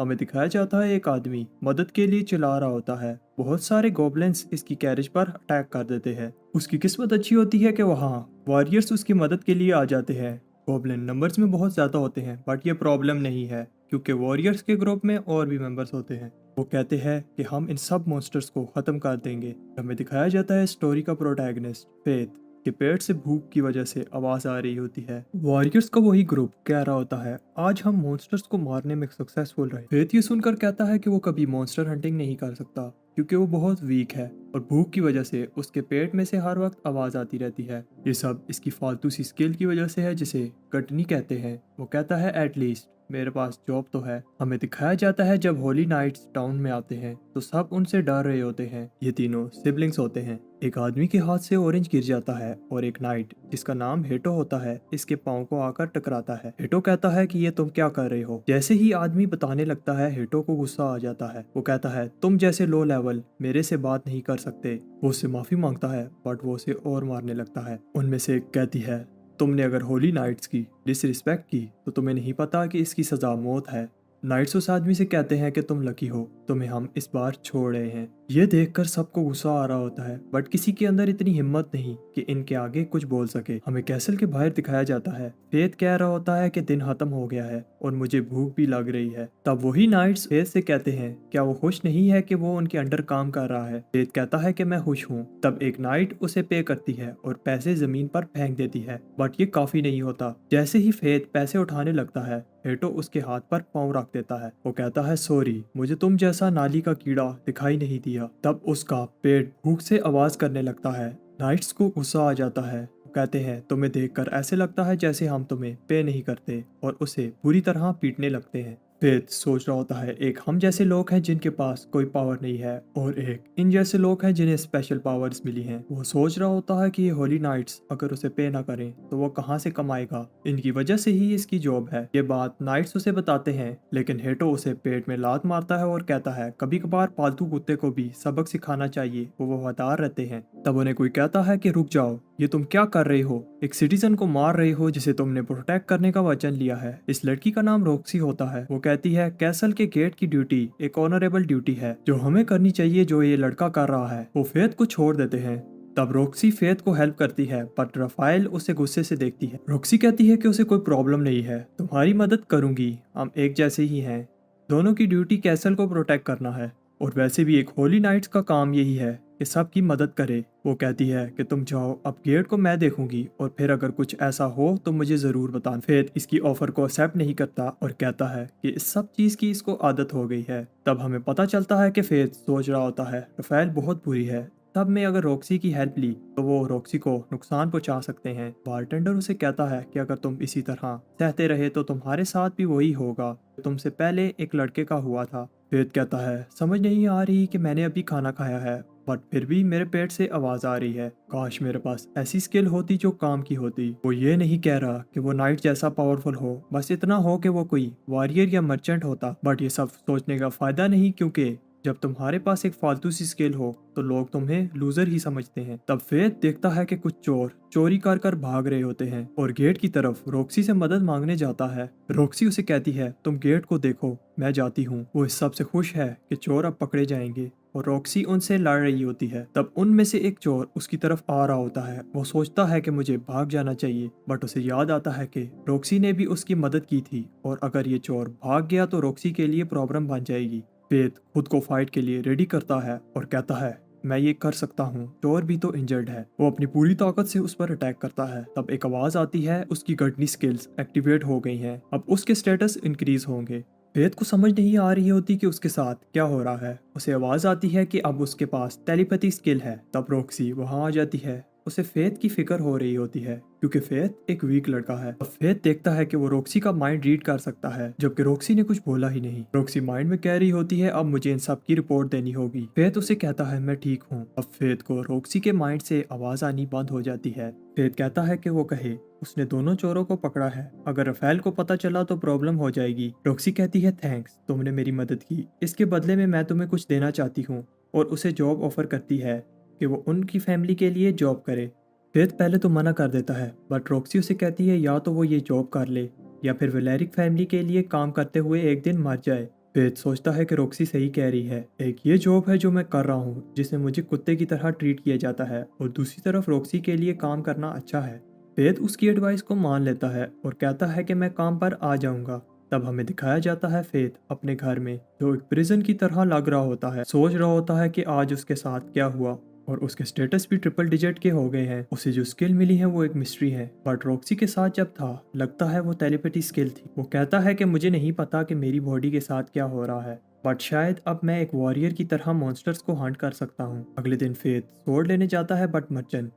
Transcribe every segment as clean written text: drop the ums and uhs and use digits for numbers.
हमें दिखाया जाता है एक आदमी मदद के लिए चिल्ला रहा होता है। बहुत सारे गॉब्लिन्स इसकी कैरेज पर अटैक कर देते हैं। उसकी किस्मत अच्छी होती है कि वहाँ वॉरियर्स उसकी मदद के लिए आ जाते हैं। गॉब्लिन नंबर्स में बहुत ज्यादा होते हैं, बट ये प्रॉब्लम नहीं है क्योंकि वॉरियर्स के ग्रुप में और भी मेंबर्स होते हैं। वो कहते हैं कि हम इन सब मॉन्स्टर्स को खत्म कर देंगे। हमें दिखाया जाता है स्टोरी का प्रोटैगनिस्ट फेथ के पेट से भूख की वजह से आवाज आ रही होती है। वॉरियर्स का वही ग्रुप कह रहा होता है, आज हम मॉन्स्टर्स को मारने में सक्सेसफुल रहे। फेथ ये सुनकर कहता है कि वो कभी मॉन्स्टर हंटिंग नहीं कर सकता क्योंकि वो बहुत वीक है और भूख की वजह से उसके पेट में से हर वक्त आवाज आती रहती है। ये सब इसकी फालतू सी स्किल की वजह से है जिसे गटनी कहते हैं। वो कहता है एटलीस्ट मेरे पास जॉब तो है। हमें दिखाया जाता है जब होली नाइट्स टाउन में आते हैं तो सब उनसे डर रहे होते हैं। ये तीनों सिबलिंग्स होते हैं। एक आदमी के हाथ से ऑरेंज गिर जाता है और एक नाइट जिसका नाम हेटो होता है इसके पाँव को आकर टकराता है। हेटो कहता है कि ये तुम क्या कर रहे हो। जैसे ही आदमी बताने लगता है हेटो को गुस्सा आ जाता है। वो कहता है तुम जैसे लो लेवल मेरे से बात नहीं कर सकते। वो उससे माफी मांगता है बट वो उसे और मारने लगता है। उनमें से एक कहती है तुमने अगर होली नाइट्स की डिसरिस्पेक्ट की तो तुम्हें नहीं पता कि इसकी सजा मौत है। नाइट्स उस आदमी से कहते हैं कि तुम लकी हो, तुम्हें हम इस बार छोड़ रहे हैं। ये देखकर सबको गुस्सा आ रहा होता है बट किसी के अंदर इतनी हिम्मत नहीं कि इनके आगे कुछ बोल सके। हमें कैसल के बाहर दिखाया जाता है। फेथ कह रहा होता है कि दिन खत्म हो गया है और मुझे भूख भी लग रही है। तब वही नाइट्स फेथ से कहते हैं क्या वो खुश नहीं है कि वो उनके अंडर काम कर रहा है। फेथ कहता है कि मैं खुश हूँ। तब एक नाइट उसे पे करती है और पैसे जमीन पर फेंक देती है बट ये काफी नहीं होता। जैसे ही फेथ पैसे उठाने लगता है हेटो उसके हाथ पर पाँव रख देता है। वो कहता है सॉरी, मुझे तुम जैसा नाली का कीड़ा दिखाई नहीं दिया। तब उसका पेट भूख से आवाज करने लगता है। नाइट्स को गुस्सा आ जाता है। वो कहते हैं तुम्हें देखकर ऐसे लगता है जैसे हम तुम्हें पे नहीं करते और उसे बुरी तरह पीटने लगते हैं। फेथ सोच रहा होता है एक हम जैसे लोग हैं जिनके पास कोई पावर नहीं है और एक इन जैसे लोग हैं जिन्हें स्पेशल पावर्स मिली हैं। वो सोच रहा होता है कि ये होली नाइट्स अगर उसे पे ना करें तो वो कहाँ से कमाएगा। इनकी वजह से ही इसकी जॉब है। ये बात नाइट्स उसे बताते हैं लेकिन हेटो उसे पेट में लात मारता है और कहता है कभी कभार पालतू कुत्ते को भी सबक सिखाना चाहिए, वो वफादार रहते हैं। तब उन्हें कोई कहता है कि रुक जाओ, ये तुम क्या कर रहे हो। एक सिटीजन को मार रहे हो जिसे तुमने प्रोटेक्ट करने का वचन लिया है। इस लड़की का नाम रॉक्सी होता है। वो कहती है कैसल के गेट की ड्यूटी एक ऑनरेबल ड्यूटी है जो हमें करनी चाहिए जो ये लड़का कर रहा है। वो फेथ को छोड़ देते हैं। तब रॉक्सी फेथ को हेल्प करती है बट राफेल उसे गुस्से से देखती है। रॉक्सी कहती है कि उसे कोई प्रॉब्लम नहीं है, तुम्हारी मदद करूंगी, हम एक जैसे ही हैं। दोनों की ड्यूटी कैसल को प्रोटेक्ट करना है और वैसे भी एक होली नाइट्स का काम यही है कि सबकी मदद करे। वो कहती है कि तुम जाओ, अब गेट को मैं देखूंगी और फिर अगर कुछ ऐसा हो तो मुझे जरूर बताना। फेथ इसकी ऑफर को एक्सेप्ट नहीं करता और कहता है कि इस सब चीज की इसको आदत हो गई है। तब हमें पता चलता है कि फेथ सोच रहा होता है राफेल बहुत बुरी है। तब में अगर रॉक्सी की हेल्प ली तो वो रॉक्सी को नुकसान पहुंचा सकते हैं। बारटेंडर उसे कहता है कि अगर तुम इसी तरह सहते रहे तो तुम्हारे साथ भी वही होगा तुमसे पहले एक लड़के का हुआ था। फेथ कहता है समझ नहीं आ रही कि मैंने अभी खाना खाया है बट फिर भी मेरे पेट से आवाज आ रही है। काश मेरे पास ऐसी स्किल होती जो काम की होती। वो ये नहीं कह रहा कि वो नाइट जैसा पावरफुल हो, बस इतना हो कि वो कोई वॉरियर या मर्चेंट होता। बट ये सब सोचने का फायदा नहीं क्योंकि जब तुम्हारे पास एक फालतू सी स्किल हो तो लोग तुम्हें लूजर ही समझते हैं। तब फेथ देखता है कि कुछ चोर चोरी कर कर भाग रहे होते हैं और गेट की तरफ रॉक्सी से मदद मांगने जाता है। रॉक्सी उसे कहती है तुम गेट को देखो, मैं जाती हूँ। वो इस सब से खुश है कि चोर अब पकड़े जाएंगे और रॉक्सी उनसे लड़ रही होती है। तब उनमें से एक चोर उसकी तरफ आ रहा होता है। वो सोचता है कि मुझे भाग जाना चाहिए बट उसे याद आता है कि रॉक्सी ने भी उसकी मदद की थी और अगर ये चोर भाग गया तो रॉक्सी के लिए प्रॉब्लम बन जाएगी। फेथ खुद को फाइट के लिए रेडी करता है और कहता है मैं ये कर सकता हूँ, चोर भी तो इंजर्ड है। वो अपनी पूरी ताकत से उस पर अटैक करता है। तब एक आवाज आती है उसकी गटनी स्किल्स एक्टिवेट हो गई हैं, अब उसके स्टेटस इंक्रीज होंगे। फेथ को समझ नहीं आ रही होती कि उसके साथ क्या हो रहा है। उसे आवाज आती है कि अब उसके पास टेलीपैथी स्किल है। तब रॉक्सी वहां आ जाती है। उसे फेथ की फिक्र हो रही होती है क्योंकि फेथ एक वीक लड़का है। अब फेथ देखता है कि वो रॉक्सी का माइंड रीड कर सकता है जबकि रॉक्सी ने कुछ बोला ही नहीं। रॉक्सी माइंड में कह रही होती है अब मुझे इन सब की रिपोर्ट देनी होगी। फेथ उसे कहता है मैं ठीक हूँ। अब फेथ को रॉक्सी के माइंड से आवाज आनी बंद हो जाती है। फेथ कहता है कि वो कहे उसने दोनों चोरों को पकड़ा है, अगर राफेल को पता चला तो प्रॉब्लम हो जाएगी। रॉक्सी कहती है थैंक्स, तुमने मेरी मदद की, इसके बदले में मैं तुम्हें कुछ देना चाहती हूँ और उसे जॉब ऑफर करती है कि वो उनकी फैमिली के लिए जॉब करे। फेथ पहले तो मना कर देता है बट रॉक्सी उसे कहती है या तो वो ये जॉब कर ले या फिर वेलेरिक फैमिली के लिए काम करते हुए एक दिन मर जाए। फेथ सोचता है कि रॉक्सी सही कह रही है। एक ये जॉब है जो मैं कर रहा हूँ जिसमें मुझे कुत्ते की तरह ट्रीट किया जाता है, और दूसरी तरफ रॉक्सी के लिए काम करना अच्छा है। फेथ उसकी एडवाइस को मान लेता है और कहता है कि मैं काम पर आ जाऊंगा। तब हमें दिखाया जाता है फेथ अपने घर में, जो एक प्रिजन की तरह लग रहा होता है। सोच रहा होता है कि आज उसके साथ क्या हुआ, और उसके स्टेटस भी ट्रिपल डिजिट के हो गए हैं। उसे जो स्किल मिली है वो एक मिस्ट्री है। बट रॉक्सी के साथ जब था, लगता है वो टेलीपैथी स्किल थी। वो कहता है कि मुझे नहीं पता कि मेरी बॉडी के साथ क्या हो रहा है, बट शायद अब मैं एक वॉरियर की तरह मॉन्स्टर्स को हंट कर सकता हूँ। अगले दिन फेथ स्वॉर्ड लेने जाता है, बट मर्चेंट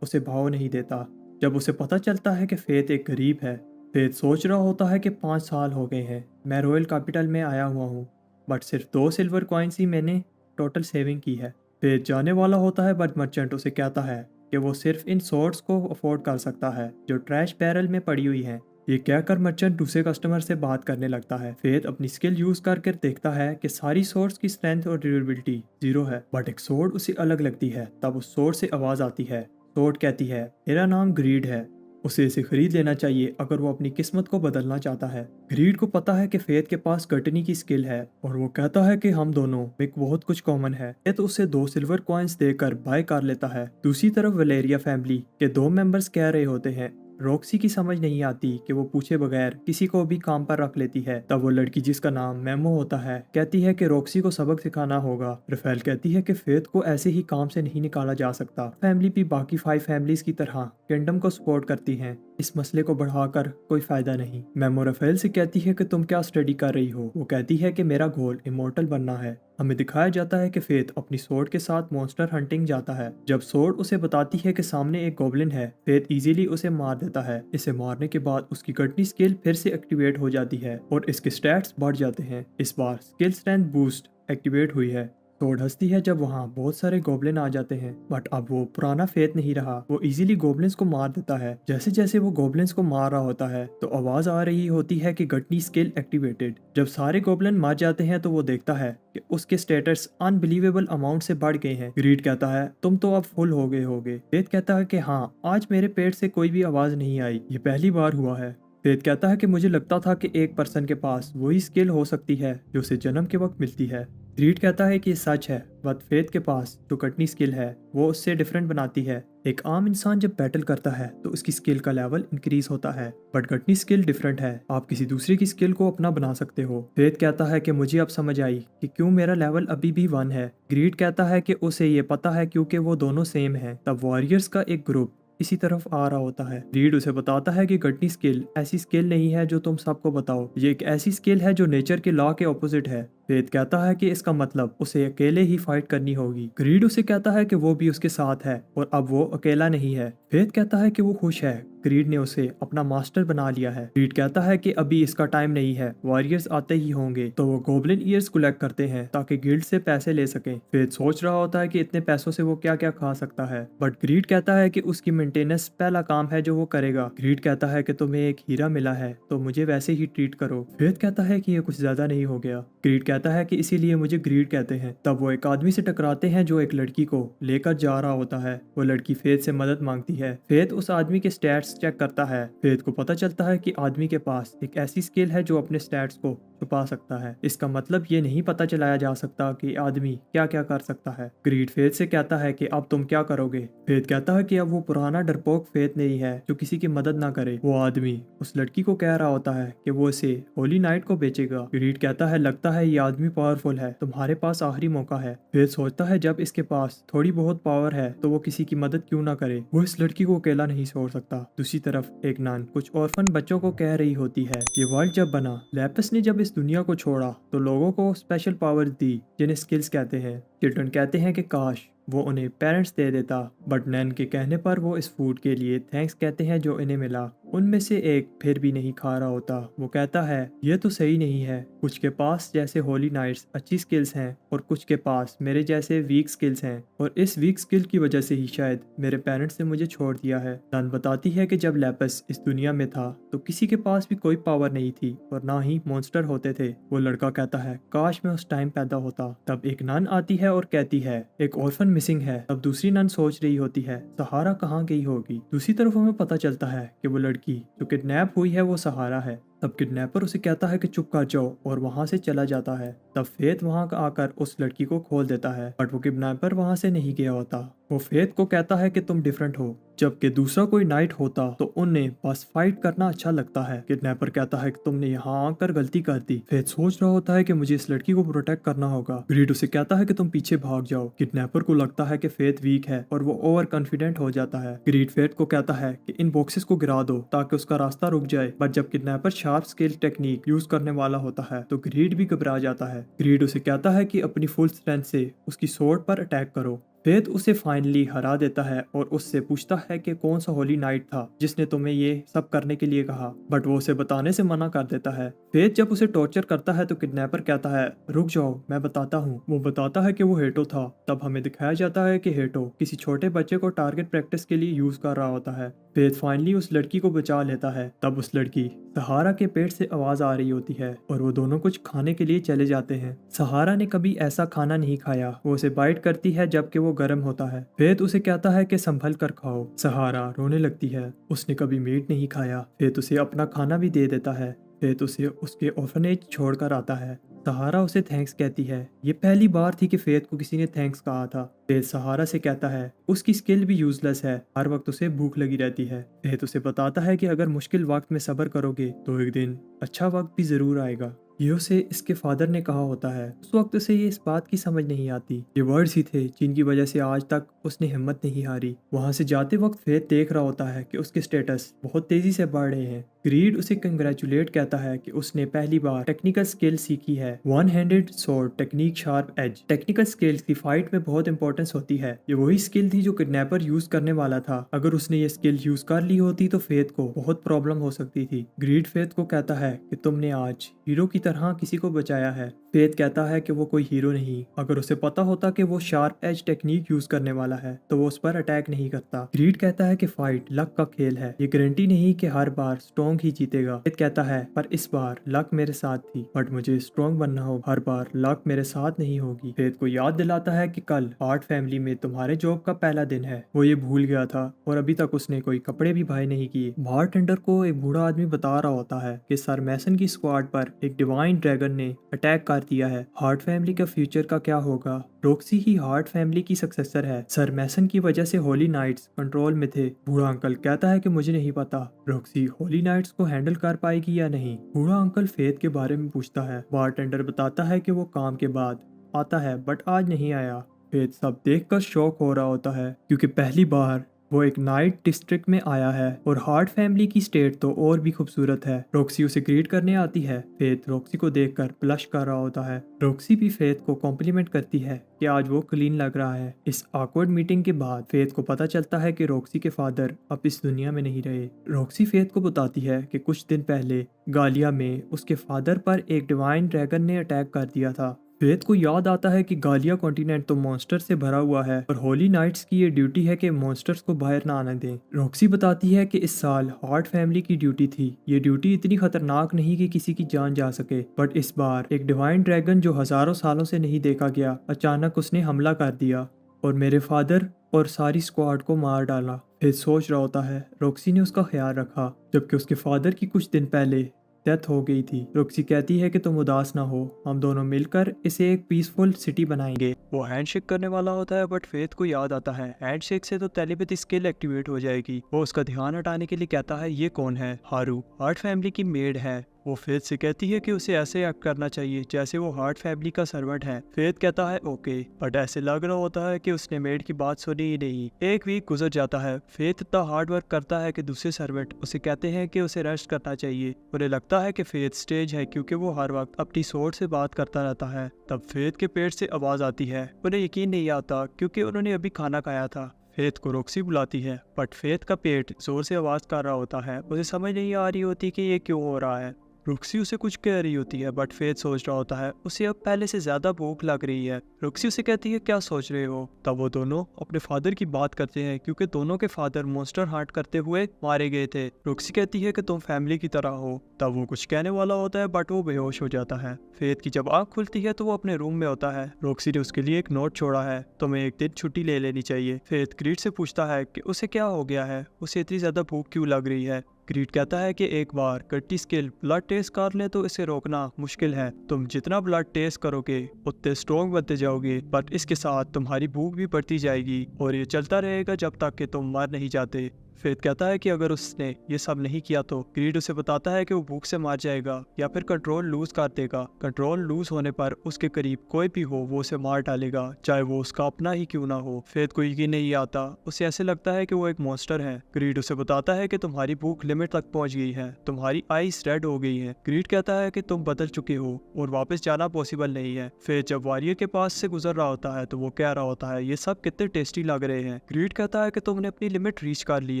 उसे भाव नहीं देता। जब उसे पता चलता है कि फेथ एक गरीब है, फेथ सोच रहा होता है कि 5 साल हो गए हैं मैं रॉयल कैपिटल में आया हुआ हूँ, बट सिर्फ 2 सिल्वर कॉइन्स ही मैंने टोटल सेविंग की है। फेथ जाने वाला होता है, बट मर्चेंट उसे कहता है कि वो सिर्फ इन स्वॉर्ड्स को अफोर्ड कर सकता है जो ट्रैश बैरल में पड़ी हुई हैं। ये कहकर मर्चेंट दूसरे कस्टमर से बात करने लगता है। फेथ अपनी स्किल यूज करके देखता है कि सारी सोर्स की स्ट्रेंथ और ड्यूरेबिलिटी 0 है, बट एक सोर्ड उसे अलग लगती है। तब उस सोर्ड से आवाज आती है। सोर्ड कहती है मेरा नाम ग्रीड है, उसे इसे खरीद लेना चाहिए अगर वो अपनी किस्मत को बदलना चाहता है। ग्रीड को पता है कि फेथ के पास गटनी की स्किल है, और वो कहता है कि हम दोनों में बहुत कुछ कॉमन है। फेथ उसे 2 सिल्वर कॉइन्स देकर बाय कर लेता है। दूसरी तरफ वलेरिया फैमिली के 2 मेंबर्स कह रहे होते हैं। रॉक्सी की समझ नहीं आती कि वो पूछे बगैर किसी को भी काम पर रख लेती है। तब वो लड़की जिसका नाम मेमो होता है कहती है कि रॉक्सी को सबक सिखाना होगा। रफेल कहती है कि फेथ को ऐसे ही काम से नहीं निकाला जा सकता। फैमिली भी बाकी 5 फैमिलीज की तरह किंगडम को सपोर्ट करती हैं। इस मसले को बढ़ाकर कोई फायदा नहीं। मेमो रफेल से कहती है कि तुम क्या स्टडी कर रही हो। वो कहती है कि मेरा गोल इमोर्टल बनना है। हमें दिखाया जाता है कि फेथ अपनी सोर्ड के साथ मॉन्स्टर हंटिंग जाता है। जब सोर्ड उसे बताती है कि सामने एक गॉब्लिन है, फेथ इजीली उसे मार देता है। इसे मारने के बाद उसकी गटनी स्किल फिर से एक्टिवेट हो जाती है और इसके स्टैट्स बढ़ जाते हैं। इस बार स्किल स्ट्रेंथ बूस्ट एक्टिवेट हुई है। सोर्ड हंसती है जब वहाँ बहुत सारे गोब्लिन आ जाते हैं, बट अब वो पुराना फेथ नहीं रहा। वो इजीली गोब्लिन्स को मार देता है। जैसे जैसे वो गोब्लिन्स को मार रहा होता है तो आवाज आ रही होती है कि गटनी स्किल एक्टिवेटेड। जब सारे गोब्लिन मार जाते हैं तो वो देखता है कि उसके स्टेटस अनबिलीवेबल अमाउंट से बढ़ गए हैं। ग्रीड कहता है तुम तो अब फुल हो गए होगे। फेथ कहता है कि हाँ, आज मेरे पेट से कोई भी आवाज नहीं आई, ये पहली बार हुआ है। फेथ कहता है कि मुझे लगता था कि एक पर्सन के पास वही स्किल हो सकती है जो उसे जन्म के वक्त मिलती है। ग्रीड कहता है कि ये सच है, बट फेथ के पास जो कटनी स्किल है वो उससे डिफरेंट बनाती है। एक आम इंसान जब बैटल करता है तो उसकी स्किल का लेवल इंक्रीज होता है, बट कटनी स्किल डिफरेंट है। आप किसी दूसरे की स्किल को अपना बना सकते हो। फेथ कहता है कि मुझे अब समझ आई कि क्यों मेरा लेवल अभी भी 1 है। ग्रीड कहता है कि उसे ये पता है क्योंकि वो दोनों सेम है। तब वॉरियर्स का एक ग्रुप इसी तरफ आ रहा होता है। रीड उसे बताता है कि गटनी स्किल ऐसी स्किल नहीं है जो तुम सबको बताओ, ये एक ऐसी स्किल है जो नेचर के लॉ के ऑपोजिट है। फेथ कहता है कि इसका मतलब उसे अकेले ही फाइट करनी होगी। ग्रीड उसे कहता है कि वो भी उसके साथ है और अब वो अकेला नहीं है। फेथ कहता है कि वो खुश है, ग्रीड ने उसे अपना मास्टर बना लिया है। ग्रीड कहता है कि अभी इसका टाइम नहीं है, वॉरियर्स आते ही होंगे। तो वो गोब्लिन ईयर्स कलेक्ट करते हैं ताकि गिल्ड से पैसे ले सकें। फेथ सोच रहा होता है कि इतने पैसों से वो क्या क्या खा सकता है, बट ग्रीड कहता है कि उसकी मेंटेनेंस पहला काम है जो वो करेगा। ग्रीड कहता है कि तुम्हें एक हीरा मिला है तो मुझे वैसे ही ट्रीट करो। फेथ कहता है कि ये कुछ ज्यादा नहीं हो गया। ग्रीड कहता है कि इसीलिए मुझे ग्रीड कहते हैं। तब वो एक आदमी से टकराते हैं जो एक लड़की को लेकर जा रहा होता है। वो लड़की फेथ से मदद मांगती है। फेथ उस आदमी के स्टैट्स चेक करता है। फेथ को पता चलता है कि आदमी के पास एक ऐसी स्किल है जो अपने स्टैट्स को छुपा सकता है। इसका मतलब ये नहीं पता चलाया जा सकता कि आदमी क्या क्या कर सकता है। ग्रीड फेथ से कहता है कि अब तुम क्या करोगे। फेथ कहता है कि अब वो पुराना डरपोक फेथ नहीं है जो किसी की मदद ना करे। वो आदमी उस लड़की को कह रहा होता है कि वो इसे होली नाइट को बेचेगा। ग्रीड कहता है लगता है ये आदमी पावरफुल है, तुम्हारे पास आखिरी मौका है। फेथ सोचता है जब इसके पास थोड़ी बहुत पावर है तो वो किसी की मदद क्यों ना करे। वो इस लड़की को अकेला नहीं छोड़ सकता। दूसरी तरफ एक नान कुछ ऑर्फन बच्चों को कह रही होती है ये वर्ल्ड जब बना, लैपिस ने जब इस दुनिया को छोड़ा तो लोगों को स्पेशल पावर दी जिन्हें स्किल्स कहते हैं। चिल्ड्रन कहते हैं कि काश वो उन्हें पेरेंट्स दे देता, बट नैन के कहने पर वो इस फूड के लिए थैंक्स कहते हैं जो इन्हें मिला। उनमें से एक फिर भी नहीं खा रहा होता। वो कहता है ये तो सही नहीं है, कुछ के पास जैसे होली नाइट्स अच्छी स्किल्स हैं और कुछ के पास मेरे जैसे वीक स्किल्स हैं, और इस वीक स्किल की वजह से ही शायद मेरे पेरेंट्स ने मुझे छोड़ दिया है। नैन बताती है कि जब लैपिस इस दुनिया में था तो किसी के पास भी कोई पावर नहीं थी और ना ही मॉन्स्टर होते थे। वो लड़का कहता है काश मैं उस टाइम पैदा होता। तब एक नन आती है और कहती है एक ऑर्फन मिसिंग है। अब दूसरी नन सोच रही होती है सहारा कहाँ गई होगी। दूसरी तरफ हमें पता चलता है कि वो लड़की जो किडनैप हुई है वो सहारा है। तब किडनैपर उसे कहता है कि चुप कर जाओ और वहां से चला जाता है। तब फेथ वहां आकर उस लड़की को खोल देता है, बट वो किडनैपर वहां से नहीं गया होता। वो फेथ को कहता है कि तुम डिफरेंट हो, जबकि दूसरा कोई नाइट होता तो उन्हें बस फाइट करना अच्छा लगता है। किडनैपर कहता है कि तुमने यहाँ आकर गलती कर दी। फेथ सोच रहा होता है कि मुझे इस लड़की को प्रोटेक्ट करना होगा। ग्रीड उसे कहता है कि तुम पीछे भाग जाओ। किडनैपर को लगता है कि फेथ वीक है और वो ओवर कॉन्फिडेंट हो जाता है। ग्रीड फेथ को कहता है कि इन बॉक्सेस को गिरा दो ताकि उसका रास्ता रुक जाए, बट जब kidnapper sharp scale technique use करने वाला होता है तो ग्रीड भी घबरा जाता है। ग्रीड उसे कहता है कि अपनी फुल स्ट्रेंथ से उसकी सोर्ड पर अटैक करो। फेथ उसे फाइनली हरा देता है और उससे पूछता है कि कौन सा होली नाइट था जिसने तुम्हें ये सब करने के लिए कहा, बट वो उसे बताने से मना कर देता है। फेथ जब उसे टॉर्चर करता है तो किडनैपर कहता है रुक जाओ मैं बताता हूँ। वो बताता है कि वो हेटो था। तब हमें दिखाया जाता है कि हेटो किसी छोटे बच्चे को टारगेट प्रैक्टिस के लिए यूज कर रहा होता है। फेथ फाइनली उस लड़की को बचा लेता है। तब उस लड़की सहारा के पेट से आवाज आ रही होती है और वो दोनों कुछ खाने के लिए चले जाते हैं। सहारा ने कभी ऐसा खाना नहीं खाया। वो उसे बाइट करती है जबकि वो गर्म होता है। फेथ उसे कहता है कि संभल कर खाओ। सहारा रोने लगती है, उसने कभी मीट नहीं खाया। फेथ उसे अपना खाना भी दे देता है। फेथ उसे उसके ऑर्फनेज छोड़कर आता है। सहारा उसे थैंक्स कहती है। ये पहली बार थी कि फेथ को किसी ने थैंक्स कहा था। फेथ सहारा से कहता है उसकी स्किल भी यूजलेस है, हर वक्त उसे भूख लगी रहती है। फेथ उसे बताता है कि अगर मुश्किल वक्त में सब्र करोगे तो एक दिन अच्छा वक्त भी जरूर आएगा। ये उसे इसके फादर ने कहा होता है। उस वक्त उसे ये इस बात की समझ नहीं आती। ये वर्ड्स ही थे जिनकी वजह से आज तक उसने हिम्मत नहीं हारी। वहां से जाते वक्त फेथ देख रहा होता है कि उसके स्टेटस बहुत तेजी से बढ़ रहे हैं। ग्रीड उसे कंग्रेचुलेट कहता है कि उसने पहली बार टेक्निकल स्किल सीखी है। One handed sword technique sharp edge. Technical skills की फाइट में बहुत इंपॉर्टेंस होती है। ये वही स्किल थी जो किडनैपर यूज करने वाला था। अगर उसने ये स्किल यूज कर ली होती तो फेथ को बहुत प्रॉब्लम हो सकती थी। ग्रीड फेथ को कहता है कि तुमने आज हीरो की तरह किसी को बचाया है। फेथ कहता है कि वो कोई हीरो नहीं। अगर उसे पता होता कि वो शार्प एज टेक्निक यूज करने वाला है तो वो उस पर अटैक नहीं करता। ग्रीड कहता है कि फाइट लक का खेल है, ये गारंटी नहीं कि हर बार स्ट्रॉन्ग ही जीतेगा। फेथ कहता है पर इस बार लक मेरे साथ थी, बट मुझे स्ट्रॉन्ग बनना होगा, हर बार लक मेरे साथ नहीं होगी। फेथ को याद दिलाता है कि कल हार्ट फैमिली में तुम्हारे जॉब का पहला दिन है। वो ये भूल गया था और अभी तक उसने कोई कपड़े भी बाय नहीं किए। बारटेंडर को एक बूढ़ा आदमी बता रहा होता है कि सर मैसन की स्क्वाड पर एक डिवाइन ड्रैगन ने अटैक कर दिया है। हार्ट फैमिली का फ्यूचर का क्या होगा? रॉक्सी ही हार्ट फैमिली की सक्सेसर है। सर मैसन की वजह से होली नाइट्स कंट्रोल में थे। बूढ़ा अंकल कहता है कि मुझे नहीं पता रॉक्सी होली नाइट्स को हैंडल कर पाएगी या नहीं। बूढ़ा अंकल फेथ के बारे में पूछता है। बारटेंडर बताता है कि वो काम के बाद आता है बट आज नहीं आया। फेथ सब देखकर शॉक हो रहा होता है क्योंकि पहली बार वो एक नाइट डिस्ट्रिक्ट में आया है और हार्ट फैमिली की स्टेट तो और भी खूबसूरत है। रॉक्सी उसे ग्रीट करने आती है। फेथ रॉक्सी को देखकर ब्लश कर रहा होता है। रॉक्सी भी फेथ को कॉम्प्लीमेंट करती है कि आज वो क्लीन लग रहा है। इस ऑकवर्ड मीटिंग के बाद फेथ को पता चलता है कि रॉक्सी के फादर अब इस दुनिया में नहीं रहे। रॉक्सी फेथ को बताती है कि कुछ दिन पहले गालिया में उसके फादर पर एक डिवाइन ड्रैगन ने अटैक कर दिया था। फेथ को याद आता है कि गालिया कॉन्टिनेंट तो मॉन्स्टर से भरा हुआ है और होली नाइट्स की ये ड्यूटी है कि मॉन्स्टर्स को बाहर ना आने दें। रॉक्सी बताती है कि इस साल हार्ट फैमिली की ड्यूटी थी। ये ड्यूटी इतनी खतरनाक नहीं कि किसी की जान जा सके, बट इस बार एक डिवाइन ड्रैगन जो हजारों सालों से नहीं देखा गया अचानक उसने हमला कर दिया और मेरे फादर और सारी स्क्वाड को मार डाला। फेथ सोच रहा होता है रॉक्सी ने उसका ख्याल रखा जबकि उसके फादर की कुछ दिन पहले डेथ हो गई थी। रॉक्सी कहती है कि तुम उदास ना हो, हम दोनों मिलकर इसे एक पीसफुल सिटी बनाएंगे। वो हैंडशेक करने वाला होता है बट फेथ को याद आता है हैंडशेक से तो टेलीपैथी स्किल एक्टिवेट हो जाएगी। वो उसका ध्यान हटाने के लिए कहता है ये कौन है? हारू हार्ट फैमिली की मेड है। वो फेथ से कहती है कि उसे ऐसे एक्ट करना चाहिए जैसे वो हार्ट फैमिली का सर्वेंट है। फेथ कहता है ओके, बट ऐसे लग रहा होता है कि उसने मेड की बात सुनी ही नहीं। एक वीक गुजर जाता है। फेथ इतना हार्ड वर्क करता है कि दूसरे सर्वेंट उसे कहते हैं कि उसे रेस्ट करना चाहिए। उन्हें लगता है कि फेथ स्टेज है क्योंकि वो हर वक्त अपनी सोर्ड से बात करता रहता है। तब फेथ के पेट से आवाज आती है। उन्हें यकीन नहीं आता क्योंकि उन्होंने अभी खाना खाया था। फेथ को रॉक्सी बुलाती है बट फेथ का पेट जोर से आवाज कर रहा होता है। उसे समझ नहीं आ रही होती कि ये क्यों हो रहा है। रॉक्सी उसे कुछ कह रही होती है बट फेथ सोच रहा होता है उसे अब पहले से ज्यादा भूख लग रही है। रॉक्सी उसे कहती है क्या सोच रहे हो? तब वो दोनों अपने फादर की बात करते हैं क्योंकि दोनों के फादर मॉन्स्टर हार्ट करते हुए मारे गए थे। रॉक्सी कहती है कि तुम फैमिली की तरह हो। तब वो कुछ कहने वाला होता है बट वो बेहोश हो जाता है। फेथ की जब आंख खुलती है तो वो अपने रूम में होता है। रॉक्सी ने उसके लिए एक नोट छोड़ा है, तुम्हें एक दिन छुट्टी ले लेनी चाहिए। फेथ ग्रीड से पूछता है कि उसे क्या हो गया है, उसे इतनी ज्यादा भूख क्यों लग रही है। ग्रीड कहता है कि एक बार गट्टी स्किल ब्लड टेस्ट कर ले तो इसे रोकना मुश्किल है। तुम जितना ब्लड टेस्ट करोगे उतने स्ट्रॉन्ग बनते जाओगे, बट इसके साथ तुम्हारी भूख भी बढ़ती जाएगी और ये चलता रहेगा जब तक कि तुम मर नहीं जाते। फेथ कहता है कि अगर उसने ये सब नहीं किया तो ग्रीड उसे बताता है कि वो भूख से मार जाएगा या फिर कंट्रोल लूज कर देगा। कंट्रोल लूज होने पर उसके करीब कोई भी हो वो उसे मार डालेगा, चाहे वो उसका अपना ही क्यों ना हो। फेथ को यकीन नहीं आता, उसे ऐसे लगता है कि वो एक मॉन्स्टर है। ग्रीड उसे बताता है कि तुम्हारी भूख लिमिट तक पहुंच गई है, तुम्हारी आईज रेड हो गई है। ग्रीड कहता है कि तुम बदल चुके हो और वापस जाना पॉसिबल नहीं है। फेथ जब वॉरियर के पास से गुजर रहा होता है तो वो कह रहा होता है ये सब कितने टेस्टी लग रहे हैं। ग्रीड कहता है कि तुमने अपनी लिमिट रीच कर लिया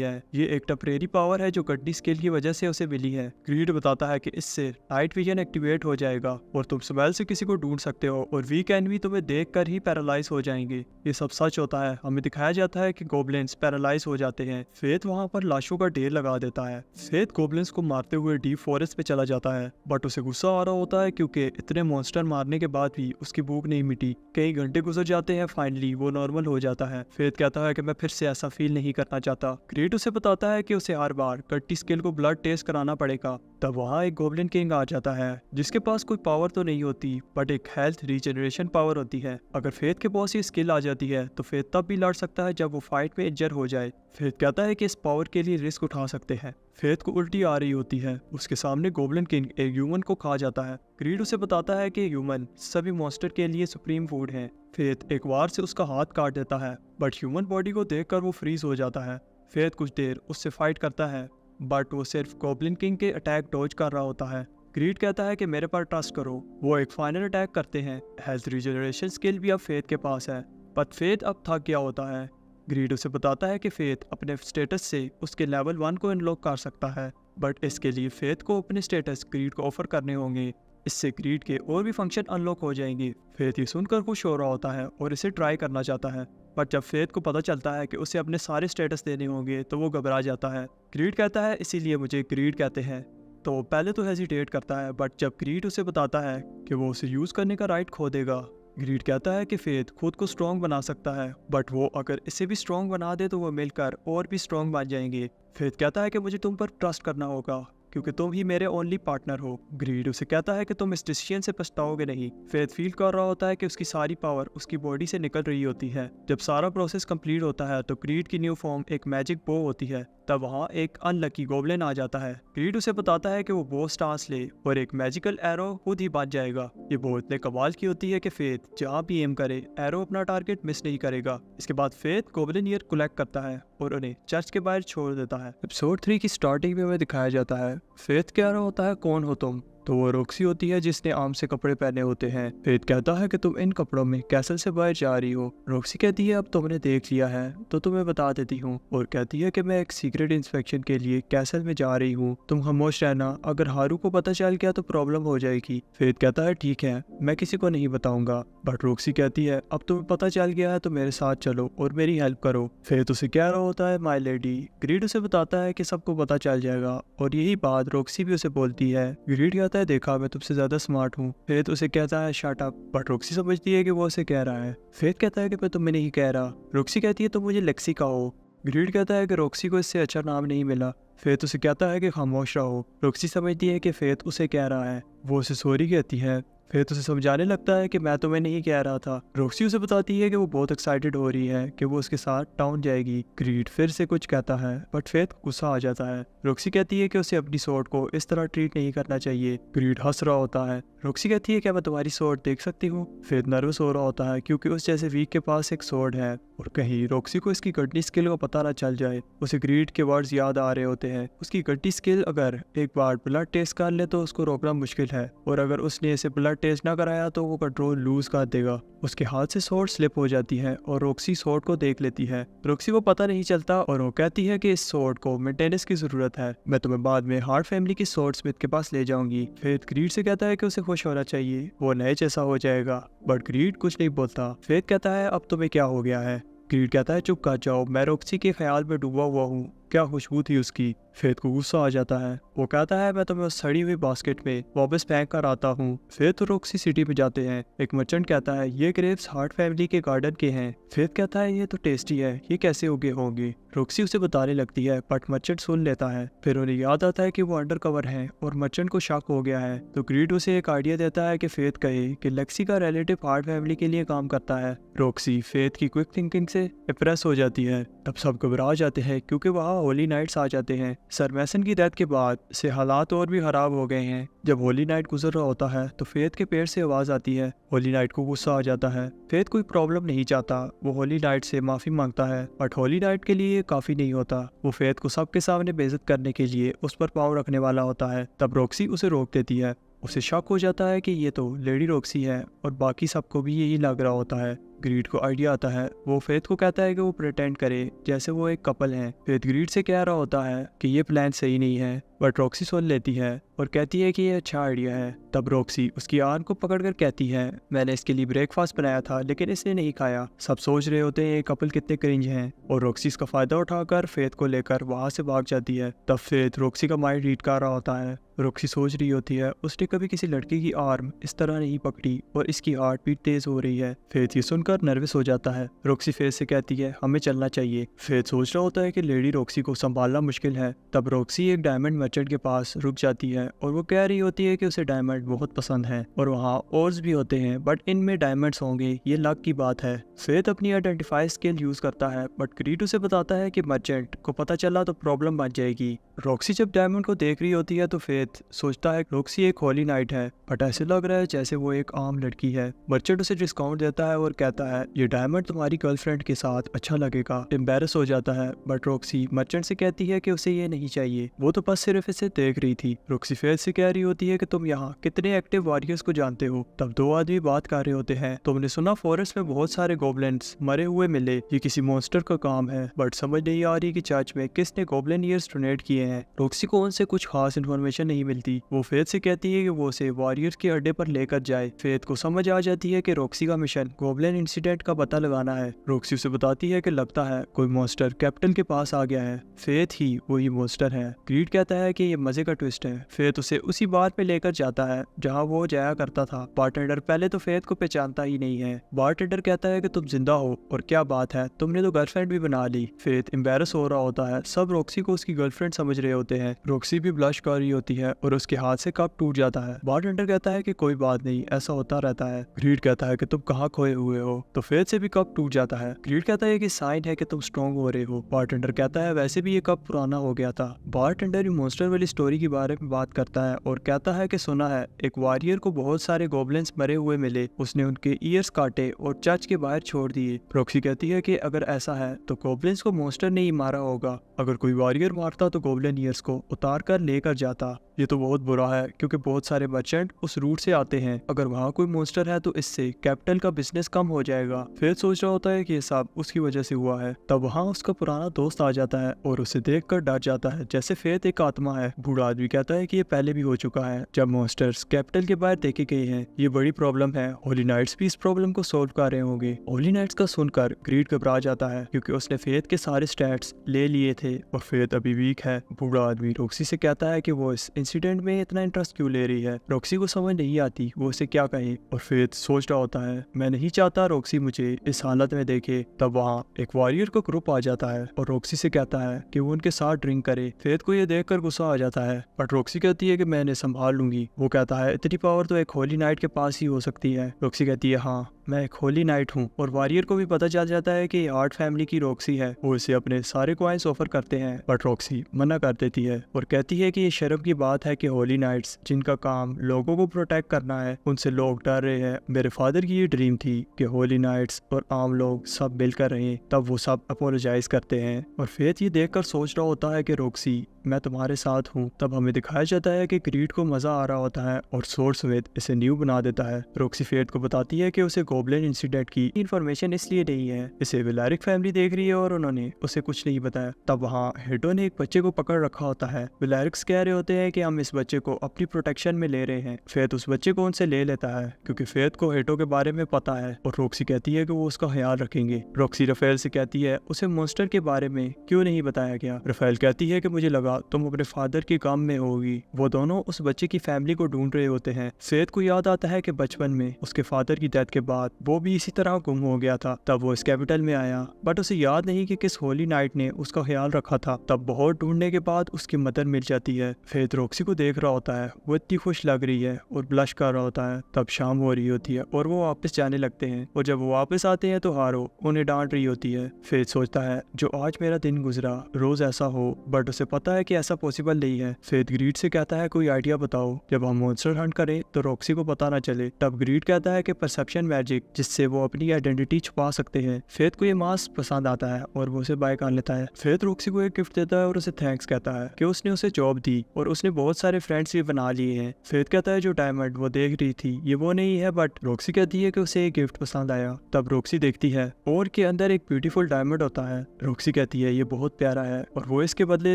है, ये एक टेम्परेरी पावर है जो गड्डी स्किल की वजह से उसे मिली है। ग्रीड बताता है कि इससे नाइट विजन एक्टिवेट हो जाएगा और तुम स्मेल से किसी को ढूंढ सकते हो और वीक एनिमी तुम्हें देखकर ही पैरालाइज हो जाएंगे। ये सब सच होता है। हमें दिखाया जाता है कि गोब्लिन्स पैरालाइज हो जाते हैं। फेथ वहां पर लाशों का ढेर लगा देता है। फेथ गोब्लिन्स को मारते हुए डीप फॉरेस्ट पे चला जाता है, बट उसे गुस्सा आ रहा होता है क्योंकि इतने मॉन्स्टर मारने के बाद भी उसकी भूख नहीं मिटी। कई घंटे गुजर जाते हैं, फाइनली वो नॉर्मल हो जाता है। फेथ कहता है कि मैं फिर से ऐसा फील नहीं करना चाहता। ग्रीड उसे बताता है कि उसे हर बार गट्टी स्किल को ब्लड टेस्ट कराना पड़ेगा। तब वहाँ एक गोब्लिन किंग आ जाता है जिसके पास कोई पावर तो नहीं होती बट एक हेल्थ रीजनरेशन पावर होती है। अगर फेथ के पास ये स्किल आ जाती है तो फेथ तब भी लड़ सकता है जब वो फाइट में इंजर हो जाए। फेथ कहता है कि इस पावर के लिए रिस्क उठा सकते हैं। फेथ को उल्टी आ रही होती है, उसके सामने गोब्लिन किंग एक ह्यूमन को खा जाता है। ग्रीड उसे बताता है कि ह्यूमन सभी मॉन्स्टर के लिए सुप्रीम फूड है। फेथ एक वार से उसका हाथ काट देता है बट ह्यूमन बॉडी को देखकर वो फ्रीज हो जाता है। फेथ कुछ देर उससे फाइट करता है बट वो सिर्फ गोब्लिन किंग के अटैक डॉज कर रहा होता है। ग्रीड कहता है कि मेरे पर ट्रस्ट करो। वो एक फाइनल अटैक करते हैं। हेल्थ रिजनरेशन स्किल भी अब फेथ के पास है, बट फेथ अब थक गया होता है। ग्रीड उसे बताता है कि फेथ अपने स्टेटस से उसके लेवल 1 को अनलॉक कर सकता है, बट इसके लिए फेथ को अपने स्टेटस ग्रीड को ऑफर करने होंगे। इससे ग्रीड के और भी फंक्शन अनलॉक हो जाएंगे। फेथ ये सुनकर खुश हो रहा होता है और इसे ट्राई करना चाहता है, बट जब फेथ को पता चलता है कि उसे अपने सारे स्टेटस देने होंगे तो वो घबरा जाता है। ग्रीड कहता है इसीलिए मुझे ग्रीड कहते हैं। तो पहले तो हेजिटेट करता है, बट जब ग्रीड उसे बताता है कि वो उसे यूज करने का राइट खो देगा। ग्रीड कहता है कि फेथ खुद को स्ट्रॉन्ग बना सकता है, बट वो अगर इसे भी स्ट्रॉन्ग बना दे तो वो मिलकर और भी स्ट्रॉन्ग बन जाएंगे। फेथ कहता है कि मुझे तुम पर ट्रस्ट करना होगा क्योंकि तुम ही मेरे ओनली पार्टनर हो। ग्रीड उसे कहता है कि तुम इस डिसीजन से पछताओगे नहीं। फेथ फील कर रहा होता है कि उसकी सारी पावर उसकी बॉडी से निकल रही होती है। जब सारा प्रोसेस कंप्लीट होता है तो ग्रीड की न्यू फॉर्म एक मैजिक बो होती है। तब वहाँ एक अनलकी गोब्लिन आ जाता है। ग्रीड उसे बताता है कि वो बो स्टांस ले और एक मैजिकल एरो खुद ही बच जाएगा। ये बो इतने कमाल की होती है कि फेथ जहाँ भी एम करे एरो अपना टारगेट मिस नहीं करेगा। इसके बाद फेथ गोब्लिन ईयर कलेक्ट करता है और उन्हें चर्च के बाहर छोड़ देता है। एपिसोड 3 की स्टार्टिंग में हमें दिखाया जाता है फेथ कह रहा होता है कौन हो तुम, तो वो रॉक्सी होती है जिसने आम से कपड़े पहने होते हैं। फेथ कहता है कि तुम इन कपड़ों में कैसल से बाहर जा रही हो। रॉक्सी कहती है अब तुमने देख लिया है तो तुम्हें बता देती हूँ, और कहती है कि मैं एक सीक्रेट इंस्पेक्शन के लिए कैसल में जा रही हूँ, तुम खामोश रहना, अगर हारू को पता चल गया तो प्रॉब्लम हो जाएगी। फेथ कहता है ठीक है, मैं किसी को नहीं बताऊंगा, बट रॉक्सी कहती है अब तुम्हें पता चल गया है तो मेरे साथ चलो और मेरी हेल्प करो। फेथ उसे कह रहा होता है माय लेडी। ग्रीड उसे बताता है कि सबको पता चल जाएगा और यही बात रॉक्सी भी उसे बोलती है। ग्रीड कहता है देखा मैं तुमसे ज्यादा स्मार्ट हूँ। फेथ उसे कहता है शट अप, बट रॉक्सी समझती है कि वो उसे कह रहा है। फेथ कहता है कि मैं तुम्हें नहीं कह रहा। रॉक्सी कहती है तुम मुझे लेक्सी कहो। ग्रीड कहता है कि रॉक्सी को इससे अच्छा नाम नहीं मिला। फेथ उसे कहता है कि खामोश रहो। रॉक्सी समझती है कि फेथ उसे कह रहा है, वो उसे सॉरी कहती है। फेथ उसे समझाने लगता है कि मैं तुम्हें नहीं कह रहा था। रॉक्सी उसे बताती है कि वो बहुत एक्साइटेड हो रही है कि वो उसके साथ टाउन जाएगी। ग्रीड फिर से कुछ कहता है बट फेथ गुस्सा आ जाता है। रॉक्सी कहती है कि उसे अपनी सोर्ड को इस तरह ट्रीट नहीं करना चाहिए। ग्रीड हंस रहा होता है। रॉक्सी कहती है क्या मैं तुम्हारी सोर्ड देख सकती हूँ। फेथ नर्वस हो रहा होता है क्योंकि उस जैसे वीक के पास एक सोर्ड है और कहीं रॉक्सी को इसकी गड्डी स्किल का पता ना चल जाए। उसे ग्रीड के वर्ड्स याद आ रहे होते हैं। उसकी गड्डी स्किल अगर एक बार ब्लड टेस्ट कर ले तो उसको रोकना मुश्किल है, और अगर उसने इसे ब्लड टेस्ट ना कराया तो वो कंट्रोल लूज कर देगा। उसके हाथ से सोर्ड स्लिप हो जाती है और रॉक्सी सोर्ड को देख लेती है। रॉक्सी को पता नहीं चलता और वो कहती है कि इस सोर्ड को मेंटेनेंस की जरूरत है, मैं तुम्हें बाद में हार्ट फैमिली की सोर्ड स्मिथ के पास ले जाऊंगी। फेथ ग्रीड से कहता है कि उसे खुश होना चाहिए, वो नए जैसा हो जाएगा, बट ग्रीड कुछ नहीं बोलता। फेथ कहता है अब तुम्हें क्या हो गया है। ग्रीड कहता है चुप कर जाओ, मैं रॉक्सी के ख्याल में डूबा हुआ हूँ। क्या खुशबू थी उसकी। फेथ को गुस्सा आ जाता है। वो कहता है मैं तुम्हें उस सड़ी हुई बास्केट में वापस फेंक कर आता हूँ। फेथ और रॉक्सी सिटी में जाते हैं। एक मर्चेंट कहता है ये ग्रेप्स हार्ट फैमिली के गार्डन के हैं। फेथ कहता है ये तो टेस्टी है, ये कैसे उगे होंगे। रॉक्सी उसे बताने लगती है बट मर्चेंट सुन लेता है। फिर उन्हें याद आता है कि वो अंडर कवर है और मर्चेंट को शक हो गया है। तो ग्रीड उसे एक आइडिया देता है कि फेथ कहे कि लेक्सी का रिलेटिव हार्ट फैमिली के लिए काम करता है। रॉक्सी फेथ की क्विक थिंकिंग से इम्प्रेस हो जाती है। तब सब घबरा जाते हैं क्योंकि वहाँ होली नाइट्स आ जाते हैं। सर मैसन की डेथ के बाद से हालात और भी खराब हो गए हैं। जब होली नाइट गुजर रहा होता है तो फेथ के पेट से आवाज आती है। होली नाइट को गुस्सा आ जाता है। फेथ कोई प्रॉब्लम नहीं चाहता। वो होली नाइट से माफी मांगता है बट होली नाइट के लिए काफी नहीं होता। वो फेथ को सबके सामने बेइज्जत करने के लिए उस पर पाँव रखने वाला होता है। तब रॉक्सी उसे रोक देती है। उसे शक हो जाता है कि ये तो लेडी रॉक्सी है और बाकी सबको भी यही लग रहा होता है। ग्रीड को आइडिया आता है। वो फेथ को कहता है कि वो प्रिटेंड करे जैसे वो एक कपल है। फेथ ग्रीड से कह रहा होता है कि ये प्लान सही नहीं है बट रॉक्सी सुन लेती है और कहती है कि ये अच्छा आइडिया है। तब रॉक्सी उसकी आर्म को पकड़कर कहती है मैंने इसके लिए ब्रेकफास्ट बनाया था लेकिन इसने नहीं खाया। सब सोच रहे होते हैं ये कपल कितने क्रिंज हैं और रॉक्सी इसका फायदा उठाकर फेथ को लेकर वहां से भाग जाती है। तब फेथ रॉक्सी का माइंड रीड कर रहा होता है। रॉक्सी सोच रही होती है उसने कभी किसी लड़के की आर्म इस तरह नहीं पकड़ी और इसकी हार्ट बीट तेज हो रही है। फेथ ये सुनकर नर्वस हो जाता है। रॉक्सी फेथ से कहती है हमें चलना चाहिए। फेथ सोच रहा होता है कि लेडी रॉक्सी को संभालना मुश्किल है। तब रॉक्सी एक डायमंड मर्चेंट के पास रुक जाती है और वो कह रही होती है कि उसे डायमंड बहुत पसंद है और वहाँ ओर्स भी होते हैं बट इनमें डायमंड्स होंगे ये लक की बात है। फेथ अपनी आइडेंटिफाई स्किल यूज करता है बट क्रीड उसे बताता है कि मर्चेंट को पता चला तो प्रॉब्लम बन जाएगी। रॉक्सी जब डायमंड को देख रही होती है तो फेथ सोचता है रॉक्सी एक होली नाइट है बट ऐसे लग रहा है जैसे वो एक आम लड़की है। मर्चेंट उसे डिस्काउंट देता है और कहता है ये डायमंड तुम्हारी गर्लफ्रेंड के साथ अच्छा लगेगा। एम्बेरस हो जाता है बट रॉक्सी मर्चेंट से कहती है कि उसे ये नहीं चाहिए, वो तो बस सिर्फ इसे देख रही थी। रॉक्सी फेथ से कह रही होती है कि तुम यहाँ कितने एक्टिव वॉरियर्स को जानते हो। तब दो आदमी बात कर रहे होते हैं। तुमने सुना फॉरेस्ट में बहुत सारे गोबलिन्स मरे हुए मिले, ये किसी मॉन्स्टर का काम है बट समझ नहीं आ रही कि चर्च में किसने गोबलिन ईयर्स डोनेट किए हैं। रॉक्सी को उनसे कुछ खास इन्फॉर्मेशन नहीं मिलती। वो फेथ से कहती है कि वो उसे वॉरियर्स के अड्डे पर लेकर जाए। फेथ को समझ आ जाती है कि रॉक्सी का मिशन गोबलिन इंसिडेंट का पता लगाना है। रॉक्सी उसे बताती है कि लगता है कोई मॉन्स्टर कैप्टन के पास आ गया है। फेथ ही वही मॉन्स्टर है। क्रीड कहता है कि ये मजे का ट्विस्ट है। फेथ उसे उसी बार पे लेकर जाता है जहाँ वो जाया करता था। बारटेंडर पहले तो फेथ को पहचानता ही नहीं है। बारटेंडर कहता है कि तुम जिंदा हो और क्या बात है, तुमने तो गर्लफ्रेंड भी बना ली। फेथ एम्बेरस हो रहा होता है। सब रॉक्सी को उसकी गर्लफ्रेंड समझ रहे होते हैं। रॉक्सी भी ब्लश कर रही होती है और उसके हाथ से कप टूट जाता है। बारटेंडर कहता है कि कोई बात नहीं, ऐसा होता रहता है। ग्रीड कहता है कि तुम कहाँ खोए हुए हो। तो फेथ से भी कप टूट जाता है। ग्रीड कहता है कि साइन है कि तुम स्ट्रॉन्ग हो रहे हो। बारटेंडर कहता है वैसे भी ये कप पुराना हो गया था। बारटेंडर मॉन्स्टर वाली स्टोरी के बारे में बात करता है और कहता है कि सुना है एक वॉरियर को बहुत सारे गोबलिन्स मरे हुए मिले, उसने उनके ईयर्स काटे और चर्च के बाहर छोड़ दिए। रॉक्सी कहती है कि अगर ऐसा है तो गोबलिन्स को मॉन्स्टर ने ही मारा होगा। अगर कोई वॉरियर मारता तो गोबलिन ईयर्स को उतार कर लेकर जाता। ये तो बहुत बुरा है क्योंकि बहुत सारे मर्चेंट उस रूट से आते हैं। अगर वहाँ कोई मॉन्स्टर है तो इससे कैपिटल का बिजनेस कम हो जाएगा। फेथ सोच रहा होता है कि ये सब उसकी वजह से हुआ है। तब वहाँ उसका पुराना दोस्त आ जाता है और उसे देखकर डर जाता है जैसे फेथ एक आत्मा है। बूढ़ा आदमी कहता है कि ये पहले भी हो चुका है जब मॉन्स्टर्स कैपिटल के बाहर देखे गए हैं। ये बड़ी प्रॉब्लम है। होली नाइट्स भी इस प्रॉब्लम को सोल्व कर रहे होंगे। होली नाइट्स का सुनकर ग्रीड घबरा जाता है क्योंकि उसने फेथ के सारे स्टैट्स ले लिए थे और फेथ अभी वीक है। बूढ़ा आदमी रॉक्सी से कहता है कि वो इस इंसिडेंट में इतना इंटरेस्ट क्यों ले रही है। रॉक्सी को समझ नहीं आती वो उसे क्या कहे और फेथ सोच रहा होता है मैं नहीं चाहता रॉक्सी मुझे इस हालत में देखे। तब वहाँ एक वॉरियर का ग्रुप आ जाता है और रॉक्सी से कहता है कि वो उनके साथ ड्रिंक करे। फेथ को ये देखकर गुस्सा आ जाता है बट रॉक्सी कहती है कि मैं इन्हें संभाल लूंगी। वो कहता है इतनी पावर तो एक होली नाइट के पास ही हो सकती है। रॉक्सी कहती है हाँ मैं एक होली नाइट हूँ। और वॉरियर को भी पता चल जाता है कि आर्ट फैमिली की रॉक्सी है। वो इसे अपने सारे कॉइन्स ऑफर करते हैं बट रॉक्सी मना कर देती है और कहती है कि ये शर्म की बात है कि होली नाइट्स जिनका काम लोगों को प्रोटेक्ट करना है उनसे लोग डर रहे हैं। मेरे फादर की ये ड्रीम थी कि होली नाइट्स और आम लोग सब मिलकर रहें। तब वो सब अपोलोजाइज करते हैं और फेथ ये देखकर सोच रहा होता है कि रॉक्सी मैं तुम्हारे साथ हूँ। तब हमें दिखाया जाता है कि क्रीड को मजा आ रहा होता है और सोर्स स्मिथ इसे न्यू बना देता है। रॉक्सी फेथ को बताती है कि उसे गोब्लिन इंसिडेंट की इंफॉर्मेशन इसलिए नहीं है, इसे विलारिक फैमिली देख रही है और उन्होंने उसे कुछ नहीं बताया। तब वहाँ हेडो ने एक बच्चे को पकड़ रखा होता है। विलारिक्स कह रहे होते हैं कि हम इस बच्चे को अपनी प्रोटेक्शन में ले रहे हैं। फेथ उस बच्चे को उनसे ले लेता है क्योंकि फेथ को हेडो के बारे में पता है और रॉक्सी कहती है कि वो उसका ख्याल रखेंगे। रॉक्सी राफेल से कहती है उसे मॉन्स्टर के बारे में क्यों नहीं बताया गया। राफेल कहती है कि मुझे लगा तुम अपने फादर के काम में होगी। वो दोनों उस बच्चे की फैमिली को ढूंढ रहे होते हैं। फेथ को याद आता है कि बचपन में उसके फादर की डेथ के बाद वो भी इसी तरह गुम हो गया था। तब वो इस कैपिटल में आया बट उसे याद नहीं कि किस होली नाइट ने उसका ख्याल रखा था। तब बहुत ढूंढने के बाद उसकी मदद मिल जाती है। फेथ रॉक्सी को देख रहा होता है, वो इतनी खुश लग रही है और ब्लश कर रहा होता है। तब शाम हो रही होती है और वो वापस जाने लगते हैं और जब वो वापस आते हैं तो हारो उन्हें डांट रही होती है। फेथ सोचता है जो आज मेरा दिन गुजरा रोज ऐसा हो, बट उसे पता है कि ऐसा पॉसिबल नहीं है। फेथ ग्रीड से कहता है कोई आइडिया बताओ जब हम मॉन्स्टर हंट करें तो रॉक्सी को पता ना चले। तब ग्रीड कहता है कि परसेप्शन मैजिक, जिससे वो अपनी आइडेंटिटी छुपा सकते हैं। फेथ को ये मास्क पसंद आता है और वो उसे बाय कर लेता है। फेथ रॉक्सी को एक गिफ्ट देता है और उसे थैंक्स कहता है कि उसने उसे जॉब दी और उसने बहुत सारे फ्रेंड्स भी बना लिए हैं। फेथ कहता है जो डायमंड वो देख रही थी ये वो नहीं है, बट रॉक्सी कहती है कि उसे एक गिफ्ट पसंद आया। तब रॉक्सी देखती है और के अंदर एक ब्यूटीफुल डायमंड होता है। रॉक्सी कहती है ये बहुत प्यारा है और वो इसके बदले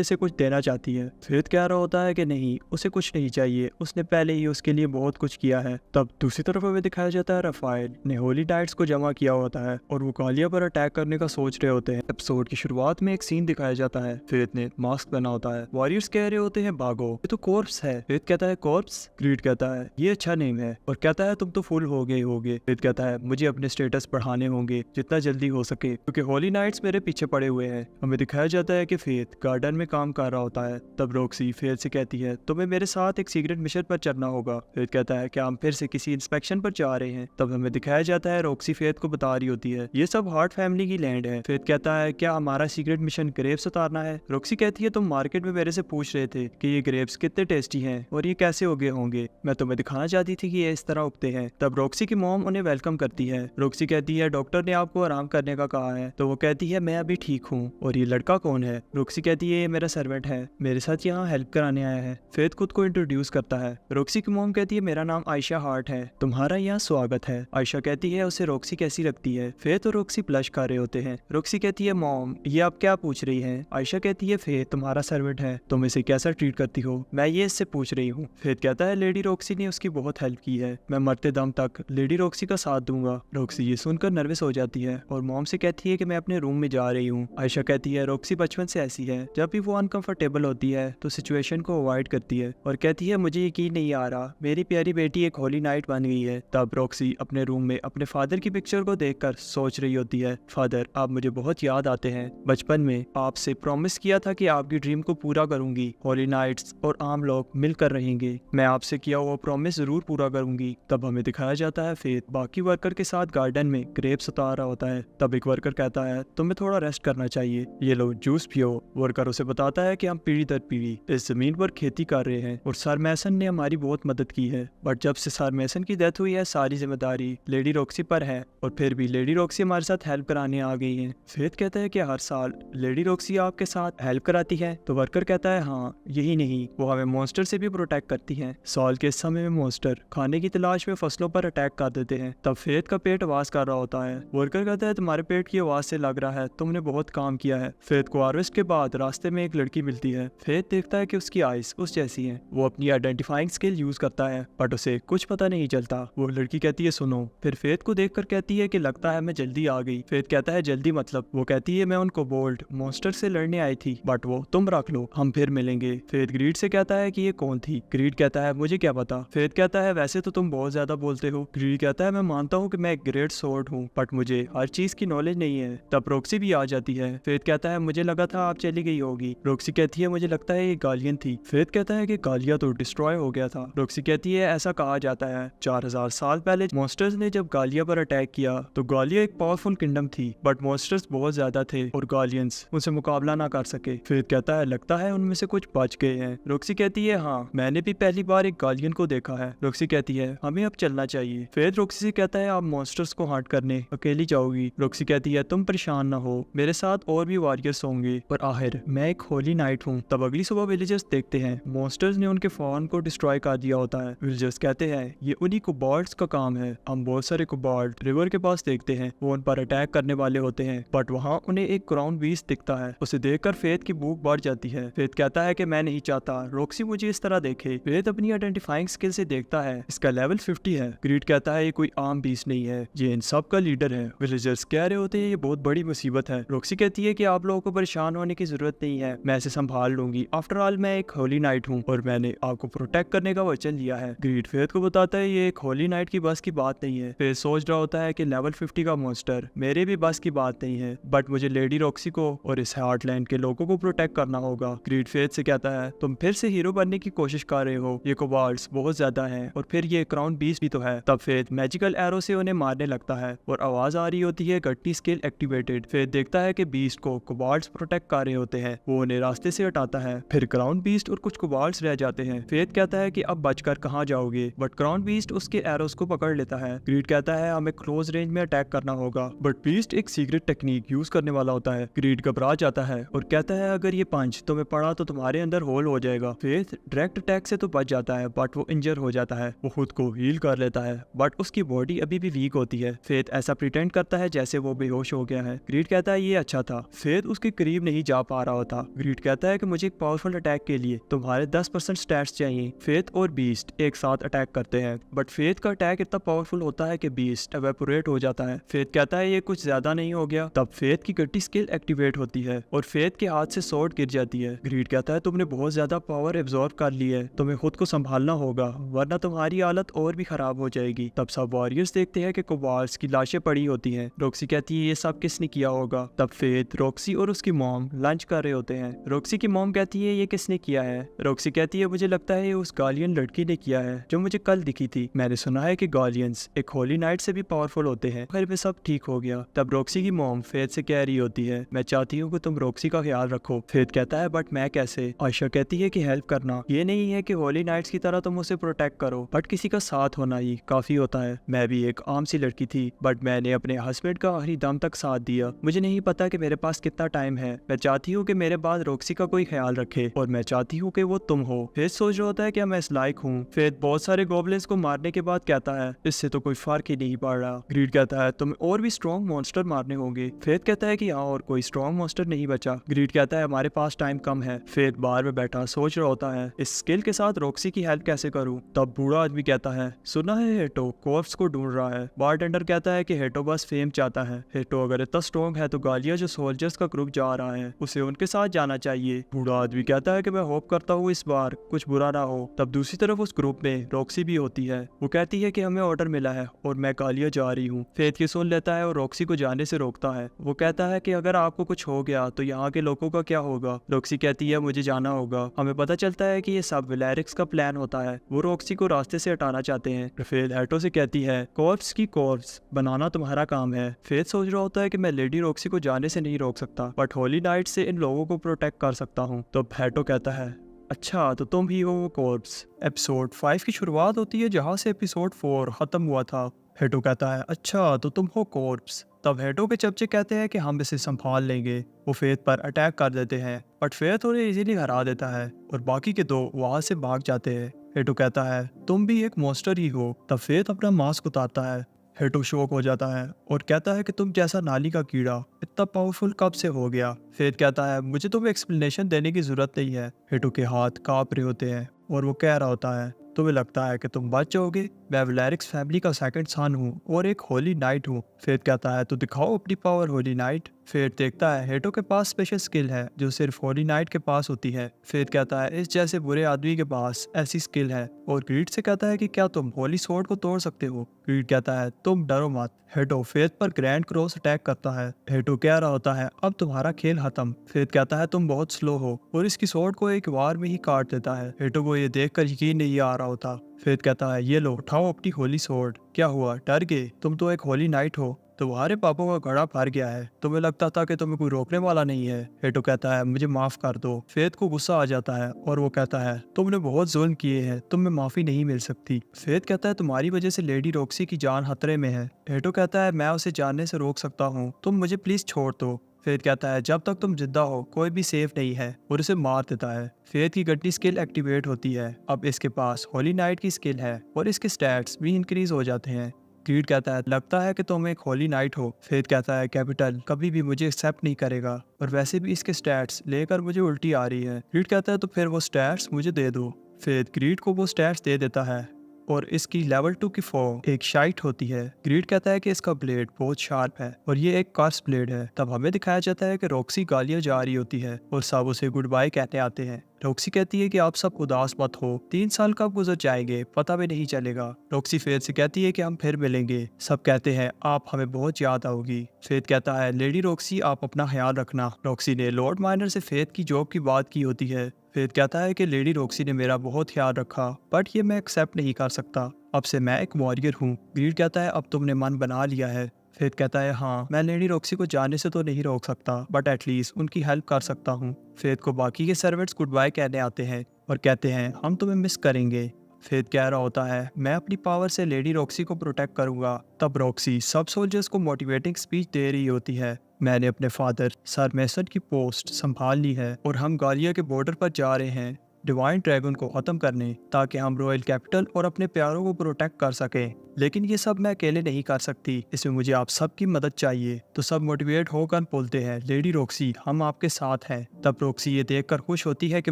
इसे कुछ देना चाहती है। फेथ कह रहा होता है कि नहीं, उसे कुछ नहीं चाहिए, उसने पहले ही उसके लिए बहुत कुछ किया है। तब दूसरी तरफ हमें दिखाया जाता है राफेल ने होली नाइट्स को जमा किया होता है और वो गालिया पर अटैक करने का सोच रहे होते हैं। एपिसोड की शुरुआत में एक सीन दिखाया जाता है। फेथ ने मास्क पहना होता है। वॉरियर्स कह रहे होते हैं भागो, ये तो कॉर्प्स है। फेथ कहता है कॉर्प्स? ग्रीड कहता है ये अच्छा नेम है और कहता है तुम तो फुल हो गए होगे। फेथ कहता है मुझे अपने स्टेटस बढ़ाने होंगे जितना जल्दी हो सके क्योंकि होली नाइट्स मेरे पीछे पड़े हुए हैं। हमें दिखाया जाता है कि फेथ गार्डन में काम कर रहा होता है। तब रॉक्सी फेथ से कहती है तुम्हें मेरे साथ एक सीक्रेट मिशन पर चलना होगा। फेथ कहता है क्या हम फिर से किसी इंस्पेक्शन पर जा रहे हैं। तब हमें दिखाया जाता है रॉक्सी फेथ को बता रही होती है ये सब हार्ट फैमिली की लैंड है। फेथ कहता है क्या हमारा सीक्रेट मिशन ग्रेप्स उतारना है। रॉक्सी कहती है तुम मार्केट में मेरे से पूछ रहे थे कि ये ग्रेप्स कितने टेस्टी हैं और ये कैसे उगे होंगे, मैं तुम्हें दिखाना चाहती थी कि ये इस तरह उगते हैं। तब रॉक्सी की मॉम उन्हें वेलकम करती है। रॉक्सी कहती है डॉक्टर ने आपको आराम करने का कहा है। तो वो कहती है मैं अभी ठीक हूँ। और ये लड़का कौन है। रॉक्सी कहती है ये मेरा सर्वेंट है, मेरे साथ यहाँ हेल्प कराने आया है। फेथ खुद को इंट्रोड्यूस करता है। रॉक्सी की मॉम कहती है मेरा नाम आयशा हार्ट है, तुम्हारा यहाँ स्वागत है। आयशा कहती है उसे रॉक्सी कैसी लगती है। फेथ और रॉक्सी ब्लश कर रहे होते हैं। रॉक्सी कहती है मॉम ये आप क्या पूछ रही हैं। आयशा कहती है फेथ तुम्हारा सर्वेंट है, तुम इसे कैसा ट्रीट करती हो, मैं ये इससे पूछ रही हूँ। फेथ कहता है लेडी रॉक्सी ने उसकी बहुत हेल्प की है, मैं मरते दम तक लेडी रॉक्सी का साथ दूंगा। रॉक्सी ये सुनकर नर्वस हो जाती है और मॉम से कहती है कि मैं अपने रूम में जा रही हूँ। आयशा कहती है रॉक्सी बचपन से ऐसी है, जब भी वो अनकंफर्टेबल होती है तो सिचुएशन को अवॉइड करती है और कहती है मुझे यकीन नहीं आ रहा मेरी प्यारी बेटी एक होली नाइट बन गई है। तब रॉक्सी अपने रूम में अपने फादर की पिक्चर को देखकर सोच रही होती है फादर आप मुझे बहुत याद आते हैं, बचपन में आपसे प्रॉमिस किया था कि आपकी ड्रीम को पूरा करूंगी, होली नाइट्स और आम लोग मिलकर रहेंगे, मैं आपसे किया हुआ प्रॉमिस जरूर पूरा करूंगी। तब हमें दिखाया जाता है फेथ बाकी वर्कर के साथ गार्डन में ग्रेप्स उतार रहा होता है। तब एक वर्कर कहता है तुम्हें थोड़ा रेस्ट करना चाहिए, ये लो जूस पियो। वर्कर उसे बताता है कि हम पीढ़ी दर पीढ़ी इस जमीन पर खेती कर रहे हैं और सर मैसन ने हमारी बहुत मदद की है, बट जब से सर मैसन की डेथ हुई है सारी जिम्मेदारी लेडी रॉक्सी पर है और फिर भी लेडी रॉक्सी हमारे साथ हेल्प कराने आ गई है। फेथ कहता है कि हर साल लेडी रॉक्सी आपके साथ हेल्प कराती है। तो वर्कर कहता है हाँ, यही नहीं वो हमें मॉन्स्टर से भी प्रोटेक्ट करती है। साल के समय में मॉन्स्टर खाने की तलाश में फसलों पर अटैक कर देते हैं। तब फेथ का पेट आवाज कर रहा होता है। वर्कर कहता है तुम्हारे पेट की आवाज से लग रहा है तुमने बहुत काम किया है। फेथ को हार्वेस्ट के बाद रास्ते में एक लड़की मिलती है। फेथ देखता है कि उसकी आइज उस जैसी है। वो अपनी आइडेंटिफाइंग स्किल यूज करता है बट उसे कुछ पता नहीं चलता। वो लड़की कहती है सुनो, फिर फेथ को देखकर कहती है कि लगता है मैं जल्दी आ गई। फेथ कहता है जल्दी मतलब। वो कहती है मैं उनको बोल्ड मॉन्स्टर से लड़ने आई थी बट वो तुम रख लो, हम फिर मिलेंगे। फेथ ग्रीड से कहता है कि ये कौन थी। ग्रीड कहता है मुझे क्या पता। फेथ कहता है वैसे तो तुम बहुत ज्यादा बोलते हो। ग्रीड कहता है मैं मानता हूँ कि मैं एक ग्रेट सोर्ड हूँ बट मुझे हर चीज की नॉलेज नहीं है। तब रॉक्सी भी आ जाती है। फेथ कहता है मुझे लगा था आप चली गई होगी। रॉक्सी कहती है मुझे लगता है ये गालियन थी। फेथ कहता है कि गालिया तो डिस्ट्रॉय हो गया था। रॉक्सी कहती है ऐसा कहा जाता है 4000 साल पहले मॉन्स्टर्स ने जब गालिया पर अटैक किया तो गालिया एक पावरफुल किंगडम थी बट मॉन्स्टर्स बहुत ज्यादा थे और गालियंस उनसे मुकाबला ना कर सके। फेथ कहता है लगता है उनमें से कुछ बच गए हैं। रॉक्सी कहती है हाँ, मैंने भी पहली बार एक गालियन को देखा है। रॉक्सी कहती है हमें अब चलना चाहिए। फेथ रॉक्सी से कहता है आप मॉन्स्टर्स को हंट करने अकेली जाओगी। रॉक्सी कहती है तुम परेशान ना हो, मेरे साथ और भी वॉरियर्स होंगे और आखिर मैं एक होली नाइट नाइट हूँ। तब अगली सुबह विलेजर्स देखते हैं मॉन्स्टर्स ने उनके फार्म को डिस्ट्रॉय कर दिया होता है। विलेजर्स कहते हैं ये उन्हीं कोबाल्ट्स का काम है। हम बहुत सारे कोबाल्ट रिवर के पास देखते हैं, वो उन पर अटैक करने वाले होते हैं, बट वहाँ उन्हें एक क्राउन बीस्ट दिखता है। उसे देखकर फेथ की भूख बढ़ जाती है। फेथ कहता है कि मैं नहीं चाहता रॉक्सी मुझे इस तरह देखे। फेथ अपनी आइडेंटिफाइंग स्किल से देखता है, इसका लेवल 50 है। ग्रीड कहता है ये कोई आम बीस्ट नहीं है, ये इन सब का लीडर है। विलेजर्स कह रहे होते हैं ये बहुत बड़ी मुसीबत है। रॉक्सी कहती है कि आप लोगों को परेशान होने की जरूरत नहीं है, मैं इसे संभाल लूंगी। आफ्टर ऑल मैं एक होली नाइट हूँ और मैंने आपको प्रोटेक्ट करने का वचन लिया है। ग्रीड फेथ को बताता है ये एक होली नाइट की बस की बात नहीं है। फेथ सोच रहा होता है कि लेवल 50 का मॉन्स्टर मेरे भी बस की बात नहीं है, बट मुझे लेडी रॉक्सी को और इस हार्टलैंड के लोगों को प्रोटेक्ट करना होगा। ग्रीड फेथ से कहता है तुम फिर से हीरो बनने की कोशिश कर रहे हो, ये कोबाल्ट्स बहुत ज्यादा हैं और फिर ये क्राउन बीस्ट भी तो है। तब फेथ मैजिकल एरो से उन्हें मारने लगता है और आवाज आ रही होती है गट्टी स्किल एक्टिवेटेड। फेथ देखता है कि बीस्ट को कोबाल्ट्स प्रोटेक्ट कर रहे होते हैं, वो उन्हें रास्ते से हटाता है। फिर क्राउन बीस्ट और कुछ कोबाल्ट्स रह जाते हैं। फेथ कहता है कि अब बचकर कहाँ जाओगे, बट क्राउन बीस्ट उसके एरोस को पकड़ लेता है। ग्रीड कहता है हमें क्लोज रेंज में अटैक करना होगा, बट बीस्ट एक सीक्रेट टेक्निक यूज करने वाला होता है। ग्रीड घबरा जाता है और कहता है अगर ये पंच तुम्हें पड़ा तो तुम्हारे अंदर होल हो जाएगा। फेथ डायरेक्ट अटैक से तो बच जाता है, बट वो इंजर हो जाता है। वो खुद को हील कर लेता है, बट उसकी बॉडी अभी भी वीक होती है। फेथ ऐसा प्रिटेंड करता है जैसे वो बेहोश हो गया है। ग्रीड कहता है ये अच्छा था। फेथ उसके करीब नहीं जा पा रहा होता। ग्रीड कहता है कि मुझे एक पावरफुल अटैक के लिए तुम्हारे 10% स्टैट्स चाहिए। फेथ और बीस्ट एक साथ अटैक करते हैं, बट फेथ का अटैक इतना पावरफुल होता है कि बीस्ट एवेपोरेट हो जाता है। फेथ कहता है ये कुछ ज्यादा नहीं हो गया। तब फेथ की गट्टी स्किल एक्टिवेट होती है और फेथ के हाथ से स्वॉर्ड गिर जाती है। ग्रीड कहता है तुमने बहुत ज्यादा पावर एब्जॉर्ब कर ली है, तुम्हें खुद को संभालना होगा वरना तुम्हारी हालत और भी खराब हो जाएगी। तब सब वॉरियर्स देखते हैं कि कोबाल्ट्स की लाशें पड़ी होती हैं। रॉक्सी कहती है ये सब किसने किया होगा। तब फेथ, रॉक्सी और उसकी मॉम लंच कर रहे होते हैं। रॉक्सी की मॉम कहती है ये किसने किया है। रॉक्सी कहती है मुझे लगता है ये उस गालियन लड़की ने किया है जो मुझे कल दिखी थी। मैंने सुना है कि गालियंस एक होली नाइट से भी पावरफुल होते हैं। फिर में सब ठीक हो गया। तब रॉक्सी की मॉम फेथ से कह रही होती है मैं चाहती हूँ कि तुम रॉक्सी का ख्याल रखो। फेथ कहता है बट मैं कैसे। आयशा कहती है कि हेल्प करना ये नहीं है कि होली नाइट्स की तरह तुम उसे प्रोटेक्ट करो, बट किसी का साथ होना ही काफी होता है। मैं भी एक आम सी लड़की थी, बट मैंने अपने हस्बैंड का आखिरी दम तक साथ दिया। मुझे नहीं पता कि मेरे पास कितना टाइम है। मैं चाहती हूँ कि मेरे बाद रॉक्सी का कोई ख्याल रखे और मैं चाहती हूँ कि वो तुम हो। फेथ सोच रहा होता है कि मैं इस लायक हूँ। फेथ बहुत सारे गॉबलिन्स को मारने के बाद कहता है इससे तो कोई फर्क ही नहीं पड़ रहा। ग्रीड कहता है तुम्हें और भी स्ट्रॉन्ग मॉन्स्टर मारने होंगे। फेथ कहता है कि हाँ और कोई स्ट्रॉन्ग मॉन्स्टर नहीं बचा। ग्रीड कहता है हमारे पास टाइम कम है। फेथ बाहर में बैठा सोच रहा होता है इस स्किल के साथ रॉक्सी की हेल्प कैसे करूं। तब बूढ़ा आदमी कहता है सुना है हेटो कॉर्प्स को ढूंढ रहा है। बारटेंडर कहता है कि हेटो बस फेम चाहता है। हेटो अगर इतना स्ट्रॉन्ग है तो गालिया जो सोल्जर्स का ग्रुप जा रहा है उसे उनके साथ जाना चाहिए। बूढ़ा आदमी कहता है कि मैं होप करता हूँ इस बार कुछ बुरा ना हो। तब दूसरी तरफ उस ग्रुप में रॉक्सी भी होती है। वो कहती है कि हमें ऑर्डर मिला है और मैं गालिया जा रही हूँ। फेथ ये सुन लेता है और रॉक्सी को जाने से रोकता है। वो कहता है कि अगर आपको कुछ हो गया तो यहाँ के लोगों का क्या होगा। रॉक्सी कहती है मुझे जाना होगा। हमें पता चलता है कि ये सब विलेरिक्स का प्लान होता है। वो रॉक्सी को रास्ते से हटाना चाहते हैं। फेथ हेटो से कहती है कॉर्प्स की कॉर्प्स बनाना तुम्हारा काम है। फेथ सोच रहा होता है कि मैं लेडी रॉक्सी को जाने से नहीं रोक सकता, बट होली नाइट से इन लोगों को प्रोटेक्ट कर सकता हूँ। तो हेटो कहता है अच्छा तो तुम ही हो वो कॉर्प्स। एपिसोड 5 की शुरुआत होती है जहाँ से एपिसोड 4 खत्म हुआ था। हेटो कहता है अच्छा तो तुम हो कॉर्प्स। तब हेटो के चमचे कहते हैं कि हम इसे संभाल लेंगे। वो फेथ पर अटैक कर देते हैं, बट फेथ उन्हें इजीली हरा देता है और बाकी के दो वहां से भाग जाते हैं। हेटो कहता है तुम भी एक मॉन्स्टर ही हो। तब फेथ अपना मास्क उतारता है। हेटो शॉक हो जाता है और कहता है कि तुम जैसा नाली का कीड़ा इतना पावरफुल कब से हो गया। फेथ कहता है मुझे तुम्हें एक्सप्लेनेशन देने की जरूरत नहीं है। हेटो के हाथ कांप रहे होते हैं और वो कह रहा होता है तुम्हें लगता है कि तुम बच जाओगे। मैं विलेरिक्स फैमिली का सेकंड सन हूँ और एक होली नाइट हूँ। फेथ कहता है तो दिखाओ अपनी पावर होली नाइट। फेथ देखता है हेटो के पास स्पेशल स्किल है जो सिर्फ होली नाइट के पास होती है। फेथ कहता है इस जैसे बुरे आदमी के पास ऐसी स्किल है और ग्रीड से कहता है कि क्या तुम होली स्वॉर्ड को तोड़ सकते हो। ग्रीड कहता है तुम डरो मत। हेटो फेथ पर ग्रैंड क्रॉस अटैक करता है। हेटो कह रहा होता है अब तुम्हारा खेल खत्म। फेथ कहता है तुम बहुत स्लो हो और इसकी स्वॉर्ड को एक वार में ही काट देता है। हेटो को ये देखकर यकीन नहीं आ रहा होता। फेथ कहता है ये लो उठाओ अपनी होली स्वॉर्ड। क्या हुआ डर गए, तुम तो एक होली नाइट हो। तुम्हारे पापों का घड़ा भर गया है, तुम्हें लगता था कि तुम्हें कोई रोकने वाला नहीं है। हेटो कहता है मुझे माफ कर दो। फेथ को गुस्सा आ जाता है और वो कहता है तुमने बहुत जुल्म किए हैं, तुम्हें माफी नहीं मिल सकती। फेथ कहता है तुम्हारी वजह से लेडी रॉक्सी की जान खतरे में है। हेटो कहता है मैं उसे जानने से रोक सकता हूँ, तुम मुझे प्लीज छोड़ दो। फेथ कहता है जब तक तुम जिंदा हो कोई भी सेफ नहीं है और उसे मार देता है। फेथ की गड्डी स्किल एक्टिवेट होती है। अब इसके पास होली नाइट की स्किल है और इसके स्टैट्स भी इंक्रीज हो जाते हैं। क्रीड कहता है लगता है कि तुम एक होली नाइट हो। फेथ कहता है कैपिटल कभी भी मुझे एक्सेप्ट नहीं करेगा और वैसे भी इसके स्टैट्स लेकर मुझे उल्टी आ रही है। क्रीड कहता है तो फिर वो स्टैट्स मुझे दे दो। फेथ क्रीड को वो स्टैट्स दे देता है और इसकी लेवल 2 की फॉर्म एक शाइट होती है। ग्रीड कहता है कि इसका ब्लेड बहुत शार्प है और ये एक कर्स ब्लेड है। तब हमें दिखाया जाता है कि रॉक्सी गालियां जा रही होती है और सब उसे गुड बाय कहते आते हैं। रॉक्सी कहती है कि आप सब उदास मत हो, 3 साल कब गुजर जाएंगे पता भी नहीं चलेगा। रॉक्सी फेथ से कहती है कि हम फिर मिलेंगे। सब कहते हैं आप हमें बहुत याद आओगी। फेथ कहता है लेडी रॉक्सी आप अपना ख्याल रखना। रॉक्सी ने लॉर्ड माइनर से फेथ की जॉब की बात की होती है। फेथ कहता है कि लेडी रॉक्सी ने मेरा बहुत ख्याल रखा बट ये मैं एक्सेप्ट नहीं कर सकता। अब से मैं एक वॉरियर हूँ। ग्रीड कहता है अब तुमने मन बना लिया है। फेथ कहता है हाँ मैं लेडी रॉक्सी को जाने से तो नहीं रोक सकता बट एटलीस्ट उनकी हेल्प कर सकता हूँ। फेथ को बाकी के सर्वेंट्स गुड बाय कहने आते हैं और कहते हैं हम तुम्हें मिस करेंगे। फेथ कह रहा होता है मैं अपनी पावर से लेडी रॉक्सी को प्रोटेक्ट करूंगा। तब रॉक्सी सब सोल्जर्स को मोटिवेटिंग स्पीच दे रही होती है। मैंने अपने फादर सर मेसन की पोस्ट संभाल ली है और हम गालिया के बॉर्डर पर जा रहे हैं डिवाइन ड्रैगन को खत्म करने ताकि हम रॉयल कैपिटल और अपने प्यारों को प्रोटेक्ट कर सकें। लेकिन ये सब मैं अकेले नहीं कर सकती, इसमें मुझे आप सबकी मदद चाहिए। तो सब मोटिवेट होकर बोलते हैं लेडी रॉक्सी हम आपके साथ हैं। तब रॉक्सी ये देखकर खुश होती है कि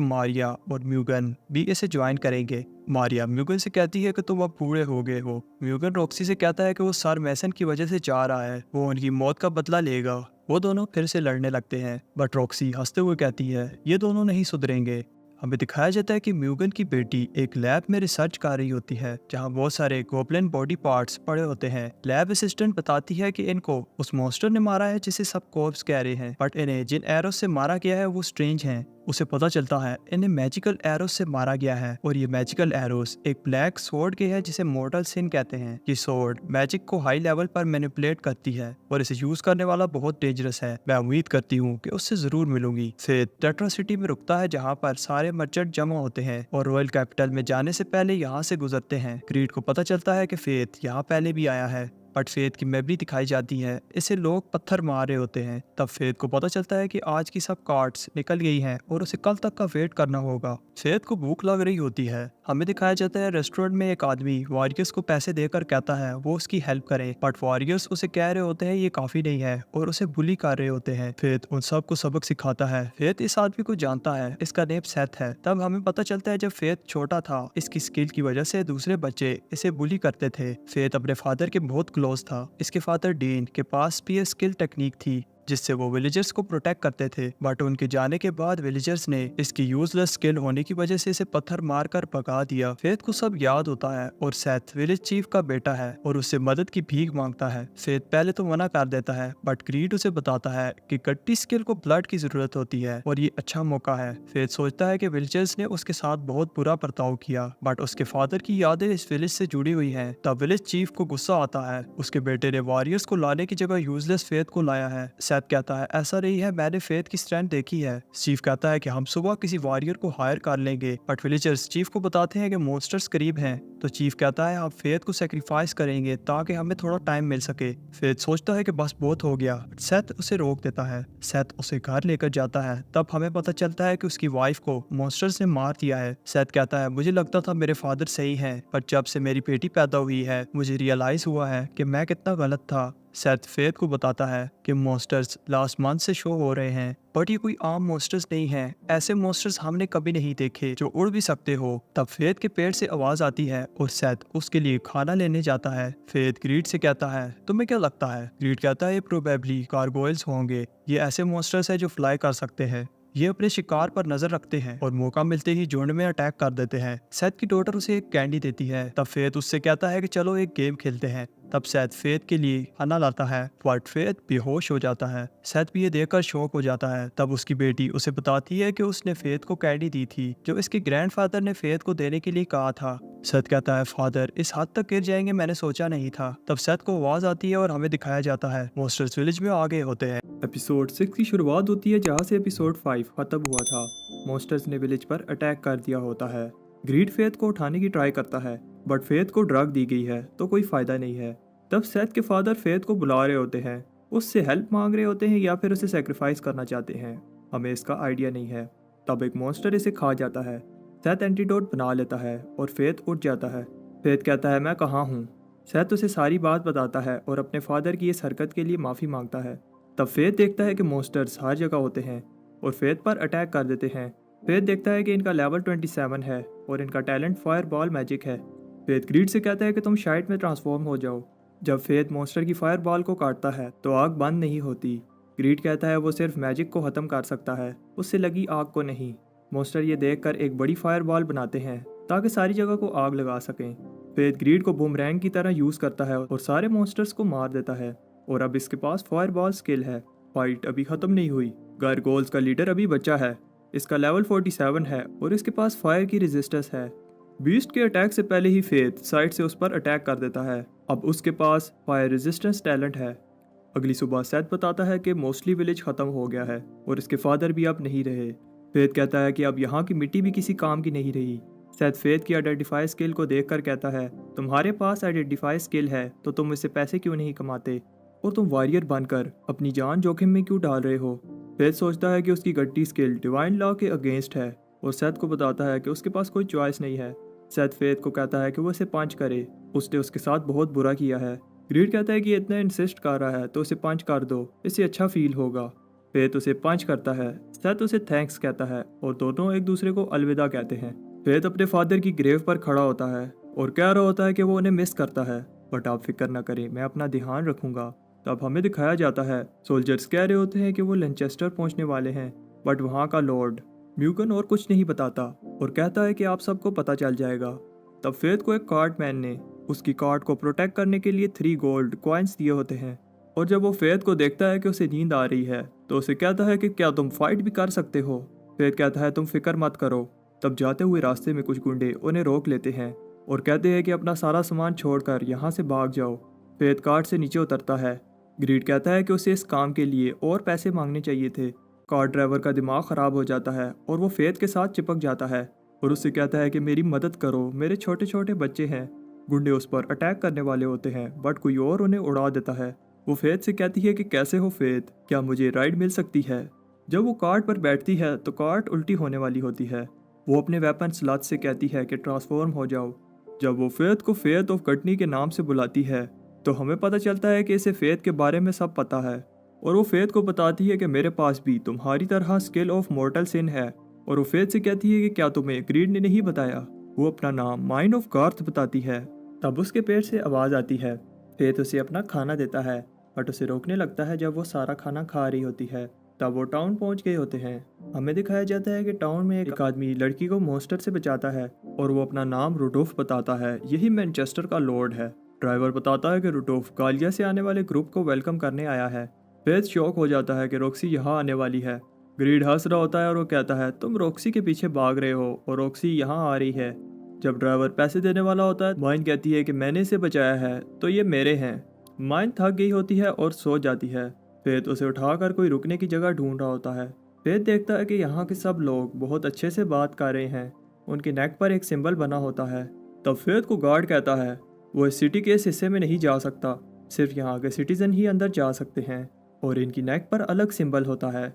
मारिया और म्यूगन भी इसे ज्वाइन करेंगे। मारिया म्यूगन से कहती है कि तुम अब बूढ़े हो गए हो। म्यूगन रॉक्सी से कहता है कि वो सर मैसन की वजह से जा रहा है, वो उनकी मौत का बदला लेगा। वो दोनों फिर से लड़ने लगते हैं बट रॉक्सी हंसते हुए कहती है ये दोनों नहीं सुधरेंगे। हमें दिखाया जाता है कि म्यूगन की बेटी एक लैब में रिसर्च कर रही होती है जहां बहुत सारे गोब्लिन बॉडी पार्ट्स पड़े होते हैं। लैब असिस्टेंट बताती है कि इनको उस मॉन्स्टर ने मारा है जिसे सब कॉर्प्स कह रहे हैं बट इन्हें जिन एरो से मारा गया है वो स्ट्रेंज हैं। उसे पता चलता है इन्हें मैजिकल एरोस से मारा गया है और ये मैजिकल एरोस एक ब्लैक सोर्ड के है जिसे मोर्टल सिन कहते हैं। ये सोर्ड मैजिक को हाई लेवल पर मैनिपुलेट करती है और इसे यूज करने वाला बहुत डेंजरस है। मैं उम्मीद करती हूँ कि उससे जरूर मिलूंगी। फेथ टेट्रा सिटी में रुकता है जहाँ पर सारे मर्चेंट जमा होते हैं और रॉयल कैपिटल में जाने से पहले यहाँ से गुजरते हैं। क्रीड को पता चलता है कि फेथ यहाँ पहले भी आया है बट फेथ की मेमोरी दिखाई जाती है, इसे लोग पत्थर मार रहे होते हैं। तब फेथ को पता चलता है कि आज की सब कार्ड्स निकल गई हैं और उसे कल तक का वेट करना होगा। फेथ को भूख लग रही होती है। हमें दिखाया जाता है रेस्टोरेंट में एक आदमी वॉरियर्स को पैसे देकर कहता है वो उसकी हेल्प करे बट वॉरियर्स उसे कह रहे होते हैं ये काफी नहीं है और उसे बुली कर रहे होते हैं। फेथ उन सबको सबक सिखाता है। फेथ इस आदमी को जानता है, इसका नेम सेथ है। तब हमें पता चलता है जब फेथ छोटा था इसकी स्किल की वजह से दूसरे बच्चे इसे बुली करते थे। फेथ अपने फादर के बहुत क्लोज था। इसके फादर डीन के पास भी स्किल टेक्निक थी जिससे वो विलेजर्स को प्रोटेक्ट करते थे बट उनके जाने के बाद विलेजर्स ने इसकी यूजलेस स्किल होने की वजह से इसे पत्थर मारकर भगा दिया। फेथ को सब याद होता है और सेथ विलेज चीफ का बेटा है और उससे मदद की भीख मांगता है। फेथ पहले तो मना कर देता है बट क्रीड उसे बताता है कि गट्टी स्किल को ब्लड की जरूरत होती है और ये अच्छा मौका है। फेथ सोचता है कि विलेजर्स ने उसके साथ बहुत बुरा बर्ताव किया बट उसके फादर की यादें इस विलेज से जुड़ी हुई है। तब विलेज चीफ को गुस्सा आता है, उसके बेटे ने वॉरियर्स को लाने की जगह यूजलेस फेथ को लाया है। सेथ कहता है ऐसा नहीं है, मैंने फेथ की स्ट्रेंथ देखी है। चीफ कहता है कि हम सुबह किसी वॉरियर को हायर कर लेंगे बट विलेजर्स चीफ को बताते हैं कि मॉन्स्टर्स करीब हैं। तो चीफ कहता है आप फेथ को सेक्रीफाइस करेंगे ताकि हमें थोड़ा टाइम मिल सके। फेथ सोचता है कि बस बहुत हो गया। सेथ उसे रोक देता है। सेथ उसे घर लेकर जाता है। तब हमें पता चलता है कि उसकी वाइफ को मॉन्स्टर्स ने मार दिया है। सेथ कहता है मुझे लगता था मेरे फादर सही हैं पर जब से मेरी बेटी पैदा हुई है मुझे रियलाइज हुआ है कि मैं कितना गलत था। सेथ फेथ को बताता है कि मॉन्स्टर्स लास्ट मंथ से शो हो रहे हैं बट ये कोई आम मॉन्स्टर्स नहीं है। ऐसे मॉन्स्टर्स हमने कभी नहीं देखे जो उड़ भी सकते हो। तब फेथ के पेट से आवाज आती है और सेथ उसके लिए खाना लेने जाता है। फेथ ग्रीड से कहता है तुम्हें क्या लगता है? ग्रीड कहता है ये प्रोबेबली गारगोइल्स होंगे। ये ऐसे मॉन्स्टर्स है जो फ्लाई कर सकते हैं। ये अपने शिकार पर नजर रखते हैं और मौका मिलते ही झुंड में अटैक कर देते हैं। सेथ की डॉटर उसे एक कैंडी देती है। तब फेथ उससे कहता है कि चलो एक गेम खेलते हैं। तब सेथ फेथ के लिए खाना लाता है बट फेथ बेहोश हो जाता है। सेथ भी ये देखकर शॉक हो जाता है। तब उसकी बेटी उसे बताती है कि उसने फेथ को कैंडी दी थी जो इसके ग्रैंडफादर ने फेथ को देने के लिए कहा था। सेथ कहता है फादर इस हद तक गिर जाएंगे मैंने सोचा नहीं था। तब सेथ को आवाज आती है और हमें दिखाया जाता है मॉन्स्टर्स विलेज में आ गए होते हैं। एपिसोड 6 की शुरुआत होती है जहाँ से एपिसोड 5 खत्म हुआ था। मॉन्स्टर्स ने विलेज पर अटैक कर दिया होता है। ग्रीड फेथ को उठाने की ट्राई करता है बट फेथ को ड्रग दी गई है तो कोई फायदा नहीं है। तब सेथ के फादर फेथ को बुला रहे होते हैं उससे हेल्प मांग रहे होते हैं या फिर उसे सेक्रीफाइस करना चाहते हैं। हमें इसका आइडिया नहीं है। तब एक मॉन्स्टर इसे खा जाता है। सेथ एंटीडोट बना लेता है और फेथ उठ जाता है। फेथ कहता है मैं कहाँ हूँ। सेथ उसे सारी बात बताता है और अपने फादर की इस हरकत के लिए माफ़ी मांगता है। तब फेथ देखता है कि मॉन्स्टर्स हर जगह होते हैं और फेथ पर अटैक कर देते हैं। फेथ देखता है कि इनका लेवल 27 है और इनका टैलेंट फायर बॉल मैजिक है। फेथ ग्रीड से कहता है कि तुम शाइट में ट्रांसफॉर्म हो जाओ। जब फेथ मॉन्स्टर की फायर बॉल को काटता है तो आग बंद नहीं होती। ग्रीड कहता है वो सिर्फ मैजिक को ख़त्म कर सकता है, उससे लगी आग को नहीं। मॉन्स्टर ये देखकर एक बड़ी फायर बॉल बनाते हैं ताकि सारी जगह को आग लगा सकें। फेथ ग्रीड को बूमरैंग की तरह यूज़ करता है और सारे मॉन्स्टर्स को मार देता है। और अब इसके पास फायर बॉल स्किल है। फाइट अभी ख़त्म नहीं हुई। गारगोल्स का लीडर अभी बचा है। इसका लेवल 47 है और इसके पास फायर की रेजिस्टेंस है। बीस्ट के अटैक से पहले ही फेथ साइड से उस पर अटैक कर देता है। अब उसके पास फायर रेजिस्टेंस टैलेंट है। अगली सुबह सेथ बताता है कि मोस्टली विलेज खत्म हो गया है और इसके फादर भी अब नहीं रहे। फेथ कहता है कि अब यहाँ की मिट्टी भी किसी काम की नहीं रही। सेथ फेथ की आइडेंटिफाई स्किल को देखकर कहता है तुम्हारे पास आइडेंटिफाई स्किल है तो तुम इससे पैसे क्यों नहीं कमाते और तुम वॉरियर बनकर अपनी जान जोखिम में क्यों डाल रहे हो। फेथ सोचता है कि उसकी गट्टी स्किल डिवाइन लॉ के अगेंस्ट है और सेथ को बताता है कि उसके पास कोई चॉइस नहीं है। सेथ फेथ को कहता है कि वो इसे पंच करे, उसने उसके साथ बहुत बुरा किया है। ग्रीड कहता है कि ये इतना इंसिस्ट कर रहा है तो उसे पंच कर दो, इससे अच्छा फील होगा। फेथ उसे पंच करता है। सेथ उसे थैंक्स कहता है और दोनों एक दूसरे को अलविदा कहते हैं। फेथ अपने फादर की ग्रेव पर खड़ा होता है और कह रहा होता है कि वो उन्हें मिस करता है, बट आप फिक्र ना करें, मैं अपना ध्यान रखूंगा। तब हमें दिखाया जाता है सोल्जर्स कह रहे होते हैं कि वो लिंचेस्टर पहुंचने वाले हैं, बट वहाँ का लॉर्ड म्यूगन और कुछ नहीं बताता और कहता है कि आप सबको पता चल जाएगा। तब फेथ को एक कार्ड मैन ने उसकी कार्ड को प्रोटेक्ट करने के लिए 3 गोल्ड कॉइन्स दिए होते हैं और जब वो फेथ को देखता है कि उसे नींद आ रही है तो उसे कहता है कि क्या तुम फाइट भी कर सकते हो। फेथ कहता है तुम फिक्र मत करो। तब जाते हुए रास्ते में कुछ गुंडे उन्हें रोक लेते हैं और कहते हैं कि अपना सारा सामान छोड़कर यहाँ से भाग जाओ। फेथ कार्ड से नीचे उतरता है। ग्रीड कहता है कि उसे इस काम के लिए और पैसे मांगने चाहिए थे। कार ड्राइवर का दिमाग ख़राब हो जाता है और वो फेथ के साथ चिपक जाता है और उससे कहता है कि मेरी मदद करो, मेरे छोटे छोटे बच्चे हैं। गुंडे उस पर अटैक करने वाले होते हैं बट कोई और उन्हें उड़ा देता है। वो फेथ से कहती है कि कैसे हो फेथ, क्या मुझे राइड मिल सकती है। जब वो कार्ट पर बैठती है तो कार्ट उल्टी होने वाली होती है। वो अपने वेपन स्लॉथ से कहती है कि ट्रांसफॉर्म हो जाओ। जब वो फेथ को फेथ ऑफ गटनी के नाम से बुलाती है तो हमें पता चलता है कि इसे फेथ के बारे में सब पता है और वो फेथ को बताती है कि मेरे पास भी तुम्हारी तरह स्किल ऑफ मॉर्टल सिन है। और वो फेथ से कहती है कि क्या तुम्हें ग्रीड ने नहीं बताया। वो अपना नाम माइंड ऑफ गार्थ बताती है। तब उसके पेट से आवाज़ आती है। फेथ उसे अपना खाना देता है बट उसे रोकने लगता है जब वो सारा खाना खा रही होती है। तब वो टाउन पहुंच गए होते हैं। हमें दिखाया जाता है कि टाउन में एक आदमी लड़की को मॉन्स्टर से बचाता है और वो अपना नाम रूडोल्फ बताता है, यही मैनचेस्टर का लॉर्ड है। ड्राइवर बताता है कि रूडोल्फ गालिया से आने वाले ग्रुप को वेलकम करने आया है। फेथ शॉक हो जाता है कि रॉक्सी यहाँ आने वाली है। ग्रीड हंस रहा होता है और वो कहता है तुम रॉक्सी के पीछे भाग रहे हो और रॉक्सी यहाँ आ रही है। जब ड्राइवर पैसे देने वाला होता है माइन कहती है कि मैंने इसे बचाया है तो ये मेरे हैं। माइन थक गई होती है और सो जाती है। फेथ उसे उठाकर कोई रुकने की जगह ढूंढ रहा होता है। फेथ देखता है कि यहाँ के सब लोग बहुत अच्छे से बात कर रहे हैं। उनके नेक पर एक सिंबल बना होता है। तब फेथ को गार्ड कहता है वो इस सिटी के इस हिस्से में नहीं जा सकता, सिर्फ यहाँ के सिटीजन ही अंदर जा सकते हैं और इनकी नेक पर अलग सिंबल होता है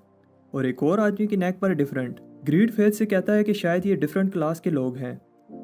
और एक और आदमी की नेक पर डिफरेंट। ग्रीड फेथ से कहता है कि शायद ये डिफरेंट क्लास के लोग हैं।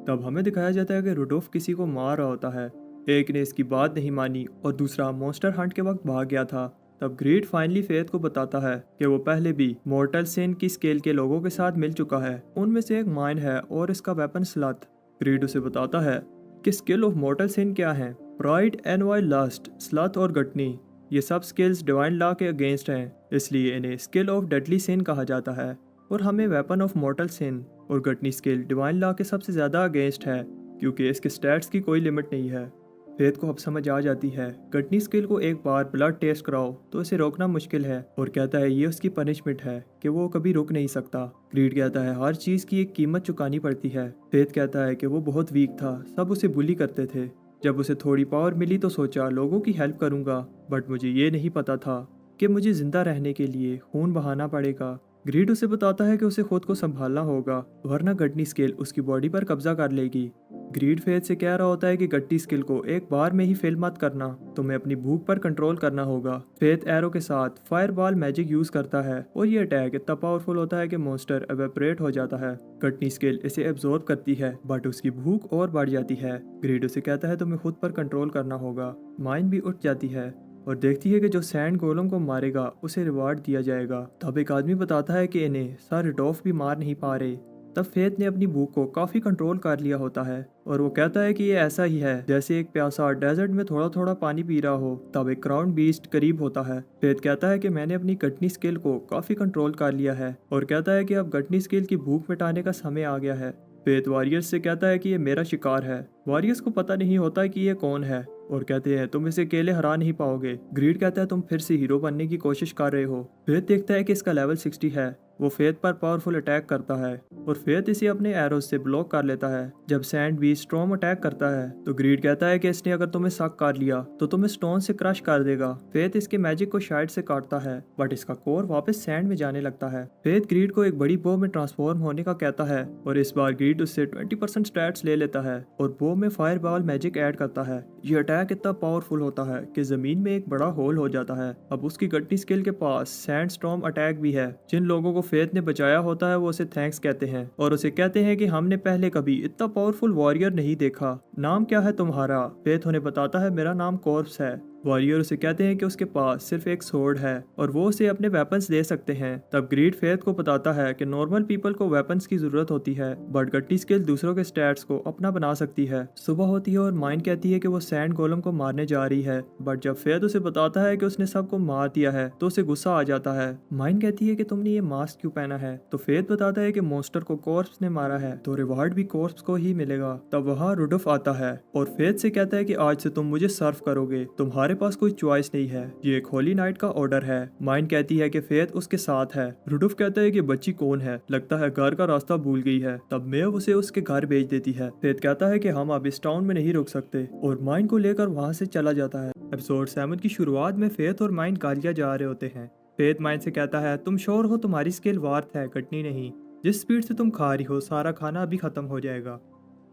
तब हमें दिखाया जाता है कि रूडोल्फ किसी को मार रहा होता है। एक ने इसकी बात नहीं मानी और दूसरा मॉन्स्टर हंट के वक्त भाग गया था। तब ग्रीड फाइनली फेथ को बताता है कि वो पहले भी मॉर्टल सिन की स्केल के लोगों के साथ मिल चुका है, उनमें से एक माइन है और इसका वेपन स्लथ। ग्रीड उसे बताता है कि स्किल ऑफ मॉर्टल सिन क्या है। प्राइड, एनवाई, लस्ट, स्लथ और गटनी, ये सब स्किल्स डिवाइन लॉ के अगेंस्ट हैं, इसलिए इन्हें स्किल ऑफ डेडली सिन कहा जाता है। और हमें वेपन ऑफ मॉर्टल सिन और गटनी स्किल डिवाइन लॉ के सबसे ज़्यादा अगेंस्ट है क्योंकि इसके स्टैट्स की कोई लिमिट नहीं है। फेथ को अब समझ आ जाती है गटनी स्किल को एक बार ब्लड टेस्ट कराओ तो इसे रोकना मुश्किल है और कहता है ये उसकी पनिशमेंट है कि वो कभी रुक नहीं सकता। ग्रीड कहता है हर चीज़ की एक कीमत चुकानी पड़ती है। फेथ कहता है कि वो बहुत वीक था, सब उसे बुली करते थे। जब उसे थोड़ी पावर मिली तो सोचा लोगों की हेल्प करूंगा, बट मुझे ये नहीं पता था कि मुझे जिंदा रहने के लिए खून बहाना पड़ेगा। ग्रीड उसे बताता है कि उसे खुद को संभालना होगा वरना गटनी स्केल उसकी बॉडी पर कब्जा कर लेगी। ग्रीड फेथ से कह रहा होता है कि गट्टी स्किल को एक बार में ही फेल मत करना, तुम्हें अपनी भूख पर कंट्रोल करना होगा। फेथ एरो के साथ फायरबॉल मैजिक यूज करता है और ये अटैक इतना पावरफुल होता है कि मॉन्स्टर एवेपोरेट हो जाता है। गटनी स्किल इसे एब्जॉर्ब करती है बट उसकी भूख और बढ़ जाती है। ग्रीड उसे कहता है तुम्हें खुद पर कंट्रोल करना होगा। माइन भी उठ जाती है और देखती है कि जो सैंड गोलम को मारेगा उसे रिवार्ड दिया जाएगा। तब एक आदमी बताता है कि इन्हें सारे डॉफ भी मार नहीं पा रहे। तब फेथ ने अपनी भूख को काफी कंट्रोल कर लिया होता है और वो कहता है कि ये ऐसा ही है जैसे एक प्यासा डेजर्ट में थोड़ा थोड़ा पानी पी रहा हो। तब एक क्राउन बीस्ट करीब होता है। फेथ कहता है कि मैंने अपनी गटनी स्किल को काफी कंट्रोल कर लिया है और कहता है कि अब गटनी स्किल की भूख मिटाने का समय आ गया है। फेथ वॉरियर्स से कहता है कि ये मेरा शिकार है। वॉरियर्स को पता नहीं होता कि ये कौन है और कहते हैं तुम इसे अकेले हरा नहीं पाओगे। ग्रीड कहता है तुम फिर से हीरो बनने की कोशिश कर रहे हो। फेथ देखता है कि इसका लेवल 60 है। वो फेथ पर पावरफुल अटैक करता है और फेथ इसे अपने एरोज से ब्लॉक कर लेता है। जब सैंड भी स्टॉर्म अटैक करता है तो ग्रीड कहता है कि इसने अगर तुम्हें शक कर लिया तो तुम्हें स्टोन से क्रश कर देगा। फेथ इसके मैजिक को शायद से काटता है बट इसका कोर वापस सैंड में जाने लगता है। फेथ ग्रीड को एक बड़ी बो में ट्रांसफॉर्म होने का कहता है और इस बार ग्रीड उससे 20% स्टैट्स ले लेता है और बो में फायरबॉल मैजिक ऐड करता है। ये अटैक इतना पावरफुल होता है कि जमीन में एक बड़ा होल हो जाता है। अब उसकी गट्टी स्किल के पास सैंड स्टॉर्म अटैक भी है। जिन लोगों को फेथ ने बचाया होता है वो उसे थैंक्स कहते हैं और उसे कहते हैं कि हमने पहले कभी इतना पावरफुल वॉरियर नहीं देखा। नाम क्या है तुम्हारा? फेथ उन्हें बताता है मेरा नाम कॉर्प्स है। वॉरियर उसे कहते हैं कि उसके पास सिर्फ एक सोर्ड है और वो उसे अपने वेपन्स दे सकते हैं। तब ग्रीड फेथ को बताता है कि नॉर्मल पीपल को वेपन्स की जरूरत होती है बट गट्टी स्किल दूसरों के स्टैट्स को अपना बना सकती है। सुबह होती है और माइन कहती है कि वो सैंड गोलम को मारने जा रही है बट जब फेथ उसे बताता है कि उसने सबको मार दिया है तो उसे गुस्सा आ जाता है। माइन कहती है कि तुमने ये मास्क क्यों पहना है? तो फेथ बताता है कि मॉन्स्टर को कॉर्प्स ने मारा है तो रिवार्ड भी कॉर्प्स को ही मिलेगा। तब वहाँ रुडोफ आता है और फेथ से कहता है कि आज से तुम मुझे सर्व करोगे, तुम्हारे पास कोई चॉइस नहीं है, ये एक होली नाइट का ऑर्डर है। माइन कहती है कि फेथ उसके साथ है। रुडोफ कहता है कि बच्ची कौन है, लगता है घर का रास्ता भूल गई है। तब मेव उसे उसके घर भेज देती है। फेथ कहता है कि हम अब इस टाउन में नहीं रुक सकते और माइन को लेकर वहाँ से चला जाता है। एपिसोड 7 की शुरुआत में फेथ और माइन गालिया जा रहे होते हैं। फेथ माइन से कहता है तुम श्योर हो तुम्हारी स्किल वार्थ है, कटनी नहीं, जिस स्पीड से तुम खा रही हो सारा खाना अभी खत्म हो जाएगा।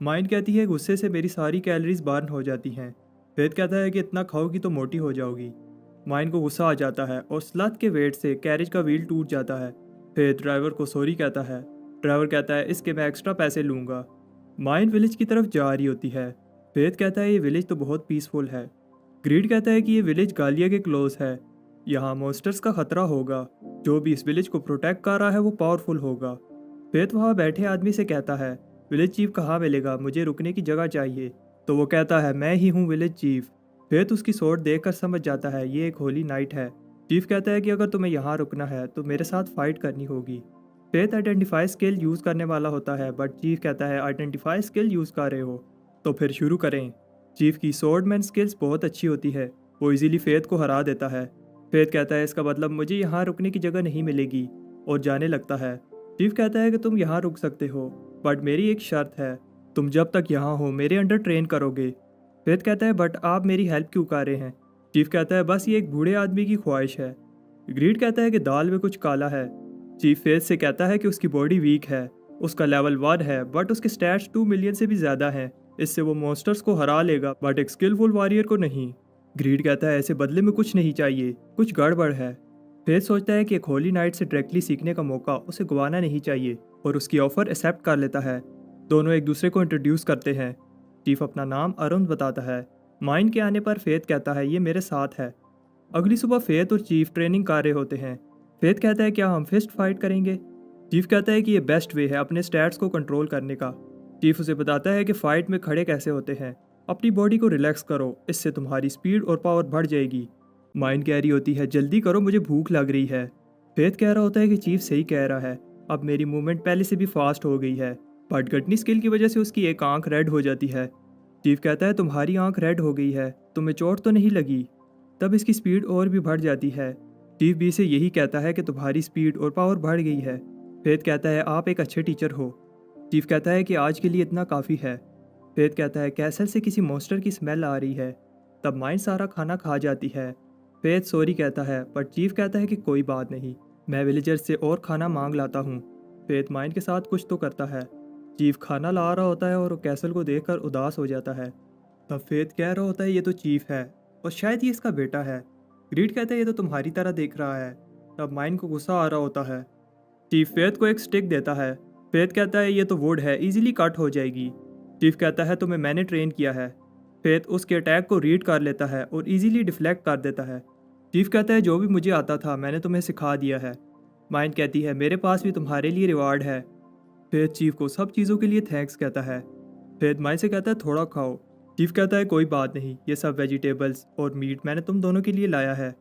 माइन कहती है गुस्से से मेरी सारी कैलोरीज बर्न हो जाती हैं। फेथ कहता है कि इतना खाओगी तो मोटी हो जाओगी। माइन को गुस्सा आ जाता है और स्लथ के वेट से कैरेज का व्हील टूट जाता है। फेथ ड्राइवर को सॉरी कहता है। ड्राइवर कहता है इसके मैं एक्स्ट्रा पैसे लूंगा। माइन विलेज की तरफ जा रही होती है। फेथ कहता है ये विलेज तो बहुत पीसफुल है। ग्रीड कहता है कि ये विलेज गालिया के क्लोज है, यहाँ मॉन्स्टर्स का खतरा होगा, जो भी इस विलेज को प्रोटेक्ट कर रहा है वो पावरफुल होगा। फेथ वहाँ बैठे आदमी से कहता है विलेज चीफ कहाँ मिलेगा, मुझे रुकने की जगह चाहिए। तो वो कहता है मैं ही हूँ विलेज चीफ। फेथ उसकी सोर्ड देखकर समझ जाता है ये एक होली नाइट है। चीफ कहता है कि अगर तुम्हें यहाँ रुकना है तो मेरे साथ फाइट करनी होगी। फेथ आइडेंटिफाई स्किल यूज करने वाला होता है बट चीफ कहता है आइडेंटिफाई स्किल यूज कर रहे हो तो फिर शुरू करें। चीफ की स्वॉर्डमैन स्किल्स बहुत अच्छी होती है, वो इजीली फेथ को हरा देता है। फेथ कहता है इसका मतलब मुझे यहाँ रुकने की जगह नहीं मिलेगी और जाने लगता है। चीफ कहता है कि तुम यहाँ रुक सकते हो बट मेरी एक शर्त है, तुम जब तक यहाँ हो मेरे अंडर ट्रेन करोगे। फेथ कहता है बट आप मेरी हेल्प क्यों कर रहे हैं? चीफ कहता है बस ये एक बूढ़े आदमी की ख्वाहिश है। ग्रीड कहता है कि दाल में कुछ काला है। चीफ फेथ से कहता है कि उसकी बॉडी वीक है, उसका लेवल 1 है बट उसके स्टैट्स 2 मिलियन से भी ज्यादा हैं, इससे वो मॉन्स्टर्स को हरा लेगा बट एक स्किलफुल वॉरियर को नहीं। ग्रीड कहता है ऐसे बदले में कुछ नहीं चाहिए, कुछ गड़बड़ है। फेथ सोचता है कि एक होली नाइट से डायरेक्टली सीखने का मौका उसे गंवाना नहीं चाहिए और उसकी ऑफर एक्सेप्ट कर लेता है। दोनों एक दूसरे को इंट्रोड्यूस करते हैं। चीफ अपना नाम अरुण बताता है। माइन के आने पर फेथ कहता है ये मेरे साथ है। अगली सुबह फेथ और चीफ ट्रेनिंग कर रहे होते हैं। फेथ कहता है क्या हम फिस्ट फाइट करेंगे? चीफ कहता है कि ये बेस्ट वे है अपने स्टैट्स को कंट्रोल करने का। चीफ उसे बताता है कि फाइट में खड़े कैसे होते हैं, अपनी बॉडी को रिलैक्स करो, इससे तुम्हारी स्पीड और पावर बढ़ जाएगी। माइन कह रही होती है जल्दी करो मुझे भूख लग रही है। फेथ कह रहा होता है कि चीफ सही कह रहा है, अब मेरी मूवमेंट पहले से भी फास्ट हो गई है बट गटनी स्किल की वजह से उसकी एक आंख रेड हो जाती है। चीफ कहता है तुम्हारी आंख रेड हो गई है, तुम्हें चोट तो नहीं लगी? तब इसकी स्पीड और भी बढ़ जाती है। चीफ भी से यही कहता है कि तुम्हारी स्पीड और पावर बढ़ गई है। फेथ कहता है आप एक अच्छे टीचर हो। चीफ कहता है कि आज के लिए इतना काफ़ी है। फेथ कहता है कैसल से किसी मॉन्स्टर की स्मेल आ रही है। तब माइन सारा खाना खा जाती है। फेथ सॉरी कहता है पर चीफ कहता है कि कोई बात नहीं, मैं विलेजर से और खाना मांग लाता हूँ। फेथ माइंड के साथ कुछ तो करता है। चीफ खाना ला रहा होता है और वो कैसल को देखकर उदास हो जाता है। तब फेथ कह रहा होता है ये तो चीफ है और शायद ये इसका बेटा है। ग्रीड कहता है ये तो तुम्हारी तरह देख रहा है। तब माइंड को गुस्सा आ रहा होता है। चीफ फेथ को एक स्टिक देता है। फेथ कहता है ये तो वुड है, इजीली कट हो जाएगी। चीफ कहता है तुम्हें मैंने ट्रेन किया है। फेथ उसके अटैक को रीड कर लेता है और इजीली डिफ्लेक्ट कर देता है। चीफ कहता है जो भी मुझे आता था मैंने तुम्हें सिखा दिया है। माइंड कहती है मेरे पास भी तुम्हारे लिए रिवार्ड है। फेथ चीफ को सब चीज़ों के लिए थैंक्स कहता है। फेथ माइंड से कहता है थोड़ा खाओ। चीफ कहता है कोई बात नहीं, ये सब वेजिटेबल्स और मीट मैंने तुम दोनों के लिए लाया है।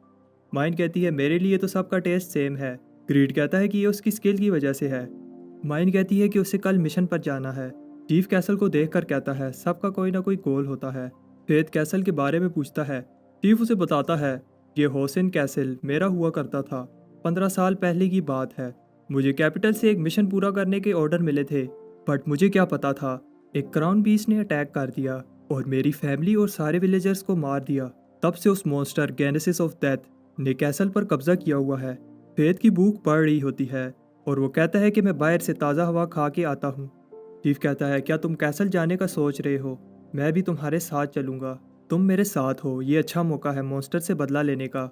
माइंड कहती है मेरे लिए तो सबका टेस्ट सेम है। ग्रीड कहता है कि ये उसकी स्किल की वजह से है। माइंड कहती है कि उसे कल मिशन पर जाना है। चीफ कैसल को देखकर कहता है सबका कोई ना कोई गोल होता है। फेथ कैसल के बारे में पूछता है। चीफ उसे बताता है ये होसेन कैसल मेरा हुआ करता था। 15 साल पहले की बात है। मुझे कैपिटल से एक मिशन पूरा करने के ऑर्डर मिले थे, बट मुझे क्या पता था एक क्राउन बीस्ट ने अटैक कर दिया और मेरी फैमिली और सारे विलेजर्स को मार दिया। तब से उस मॉन्स्टर गेनेसिस ऑफ डेथ ने कैसल पर कब्जा किया हुआ है। फेथ की भूख बढ़ रही होती है और वो कहता है कि मैं बाहर से ताज़ा हवा खा के आता हूँ। चीफ कहता है क्या तुम कैसल जाने का सोच रहे हो? मैं भी तुम्हारे साथ चलूँगा। तुम मेरे साथ हो, ये अच्छा मौका है मॉन्स्टर से बदला लेने का।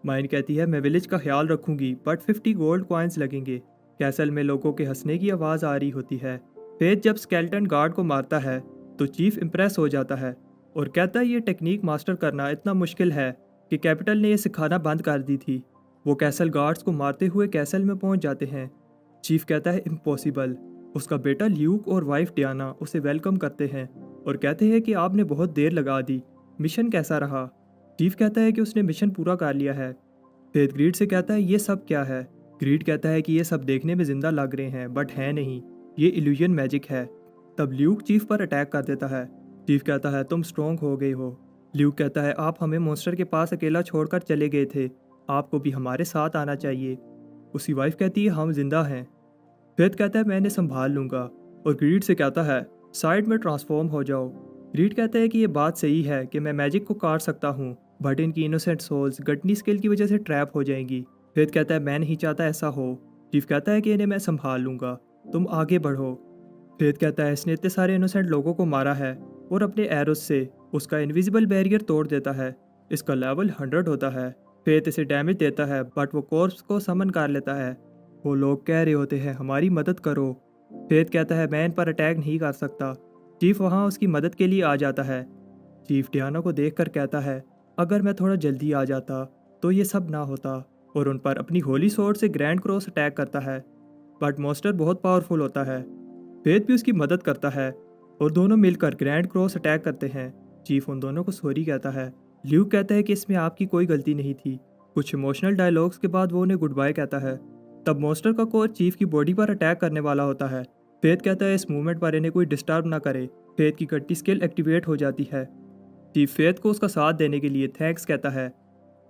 माइंड कहती है मैं विलेज का ख्याल रखूंगी, बट 50 गोल्ड कॉइन्स लगेंगे। कैसल में लोगों के हंसने की आवाज़ आ रही होती है। फेथ जब स्केल्टन गार्ड को मारता है तो चीफ इम्प्रेस हो जाता है और कहता है ये टेक्निक मास्टर करना इतना मुश्किल है कि कैपिटल ने यह सिखाना बंद कर दी थी। वो कैसल गार्ड्स को मारते हुए कैसल में पहुंच जाते हैं। चीफ कहता है इम्पॉसिबल। उसका बेटा ल्यूक और वाइफ डियाना उसे वेलकम करते हैं और कहते हैं कि आपने बहुत देर लगा दी। मिशन कैसा रहा? चीफ कहता है कि उसने मिशन पूरा कर लिया है। फेथ ग्रीड से कहता है ये सब क्या है? ग्रीड कहता है कि ये सब देखने में जिंदा लग रहे हैं बट है नहीं, ये इल्यूजन मैजिक है। तब ल्यूक चीफ पर अटैक कर देता है। चीफ कहता है तुम स्ट्रॉन्ग हो गए हो। ल्यूक कहता है आप हमें मॉन्स्टर के पास अकेला छोड़कर चले गए थे, आपको भी हमारे साथ आना चाहिए। उसकी वाइफ कहती है हम जिंदा हैं। फेथ कहता है मैं इन्हें संभाल लूंगा और ग्रीड से कहता है साइड में ट्रांसफॉर्म हो जाओ। ग्रीड कहता है कि ये बात सही है कि मैं मैजिक को काट सकता हूँ, बट इनकी इनोसेंट सोल्स गटनी स्किल की वजह से ट्रैप हो जाएंगी। फेथ कहता है मैं नहीं चाहता ऐसा हो। चीफ कहता है कि इन्हें मैं संभाल लूंगा, तुम आगे बढ़ो। फेथ कहता है इसने इतने सारे इनोसेंट लोगों को मारा है और अपने एरोस से उसका इनविजिबल बैरियर तोड़ देता है। इसका लेवल 100 होता है। फेथ इसे डैमेज देता है बट वो कॉर्प्स को समन कर लेता है। वो लोग कह रहे होते हैं हमारी मदद करो। फेथ कहता है मैं इन पर अटैक नहीं कर सकता। चीफ वहाँ उसकी मदद के लिए आ जाता है। चीफ डियाना को देखकर कहता है अगर मैं थोड़ा जल्दी आ जाता तो ये सब ना होता, और उन पर अपनी होली स्वॉर्ड से ग्रैंड क्रॉस अटैक करता है। बट मॉन्स्टर बहुत पावरफुल होता है। फेथ भी उसकी मदद करता है और दोनों मिलकर ग्रैंड क्रॉस अटैक करते हैं। चीफ उन दोनों को सॉरी कहता है। ल्यूक कहता है कि इसमें आपकी कोई गलती नहीं थी। कुछ इमोशनल डायलॉग्स के बाद वो उन्हें गुड बाय कहता है। तब मॉन्स्टर का कोच चीफ की बॉडी पर अटैक करने वाला होता है। फेथ कहता है इस मूवमेंट पर इन्हें कोई डिस्टर्ब ना करे। फेथ की गट्टी स्किल एक्टिवेट हो जाती है। चीफ फेथ को उसका साथ देने के लिए थैंक्स कहता है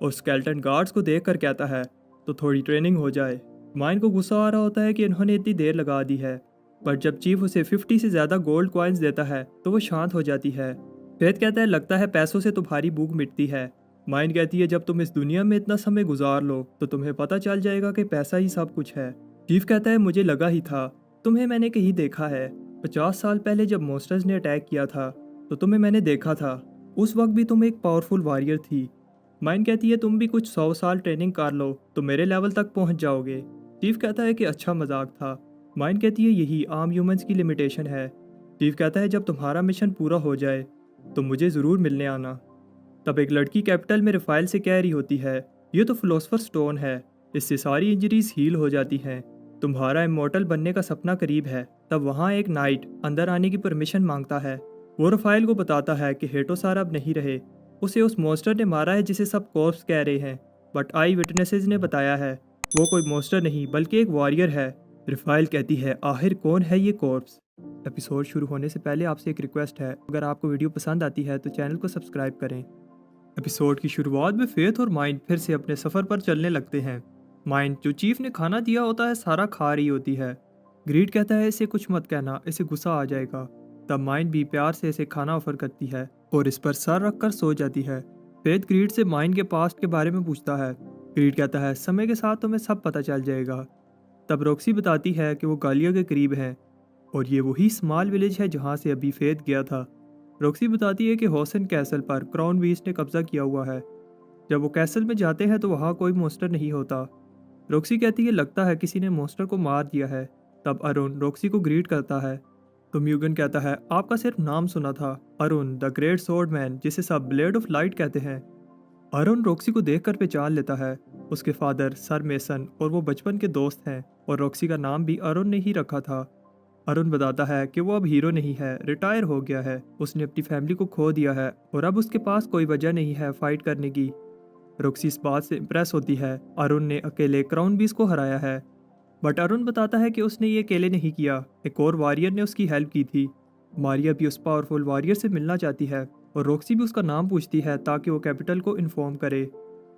और स्केल्टन गार्ड्स को देख कर कहता है तो थोड़ी ट्रेनिंग हो जाए। माइंड को गुस्सा आ रहा होता है कि इन्होंने इतनी देर लगा दी है, पर जब चीफ उसे 50 से ज़्यादा गोल्ड कॉइन्स देता है तो वो शांत हो जाती है। फेथ कहता है लगता है पैसों से तुम्हारी भूख मिटती है। माइंड कहती है जब तुम इस दुनिया में इतना समय गुजार लो तो तुम्हें पता चल जाएगा कि पैसा ही सब कुछ है। चीफ कहता है मुझे लगा ही था, तुम्हें मैंने कहीं देखा है। 50 साल पहले जब मॉन्स्टर्स ने अटैक किया था तो तुम्हें मैंने देखा था, उस वक्त भी तुम एक पावरफुल वॉरियर थी। माइंड कहती है तुम भी कुछ 100 साल ट्रेनिंग कर लो तो मेरे लेवल तक पहुंच जाओगे। चीफ कहता है कि अच्छा मजाक था। माइंड कहती है यही आम ह्यूमंस की लिमिटेशन है। चीफ कहता है जब तुम्हारा मिशन पूरा हो जाए तो मुझे ज़रूर मिलने आना। तब एक लड़की कैपिटल में रिफाइल से कह रही होती है ये तो फिलोसफर स्टोन है, इससे सारी इंजरीज हील हो जाती हैं, तुम्हारा इमोर्टल बनने का सपना करीब है। तब वहाँ एक नाइट अंदर आने की परमिशन मांगता है। वो रफाइल को बताता है कि हेटोसार अब नहीं रहे, उसे उस मॉन्स्टर ने मारा है जिसे सब कॉर्प्स कह रहे हैं, बट आई विटनेसेस ने बताया है वो कोई मॉन्स्टर नहीं बल्कि एक वॉरियर है। रफाइल कहती है आखिर कौन है ये कॉर्प्स। एपिसोड शुरू होने से पहले आपसे एक रिक्वेस्ट है, अगर आपको वीडियो पसंद आती है तो चैनल को सब्सक्राइब करें। एपिसोड की शुरुआत में फेथ और माइंड फिर से अपने सफ़र पर चलने लगते हैं। माइंड जो चीफ ने खाना दिया होता है सारा खा रही होती है। ग्रीड कहता है इसे कुछ मत कहना, इसे गुस्सा आ जाएगा। तब माइंड भी प्यार से इसे खाना ऑफर करती है और इस पर सर रखकर सो जाती है। फेथ ग्रीड से माइंड के पास्ट के बारे में पूछता है। ग्रीड कहता है समय के साथ तुम्हें सब पता चल जाएगा। तब रॉक्सी बताती है कि वो गालिया के करीब हैं और ये वही स्मॉल विलेज है जहाँ से अभी फेथ गया था। रॉक्सी बताती है कि हॉसन कैसल पर क्राउन बीस्ट ने कब्जा किया हुआ है। जब वो कैसल में जाते हैं तो वहाँ कोई मॉन्स्टर नहीं होता। रॉक्सी कहती है लगता है किसी ने मॉन्स्टर को मार दिया है। तब अरुण रॉक्सी को ग्रीट करता है तो म्यूगन कहता है आपका सिर्फ नाम सुना था, Arun the great sword man, जिसे सब ब्लेड ऑफ लाइट कहते हैं। अरुण रॉक्सी को देखकर पहचान लेता है। उसके फादर सर मेसन और वो बचपन के दोस्त हैं और रॉक्सी का नाम भी अरुण ने ही रखा था। अरुण बताता है कि वो अब हीरो नहीं है, रिटायर हो गया है, उसने अपनी फैमिली को खो दिया है और अब उसके पास कोई वजह नहीं है फाइट करने की। रॉक्सी इस बात से इम्प्रेस होती है, अरुण ने अकेले क्राउन बीस को हराया है। बट अरुण बताता है कि उसने ये अकेले नहीं किया, एक और वॉरियर ने उसकी हेल्प की थी। मारिया भी उस पावरफुल वॉरियर से मिलना चाहती है और रॉक्सी भी उसका नाम पूछती है ताकि वो कैपिटल को इन्फॉर्म करे।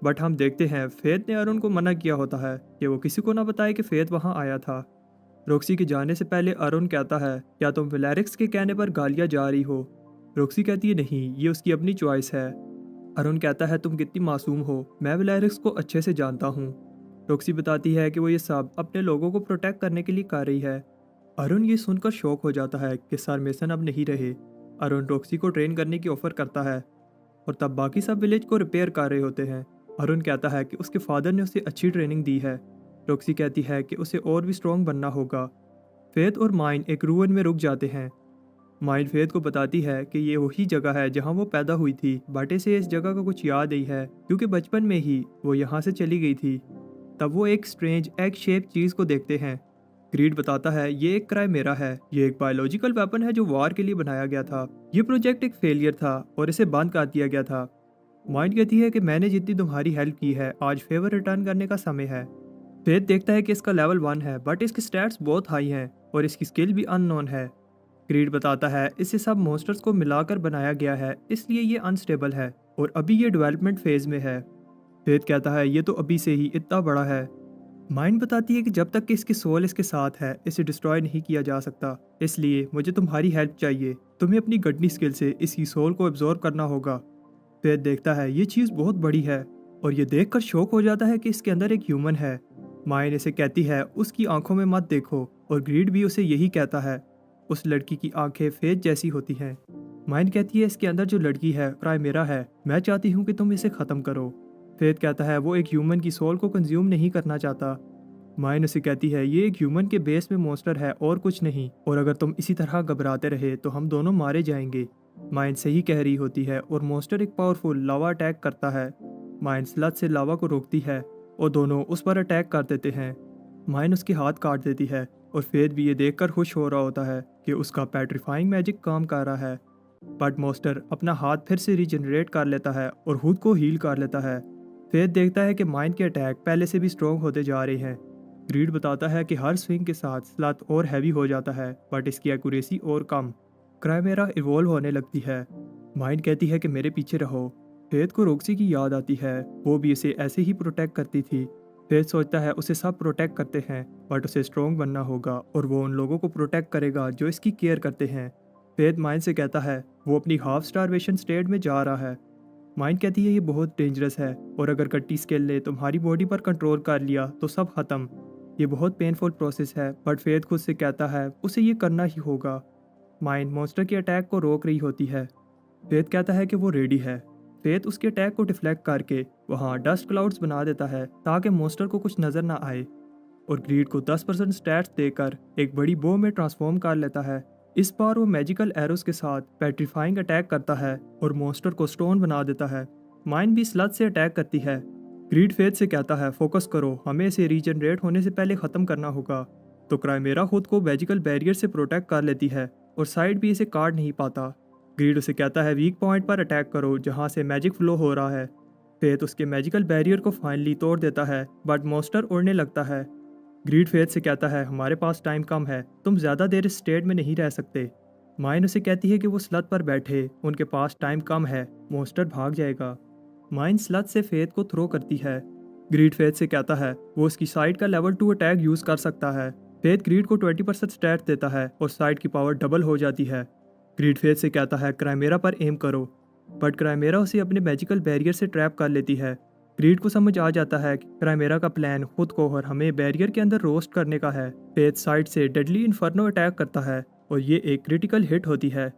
बट हम देखते हैं फेथ ने अरुण को मना किया होता है कि वो किसी को ना बताए कि फेथ वहाँ आया था। रॉक्सी के जाने से पहले अरुण कहता है क्या तुम विलैरिक्स के कहने पर गालिया जा रही हो। रॉक्सी कहती है नहीं, ये उसकी अपनी चॉइस है। अरुण कहता है तुम कितनी मासूम हो, मैं विलैरिक्स को अच्छे से जानता हूँ। रॉक्सी बताती है कि वो ये सब अपने लोगों को प्रोटेक्ट करने के लिए कर रही है। अरुण ये सुनकर शॉक हो जाता है कि सर मेसन अब नहीं रहे। अरुण रॉक्सी को ट्रेन करने की ऑफर करता है और तब बाकी सब विलेज को रिपेयर कर रहे होते हैं। अरुण कहता है कि उसके फादर ने उसे अच्छी ट्रेनिंग दी है। रॉक्सी कहती है कि उसे और भी स्ट्रॉन्ग बनना होगा। फेथ और माइन एक रूइन में रुक जाते हैं। माइन फेथ को बताती है कि ये वही जगह है जहाँ वो पैदा हुई थी, बट इसे इस जगह का कुछ याद नहीं है क्योंकि बचपन में ही वो यहाँ से चली गई थी। तब वो एक स्ट्रेंज एग शेप चीज़ को देखते हैं। ग्रीड बताता है ये एक क्राइमेरा है, ये एक बायोलॉजिकल वेपन है जो वॉर के लिए बनाया गया था। ये प्रोजेक्ट एक फेलियर था और इसे बंद कर दिया गया था। माइंड कहती है कि मैंने जितनी तुम्हारी हेल्प की है, आज फेवर रिटर्न करने का समय है। फेथ देखता है कि इसका लेवल 1 है बट इसके स्टैट्स बहुत हाई हैं और इसकी स्किल भी अननोन है। ग्रीड बताता है इसे सब मॉन्स्टर्स को मिलाकर बनाया गया है, इसलिए ये अनस्टेबल है और अभी ये डेवलपमेंट फेज में है। फेथ कहता है ये तो अभी से ही इतना बड़ा है। माइंड बताती है कि जब तक कि इसकी सोल इसके साथ है इसे डिस्ट्रॉय नहीं किया जा सकता, इसलिए मुझे तुम्हारी हेल्प चाहिए। तुम्हें अपनी गडनी स्किल से इसकी सोल को एब्जॉर्ब करना होगा। फेथ देखता है ये चीज़ बहुत बड़ी है और ये देखकर शौक हो जाता है कि इसके अंदर एक ह्यूमन है। माइंड इसे कहती है उसकी आंखों में मत देखो और ग्रीड भी उसे यही कहता है। उस लड़की की आंखें फेथ जैसी होती हैं। माइंड कहती है इसके अंदर जो लड़की है क्राइमेरा है, मैं चाहती हूँ कि तुम इसे ख़त्म करो। फेथ कहता है वो एक ह्यूमन की सोल को कंज्यूम नहीं करना चाहता। माइन उसे कहती है ये एक ह्यूमन के बेस में मॉन्स्टर है और कुछ नहीं, और अगर तुम इसी तरह घबराते रहे तो हम दोनों मारे जाएंगे। माइन सही कह रही होती है और मॉन्स्टर एक पावरफुल लावा अटैक करता है। माइन स्लथ से लावा को रोकती है और दोनों उस पर अटैक कर देते हैं। माइन उसके हाथ काट देती है और फेथ भी ये देखकर खुश हो रहा होता है कि उसका पेट्रीफाइंग मैजिक काम कर रहा है। बट मॉन्स्टर अपना हाथ फिर से रीजनरेट कर लेता है और खुद को हील कर लेता है। फेथ देखता है कि माइन के अटैक पहले से भी स्ट्रॉन्ग होते जा रहे हैं। ग्रीड बताता है कि हर स्विंग के साथ स्लथ और हैवी हो जाता है बट इसकी एक्यूरेसी और कम। क्राइमेरा इवॉल्व होने लगती है। माइंड कहती है कि मेरे पीछे रहो। फेथ को रॉक्सी की याद आती है, वो भी इसे ऐसे ही प्रोटेक्ट करती थी। फेथ सोचता है उसे सब प्रोटेक्ट करते हैं बट उसे स्ट्रॉन्ग बनना होगा और वो उन लोगों को प्रोटेक्ट करेगा जो इसकी केयर करते हैं। फेथ माइंड से कहता है वो अपनी हाफ स्टारवेशन स्टेट में जा रहा है। माइंड कहती है ये बहुत डेंजरस है और अगर कट्टी स्केल ने तुम्हारी बॉडी पर कंट्रोल कर लिया तो सब खत्म। ये बहुत पेनफुल प्रोसेस है बट फेथ खुद से कहता है उसे ये करना ही होगा। माइंड मॉन्स्टर के अटैक को रोक रही होती है। फेथ कहता है कि वो रेडी है। फेथ उसके अटैक को डिफ्लेक्ट करके वहाँ डस्ट क्लाउड्स बना देता है ताकि मॉन्स्टर को कुछ नजर ना आए और ग्रीड को 10% स्टैट्स देकर एक बड़ी बो में ट्रांसफॉर्म कर लेता है। इस बार वो मैजिकल एरोस के साथ पेट्रीफाइंग अटैक करता है और मॉन्स्टर को स्टोन बना देता है। माइंड भी स्लथ से अटैक करती है। ग्रीड फेथ से कहता है फोकस करो, हमें इसे रीजनरेट होने से पहले ख़त्म करना होगा। तो क्राइमेरा खुद को मैजिकल बैरियर से प्रोटेक्ट कर लेती है और साइड भी इसे काट नहीं पाता। ग्रीड उसे कहता है वीक पॉइंट पर अटैक करो जहाँ से मैजिक फ्लो हो रहा है। फेथ उसके मैजिकल बैरियर को फाइनली तोड़ देता है बट मॉन्स्टर उड़ने लगता है। ग्रीड फेथ से कहता है हमारे पास टाइम कम है, तुम ज़्यादा देर इस स्टेट में नहीं रह सकते। माइन उसे कहती है कि वो स्लथ पर बैठे, उनके पास टाइम कम है, मॉन्स्टर भाग जाएगा। माइन स्लथ से फेथ को थ्रो करती है। ग्रीड फेथ से कहता है वो उसकी साइड का लेवल 2 अटैक यूज़ कर सकता है। फेथ ग्रीड को 20% स्टैट देता है और साइड की पावर डबल हो जाती है। ग्रीड फेथ से कहता है क्राइमेरा पर एम करो बट क्राइमेरा उसे अपने मैजिकल बैरियर से ट्रैप कर लेती है। ग्रीड को समझ आ जाता है कि क्राइमेरा का प्लान खुद को और हमें बैरियर के अंदर रोस्ट करने का है। फेथ साइड से डेडली इन्फर्नो अटैक करता है और ये एक क्रिटिकल हिट होती है।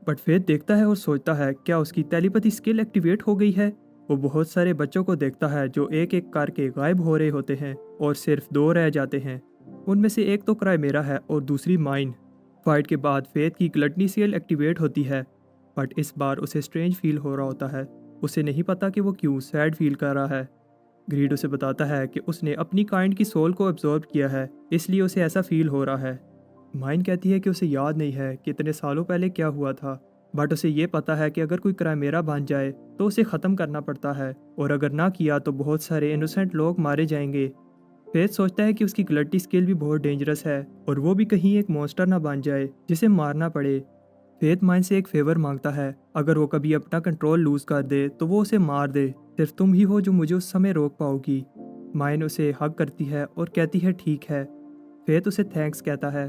बट फेथ देखता है और सोचता है क्या उसकी टेलीपैथी स्किल एक्टिवेट हो गई है। वो बहुत सारे बच्चों को देखता है जो एक एक करके गायब हो रहे होते हैं और सिर्फ 2 रह जाते हैं। उनमें से एक तो क्राइमेरा है और दूसरी माइन। फाइट के बाद फेथ की ग्लटनी स्किल एक्टिवेट होती है, बट इस बार उसे स्ट्रेंज फील हो रहा होता है। उसे नहीं पता कि वो क्यों सैड फील कर रहा है। ग्रीड उसे बताता है कि उसने अपनी काइंड की सोल को एब्जॉर्ब किया है, इसलिए उसे ऐसा फील हो रहा है। माइन कहती है कि उसे याद नहीं है कि इतने सालों पहले क्या हुआ था, बट उसे ये पता है कि अगर कोई क्राइमेरा बन जाए तो उसे ख़त्म करना पड़ता है, और अगर ना किया तो बहुत सारे इनोसेंट लोग मारे जाएंगे। फेथ सोचता है कि उसकी ग्लटी स्किल भी बहुत डेंजरस है और वो भी कहीं एक मॉन्स्टर ना बन जाए जिसे मारना पड़े। फेथ माइन से एक फेवर मांगता है, अगर वो कभी अपना कंट्रोल लूज कर दे तो वो उसे मार दे। सिर्फ तुम ही हो जो मुझे उस समय रोक पाओगी। माइन उसे हग करती है और कहती है ठीक है। फेथ उसे थैंक्स कहता है।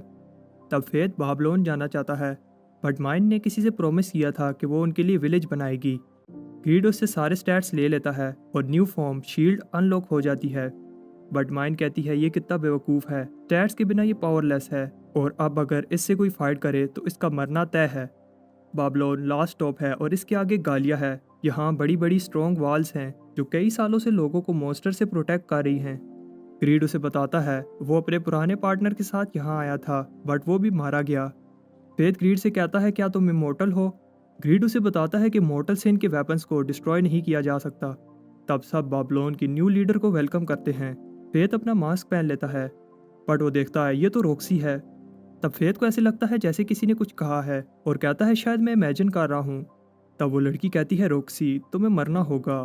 तब फेथ बाबलोन जाना चाहता है, बट माइन ने किसी से प्रॉमिस किया था कि वो उनके लिए विलेज बनाएगी। ग्रीड उससे सारे स्टैट्स ले लेता है और न्यू फॉर्म शील्ड अनलॉक हो जाती है। बट माइन कहती है ये कितना बेवकूफ़ है, स्टैट्स के बिना ये पावरलेस है और अब अगर इससे कोई फाइट करे तो इसका मरना तय है। बाबलोन लास्ट स्टॉप है और इसके आगे गालिया है। यहाँ बड़ी बड़ी स्ट्रॉन्ग वॉल्स हैं जो कई सालों से लोगों को मॉन्स्टर से प्रोटेक्ट कर रही हैं। ग्रीड उसे बताता है वो अपने पुराने पार्टनर के साथ यहाँ आया था, बट वो भी मारा गया। फेथ ग्रीड से कहता है क्या तुम इमोर्टल हो। ग्रीड उसे बताता है कि मोर्टल से इनके वेपन्स को डिस्ट्रॉय नहीं किया जा सकता। तब सब बाबलोन की न्यू लीडर को वेलकम करते हैं। फेथ अपना मास्क पहन लेता है, बट वो देखता है ये तो रॉक्सी है। तब फेथ को ऐसे लगता है जैसे किसी ने कुछ कहा है और कहता है शायद मैं इमेजिन कर रहा हूँ। तब वो लड़की कहती है रॉक्सी तुम्हें मरना होगा।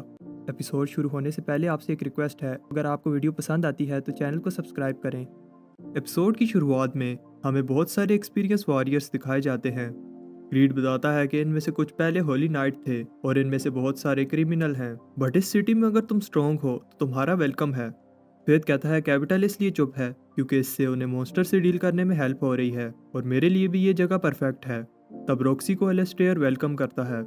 एपिसोड शुरू होने से पहले आपसे एक रिक्वेस्ट है, अगर आपको वीडियो पसंद आती है तो चैनल को सब्सक्राइब करें। एपिसोड की शुरुआत में हमें बहुत सारे एक्सपीरियंस वॉरियर्स दिखाए जाते हैं। ग्रीड बताता है कि इनमें से कुछ पहले होली नाइट थे और इनमें से बहुत सारे क्रिमिनल हैं, बट इस सिटी में अगर तुम स्ट्रॉन्ग हो तो तुम्हारा वेलकम है। फेथ कहता है कैपिटल इसलिए चुप है क्योंकि इससे उन्हें मॉन्स्टर से डील करने में हेल्प हो रही है और मेरे लिए भी ये जगह परफेक्ट है। तब रॉक्सी को एलेस्टेयर वेलकम करता है।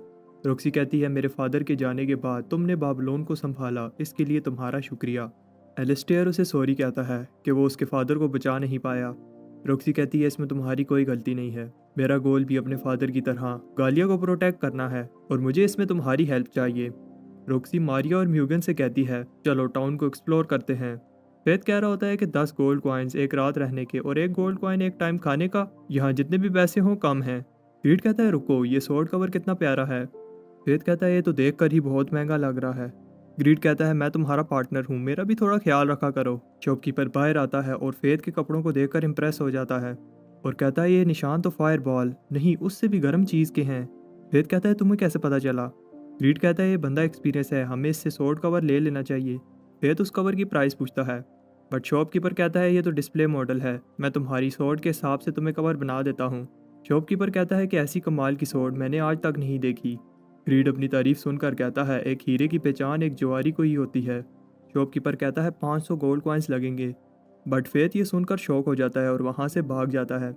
रॉक्सी कहती है मेरे फादर के जाने के बाद तुमने बाबलोन को संभाला, इसके लिए तुम्हारा शुक्रिया। एलेस्टेयर उसे सॉरी कहता है कि वो उसके फादर को बचा नहीं पाया। रॉक्सी कहती है इसमें तुम्हारी कोई गलती नहीं है, मेरा गोल भी अपने फादर की तरह गालिया को प्रोटेक्ट करना है और मुझे इसमें तुम्हारी हेल्प चाहिए। रॉक्सी मारिया और म्यूगन से कहती है चलो टाउन को एक्सप्लोर करते हैं। फेथ कह रहा होता है कि 10 गोल्ड कॉइन्स एक रात रहने के और 1 गोल्ड कॉइन एक टाइम खाने का, यहाँ जितने भी पैसे हों कम हैं। ग्रीड कहता है रुको ये स्वॉर्ड कवर कितना प्यारा है। फेथ कहता है ये तो देख कर ही बहुत महंगा लग रहा है। ग्रीड कहता है मैं तुम्हारा पार्टनर हूँ, मेरा भी थोड़ा ख्याल रखा करो। शॉपकीपर बाहर आता है और फेथ के कपड़ों को देखकर इम्प्रेस हो जाता है और कहता है ये निशान तो फायर बॉल नहीं उससे भी गर्म चीज़ के हैं। फेथ कहता है तुम्हें कैसे पता चला। ग्रीड कहता है ये बंदा एक्सपीरियंस है, हमें इससे स्वॉर्ड कवर ले लेना चाहिए। फेथ उस कवर की प्राइस पूछता है, बट शॉपकीपर कहता है ये तो डिस्प्ले मॉडल है, मैं तुम्हारी स्वॉर्ड के हिसाब से तुम्हें कवर बना देता हूँ। शॉपकीपर कहता है कि ऐसी कमाल की स्वॉर्ड मैंने आज तक नहीं देखी। ग्रीड अपनी तारीफ सुनकर कहता है एक हीरे की पहचान एक जवारी को ही होती है। शॉपकीपर कहता है 500 गोल्ड कॉइन्स लगेंगे, बट फेथ ये सुनकर शॉक हो जाता है और वहाँ से भाग जाता है।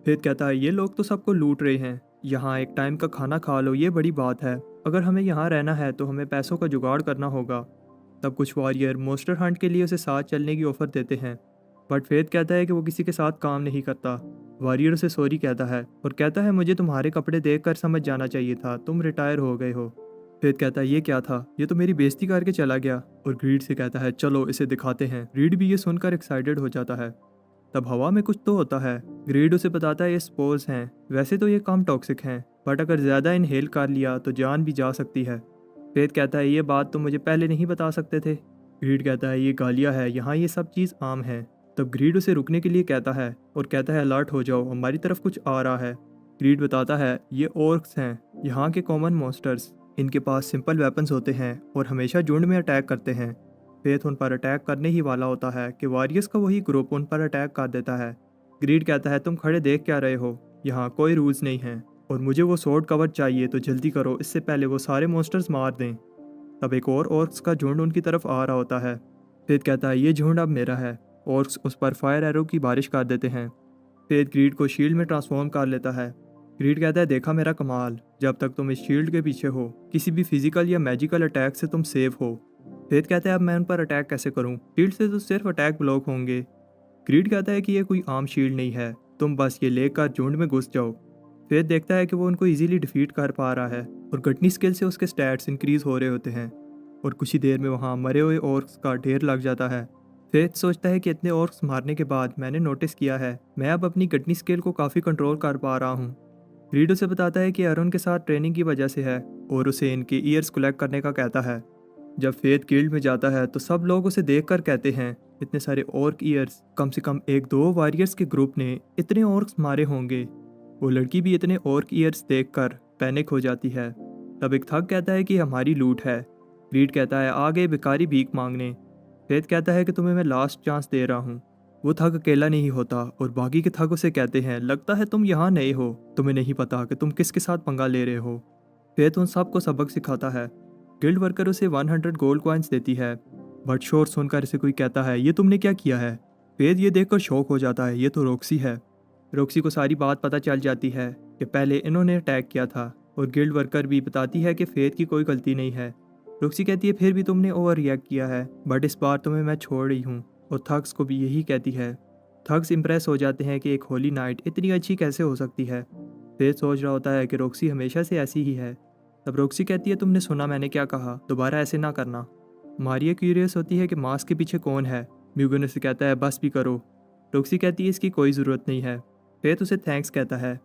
फेथ कहता है ये लोग तो सबको लूट रहे हैं, यहाँ एक टाइम का खाना खा लो ये बड़ी बात है, अगर हमें यहाँ रहना है तो हमें पैसों का जुगाड़ करना होगा। तब कुछ वॉरियर मोस्टर हंट के लिए उसे साथ चलने की ऑफर देते हैं, बट फेथ कहता है कि वो किसी के साथ काम नहीं करता। वॉरियर उसे सॉरी कहता है और कहता है मुझे तुम्हारे कपड़े देखकर समझ जाना चाहिए था, तुम रिटायर हो गए हो। फेथ कहता है ये क्या था, ये तो मेरी बेइज्जती करके चला गया, और ग्रीड से कहता है चलो इसे दिखाते हैं। ग्रीड भी ये सुनकर एक्साइटेड हो जाता है। तब हवा में कुछ तो होता है। ग्रीड उसे बताता है ये स्पोर्स हैं, वैसे तो ये कम टॉक्सिक हैं, बट अगर ज़्यादा इनहेल कर लिया तो जान भी जा सकती है। फेथ कहता है ये बात तो मुझे पहले नहीं बता सकते थे। ग्रीड कहता है ये गालिया है, यहाँ ये सब चीज़ आम है। तब ग्रीड उसे रुकने के लिए कहता है और कहता है अलर्ट हो जाओ, हमारी तरफ कुछ आ रहा है। ग्रीड बताता है ये ऑर्क्स हैं, यहाँ के कॉमन मॉन्स्टर्स, इनके पास सिंपल वेपन्स होते हैं और हमेशा झुंड में अटैक करते हैं। फेथ उन पर अटैक करने ही वाला होता है कि वॉरियर्स का वही ग्रुप उन पर अटैक कर देता है। ग्रीड कहता है तुम खड़े देख क्या रहे हो, यहाँ कोई रूल्स नहीं हैं और मुझे वो स्वॉर्ड कवर चाहिए तो जल्दी करो, इससे पहले वो सारे मॉन्स्टर्स मार दें। तब एक और ऑर्क्स का झुंड उनकी तरफ आ रहा होता है। फेथ कहता है ये झुंड अब मेरा है। ऑर्क्स उस पर फायर एरो की बारिश कर देते हैं। फेथ ग्रीड को शील्ड में ट्रांसफॉर्म कर लेता है। ग्रीड कहता है देखा मेरा कमाल, जब तक तुम इस शील्ड के पीछे हो किसी भी फिजिकल या मैजिकल अटैक से तुम सेफ हो। फेथ कहता है अब मैं उन पर अटैक कैसे करूं? शील्ड से तो सिर्फ अटैक ब्लॉक होंगे। ग्रीड कहता है कि ये कोई आम शील्ड नहीं है, तुम बस ये लेकर झुंड में घुस जाओ। फेथ देखता है कि वो उनको इजीली डिफीट कर पा रहा है और गटनी स्किल से उसके स्टैट्स इंक्रीज हो रहे होते हैं और कुछ ही देर में वहाँ मरे हुए ऑर्क्स का ढेर लग जाता है। फेथ सोचता है कि इतने ऑर्क्स मारने के बाद मैंने नोटिस किया है मैं अब अपनी गटनी स्किल को काफ़ी कंट्रोल कर पा रहा हूँ। ग्रीड उसे बताता है कि अरुण के साथ ट्रेनिंग की वजह से है और उसे इनके ईयर्स कलेक्ट करने का कहता है। जब फेथ गिल्ड में जाता है तो सब लोग उसे देखकर कहते हैं इतने सारे ऑर्क ईयर्स, कम से कम एक दो वॉरियर्स के ग्रुप ने इतने ऑर्क्स मारे होंगे। वो लड़की भी इतने ऑर्क ईयर्स देखकर पैनिक हो जाती है। तब एक थग कहता है कि हमारी लूट है। ग्रीड कहता है आगे भिखारी भीख मांगने। फेथ कहता है कि तुम्हें मैं लास्ट चांस दे रहा हूँ। वो थग अकेला नहीं होता और बाकी के थग उसे कहते हैं लगता है तुम यहाँ नए हो, तुम्हें नहीं पता कि तुम किसके साथ पंगा ले रहे हो। फेथ उन सबको सबक सिखाता है। गिल्ड वर्कर उसे 100 गोल्ड कॉइन्स देती है, बट शोर सुनकर इसे कोई कहता है ये तुमने क्या किया है? फेथ ये देखकर शौक हो जाता है, ये तो रॉक्सी है। रॉक्सी को सारी बात पता चल जाती है कि पहले इन्होंने अटैक किया था और गिल्ड वर्कर भी बताती है कि फेथ की कोई गलती नहीं है। रॉक्सी कहती है फिर भी तुमने ओवर रिएक्ट किया है, बट इस बार तुम्हें मैं छोड़ रही हूँ। और थग्स को भी यही कहती है। थग्स इंप्रेस हो जाते हैं कि एक होली नाइट इतनी अच्छी कैसे हो सकती है। फेथ सोच रहा होता है कि रॉक्सी हमेशा से ऐसी ही है। तब रॉक्सी कहती है तुमने सुना मैंने क्या कहा, दोबारा ऐसे ना करना। मारिया क्यूरियस होती है कि मास्क के पीछे कौन है। म्यूगन उसे कहता है बस भी करो। रॉक्सी कहती है इसकी कोई ज़रूरत नहीं है। फेथ उसे थैंक्स कहता है।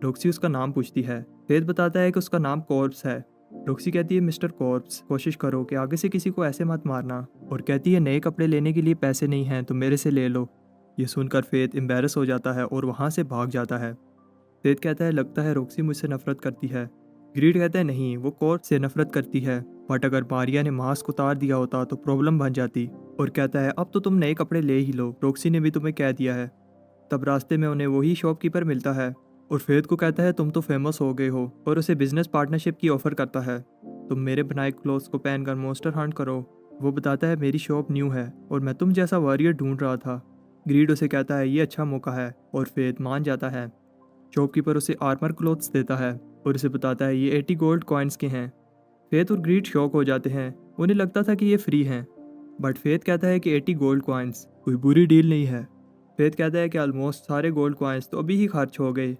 रॉक्सी उसका नाम पूछती है। फेथ बताता है कि उसका नाम कॉर्प्स है। रॉक्सी कहती है मिस्टर कॉर्प्स कोशिश करो कि आगे से किसी को ऐसे मत मारना, और कहती है नए कपड़े लेने के लिए पैसे नहीं हैं तो मेरे से ले लो। ये सुनकर फेथ एम्बेरस हो जाता है और वहाँ से भाग जाता है। फेथ कहता है लगता है रॉक्सी मुझसे नफरत करती है। ग्रीड कहता है नहीं, वो कॉर्प्स से नफरत करती है, बट अगर मारिया ने मास्क उतार दिया होता तो प्रॉब्लम बन जाती। और कहता है अब तो तुम नए कपड़े ले ही लो, रॉक्सी ने भी तुम्हें कह दिया है। तब रास्ते में उन्हें वही शॉपकीपर मिलता है और फेथ को कहता है तुम तो फेमस हो गए हो, और उसे बिजनेस पार्टनरशिप की ऑफर करता है। तुम मेरे बनाए क्लोथ्स को पहनकर मॉन्स्टर हंट करो। वो बताता है मेरी शॉप न्यू है और मैं तुम जैसा वॉरियर ढूंढ रहा था। ग्रीड उसे कहता है ये अच्छा मौका है और फेथ मान जाता है। शॉपकीपर उसे आर्मर क्लोथ्स देता है और उसे बताता है ये 80 गोल्ड कॉइन्स के हैं। फेथ और ग्रीड शॉक हो जाते हैं, उन्हें लगता था कि ये फ्री हैं, बट फेथ कहता है कि 80 गोल्ड कॉइन्स कोई बुरी डील नहीं है। फेथ कहता है कि ऑलमोस्ट सारे गोल्ड कॉइन्स तो अभी ही खर्च हो गए।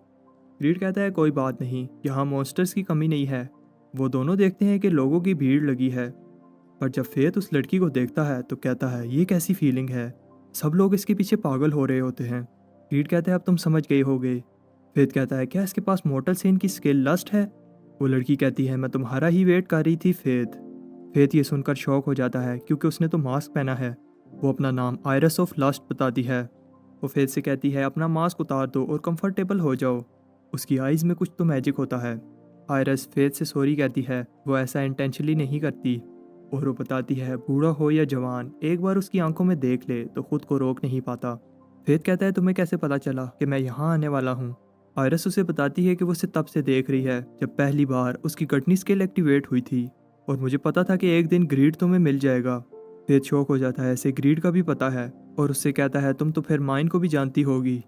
ग्रीड कहता है कोई बात नहीं, यहाँ मॉन्स्टर्स की कमी नहीं है। वो दोनों देखते हैं कि लोगों की भीड़ लगी है, पर जब फेथ उस लड़की को देखता है तो कहता है ये कैसी फीलिंग है, सब लोग इसके पीछे पागल हो रहे होते हैं। ग्रीड कहता है अब तुम समझ गए होगे। फेथ कहता है क्या इसके पास मोर्टल सीन की स्किल लस्ट है? वो लड़की कहती है मैं तुम्हारा ही वेट कर रही थी फेथ। फेथ ये सुनकर शॉक हो जाता है क्योंकि उसने तो मास्क पहना है। वो अपना नाम आयरस ऑफ लस्ट बताती है। वो फेथ से कहती है अपना मास्क उतार दो और कंफर्टेबल हो जाओ, उसकी आइज़ में कुछ तो मैजिक होता है। आयरस फेथ से सॉरी कहती है, वो ऐसा इंटेंशनली नहीं करती। और वो बताती है बूढ़ा हो या जवान एक बार उसकी आंखों में देख ले तो खुद को रोक नहीं पाता। फेथ कहता है तुम्हें कैसे पता चला कि मैं यहाँ आने वाला हूँ? आयरस उसे बताती है कि वो उसे तब से देख रही है जब पहली बार उसकी गटनी स्किल एक्टिवेट हुई थी, और मुझे पता था कि एक दिन ग्रीड तुम्हें मिल जाएगा। फेथ शौक हो जाता है, इसे ग्रीड का भी पता है और उससे कहता है तुम तो फिर माइन को भी जानती होगी।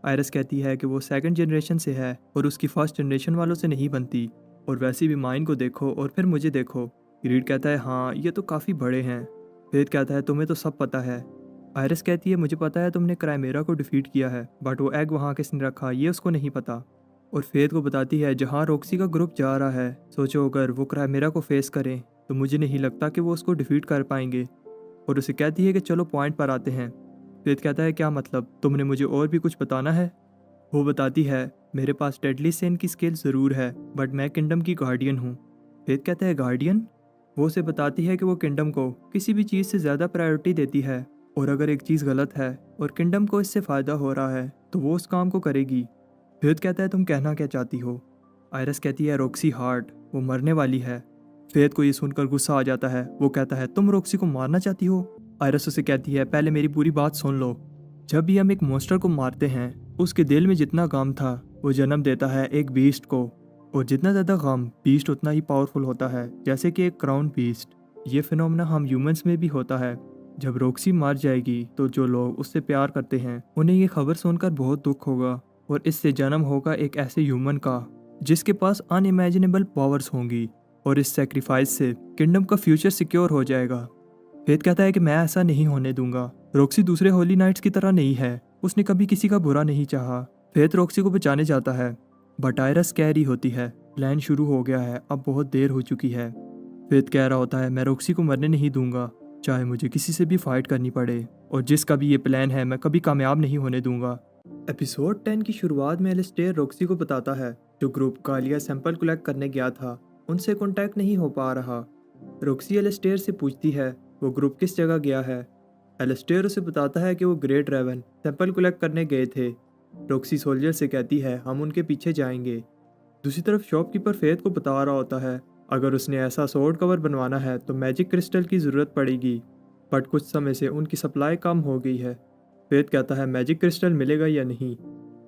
आयरस कहती है कि वो सेकंड जनरेशन से है और उसकी फर्स्ट जनरेशन वालों से नहीं बनती, और वैसे भी माइन को देखो और फिर मुझे देखो। ग्रीड कहता है हाँ ये तो काफ़ी बड़े हैं। फेथ कहता है तुम्हें तो सब पता है। आयरस कहती है मुझे पता है तुमने क्राइमेरा को डिफीट किया है, बट वो एग वहाँ किसने रखा ये उसको नहीं पता। और फेथ को बताती है जहाँ रॉक्सी का ग्रुप जा रहा है, सोचो अगर वो क्राइमेरा को फेस करें तो मुझे नहीं लगता कि वो उसको डिफीट कर पाएंगे। और उसे कहती है कि चलो पॉइंट पर आते हैं। फेथ कहता है क्या मतलब, तुमने मुझे और भी कुछ बताना है? वो बताती है मेरे पास डेडली सेन की स्किल ज़रूर है, बट मैं किंगडम की गार्डियन हूँ। फेथ कहता है गार्डियन? वो उसे बताती है कि वो किंगडम को किसी भी चीज़ से ज़्यादा प्रायोरिटी देती है, और अगर एक चीज़ गलत है और किंगडम को इससे फ़ायदा हो रहा है तो वो उस काम को करेगी। फेथ कहता है तुम कहना क्या चाहती हो? आयरस कहती है रॉक्सी हार्ट, वो मरने वाली है। फेथ को ये सुनकर गुस्सा आ जाता है। वो कहता है तुम रॉक्सी को मारना चाहती हो? आयरस उसे कहती है पहले मेरी पूरी बात सुन लो। जब भी हम एक मॉन्स्टर को मारते हैं उसके दिल में जितना गम था वो जन्म देता है एक बीस्ट को, और जितना ज़्यादा गम बीस्ट उतना ही पावरफुल होता है, जैसे कि एक क्राउन बीस्ट। ये फिनोमेना हम ह्यूमंस में भी होता है। जब रॉक्सी मर जाएगी तो जो लोग उससे प्यार करते हैं उन्हें ये खबर सुनकर बहुत दुख होगा, और इससे जन्म होगा एक ऐसे ह्यूमन का जिसके पास अनइमेजिनेबल पावर्स होंगी। और इस सेक्रीफाइस से किंगडम का फ्यूचर सिक्योर हो जाएगा। फेथ कहता है कि मैं ऐसा नहीं होने दूंगा। रॉक्सी दूसरे होली नाइट्स की तरह नहीं है, उसने कभी किसी का बुरा नहीं चाहा। फेथ रॉक्सी को बचाने जाता है, बट आयरस कह रही होती है प्लान शुरू हो गया है, अब बहुत देर हो चुकी है। फेथ कह रहा होता है मैं रॉक्सी को मरने नहीं दूंगा, चाहे मुझे किसी से भी फाइट करनी पड़े, और जिसका भी ये प्लान है मैं कभी कामयाब नहीं होने दूंगा। एपिसोड 10 की शुरुआत में एलिस्टेयर रॉक्सी को बताता है जो ग्रुप गालिया सैंपल कलेक्ट करने गया था उनसे कांटेक्ट नहीं हो पा रहा। रॉक्सी एलिस्टेयर से पूछती है वो ग्रुप किस जगह गया है। एलिस्टेयर उसे बताता है कि वो ग्रेट रेवन सैंपल कलेक्ट करने गए थे। रॉक्सी सोल्जर से कहती है हम उनके पीछे जाएंगे। दूसरी तरफ शॉपकीपर फेथ को बता रहा होता है अगर उसने ऐसा स्वॉर्ड कवर बनवाना है तो मैजिक क्रिस्टल की ज़रूरत पड़ेगी, बट कुछ समय से उनकी सप्लाई कम हो गई है। फेथ कहता है मैजिक क्रिस्टल मिलेगा या नहीं।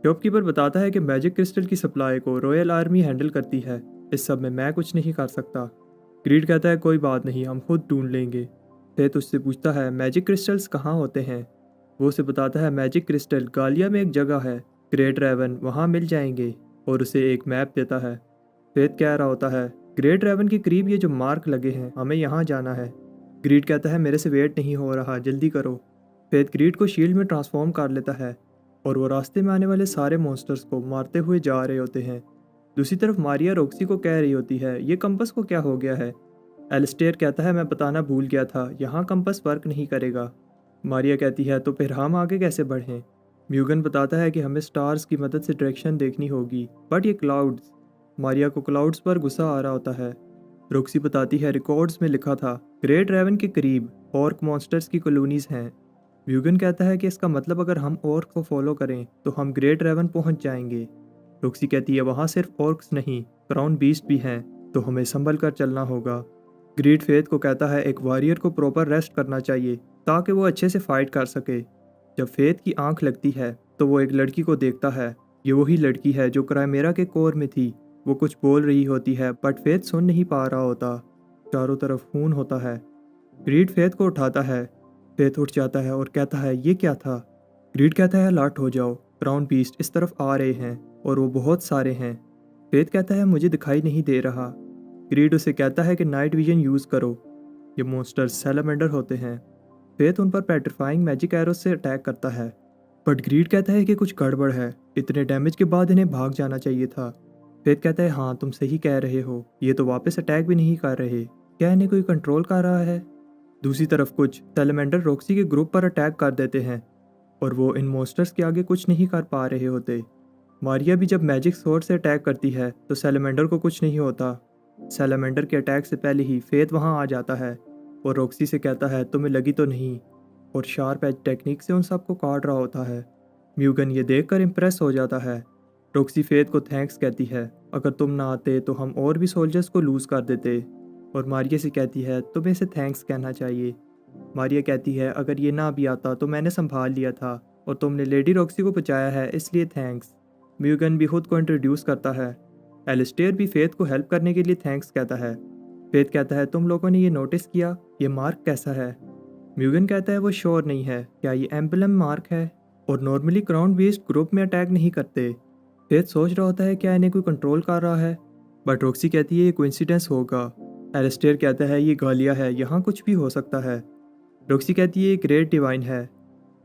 शॉपकीपर बताता है कि मैजिक क्रिस्टल की सप्लाई को रॉयल आर्मी हैंडल करती है, इस सब में मैं कुछ नहीं कर सकता। ग्रीड कहता है कोई बात नहीं, हम खुद ढूंढ लेंगे। फेथ उससे पूछता है मैजिक क्रिस्टल्स कहाँ होते हैं। वो उसे बताता है मैजिक क्रिस्टल गालिया में एक जगह है, ग्रेट रेवन, वहाँ मिल जाएंगे, और उसे एक मैप देता है। फेथ कह रहा होता है ग्रेट रेवन के करीब ये जो मार्क लगे हैं, हमें यहाँ जाना है। ग्रीड कहता है मेरे से वेट नहीं हो रहा, जल्दी करो। फेथ ग्रीड को शील्ड में ट्रांसफॉर्म कर लेता है और वो रास्ते में आने वाले सारे मॉन्स्टर्स को मारते हुए जा रहे होते हैं। दूसरी तरफ मारिया रॉक्सी को कह रही होती है ये कंपस को क्या हो गया है। एलिस्टेयर कहता है मैं बताना भूल गया था, यहाँ कंपस वर्क नहीं करेगा। मारिया कहती है तो फिर हम आगे कैसे बढ़ें। म्यूगन बताता है कि हमें स्टार्स की मदद से डायरेक्शन देखनी होगी, बट ये क्लाउड्स। मारिया को क्लाउड्स पर गुस्सा आ रहा होता है। रॉक्सी बताती है रिकॉर्ड्स में लिखा था ग्रेट रेवन के करीब ऑर्क मॉन्स्टर्स की कॉलोनीज हैं। म्यूगन कहता है कि इसका मतलब अगर हम ऑर्क को फॉलो करें तो हम ग्रेट रेवन पहुंच जाएंगे। रॉक्सी कहती है वहाँ सिर्फ ऑर्क्स नहीं, क्राउन बीस्ट भी हैं, तो हमें संभल कर चलना होगा। ग्रीड फेथ को कहता है एक वॉरियर को प्रॉपर रेस्ट करना चाहिए ताकि वो अच्छे से फाइट कर सके। जब फेथ की आंख लगती है तो वो एक लड़की को देखता है। ये वही लड़की है जो क्राइमेरा के कोर में थी। वो कुछ बोल रही होती है बट फेथ सुन नहीं पा रहा होता। चारों तरफ खून होता है। ग्रीड फेथ को उठाता है। फेथ उठ जाता है और कहता है ये क्या था। ग्रीड कहता है अलर्ट हो जाओ, क्राउन बीस्ट इस तरफ आ रहे हैं और वो बहुत सारे हैं। फेथ कहता है मुझे दिखाई नहीं दे रहा। ग्रीड उसे कहता है कि नाइट विजन यूज़ करो, ये मॉन्स्टर्स सैलामेंडर होते हैं। फेथ उन पर पेट्रीफाइंग मैजिक एरोस से अटैक करता है, बट ग्रीड कहता है कि कुछ गड़बड़ है, इतने डैमेज के बाद इन्हें भाग जाना चाहिए था। फेथ कहता है हाँ तुम सही कह रहे हो, ये तो वापस अटैक भी नहीं कर रहे, क्या इन्हें कोई कंट्रोल कर रहा है। दूसरी तरफ कुछ सैलामेंडर रॉक्सी के ग्रुप पर अटैक कर देते हैं और वो इन मॉन्स्टर्स के आगे कुछ नहीं कर पा रहे होते। मारिया भी जब मैजिक स्वॉर्ड से अटैक करती है तो सैलामेंडर को कुछ नहीं होता। सैलामेंडर के अटैक से पहले ही फेथ वहां आ जाता है और रॉक्सी से कहता है तुम्हें लगी तो नहीं, और शार्प एज टेक्निक से उन सबको काट रहा होता है। म्यूगन ये देखकर इम्प्रेस हो जाता है। रॉक्सी फेथ को थैंक्स कहती है, अगर तुम ना आते तो हम और भी सोल्जर्स को लूज़ कर देते, और मारिया से कहती है तुम्हें इसे थैंक्स कहना चाहिए। मारिया कहती है अगर ये ना भी आता तो मैंने संभाल लिया था और तुमने लेडी रॉक्सी को बचाया है, इसलिए थैंक्स। म्यूगन भी खुद को इंट्रोड्यूस करता है। एलिस्टेयर भी फेथ को हेल्प करने के लिए थैंक्स कहता है। फेथ कहता है तुम लोगों ने ये नोटिस किया, ये मार्क कैसा है। म्यूगन कहता है वो श्योर नहीं है, क्या ये एम्बलम मार्क है, और नॉर्मली क्राउन बीस्ट ग्रुप में अटैक नहीं करते। फेथ सोच रहा होता है क्या इन्हें कोई कंट्रोल कर रहा है, बट रॉक्सी कहती है ये कोइंसिडेंस होगा। एलिस्टेयर कहता है ये गालिया है, यहाँ कुछ भी हो सकता है। रॉक्सी कहती है ये ग्रेट डिवाइन है।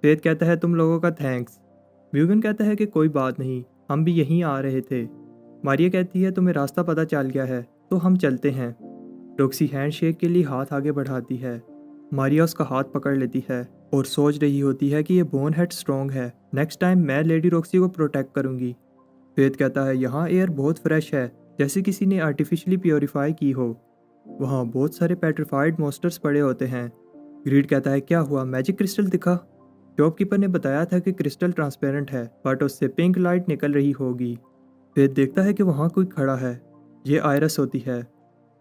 फेथ कहता है तुम लोगों का थैंक्स। म्यूगन कहता है कि कोई बात नहीं, हम भी यहीं आ रहे थे। मारिया कहती है तुम्हें रास्ता पता चल गया है तो हम चलते हैं। रॉक्सी हैंडशेक के लिए हाथ आगे बढ़ाती है। मारिया उसका हाथ पकड़ लेती है और सोच रही होती है कि ये बोन हेड स्ट्रॉन्ग है, नेक्स्ट टाइम मैं लेडी रॉक्सी को प्रोटेक्ट करूंगी। फेथ कहता है यहाँ एयर बहुत फ्रेश है, जैसे किसी ने आर्टिफिशियली प्योरीफाई की हो। वहाँ बहुत सारे पेट्रीफाइड मॉन्स्टर्स पड़े होते हैं। ग्रीड कहता है क्या हुआ, मैजिक क्रिस्टल दिखा। शॉपकीपर ने बताया था कि क्रिस्टल ट्रांसपेरेंट है बट उससे पिंक लाइट निकल रही होगी। फेथ देखता है कि वहाँ कोई खड़ा है, ये आयरस होती है।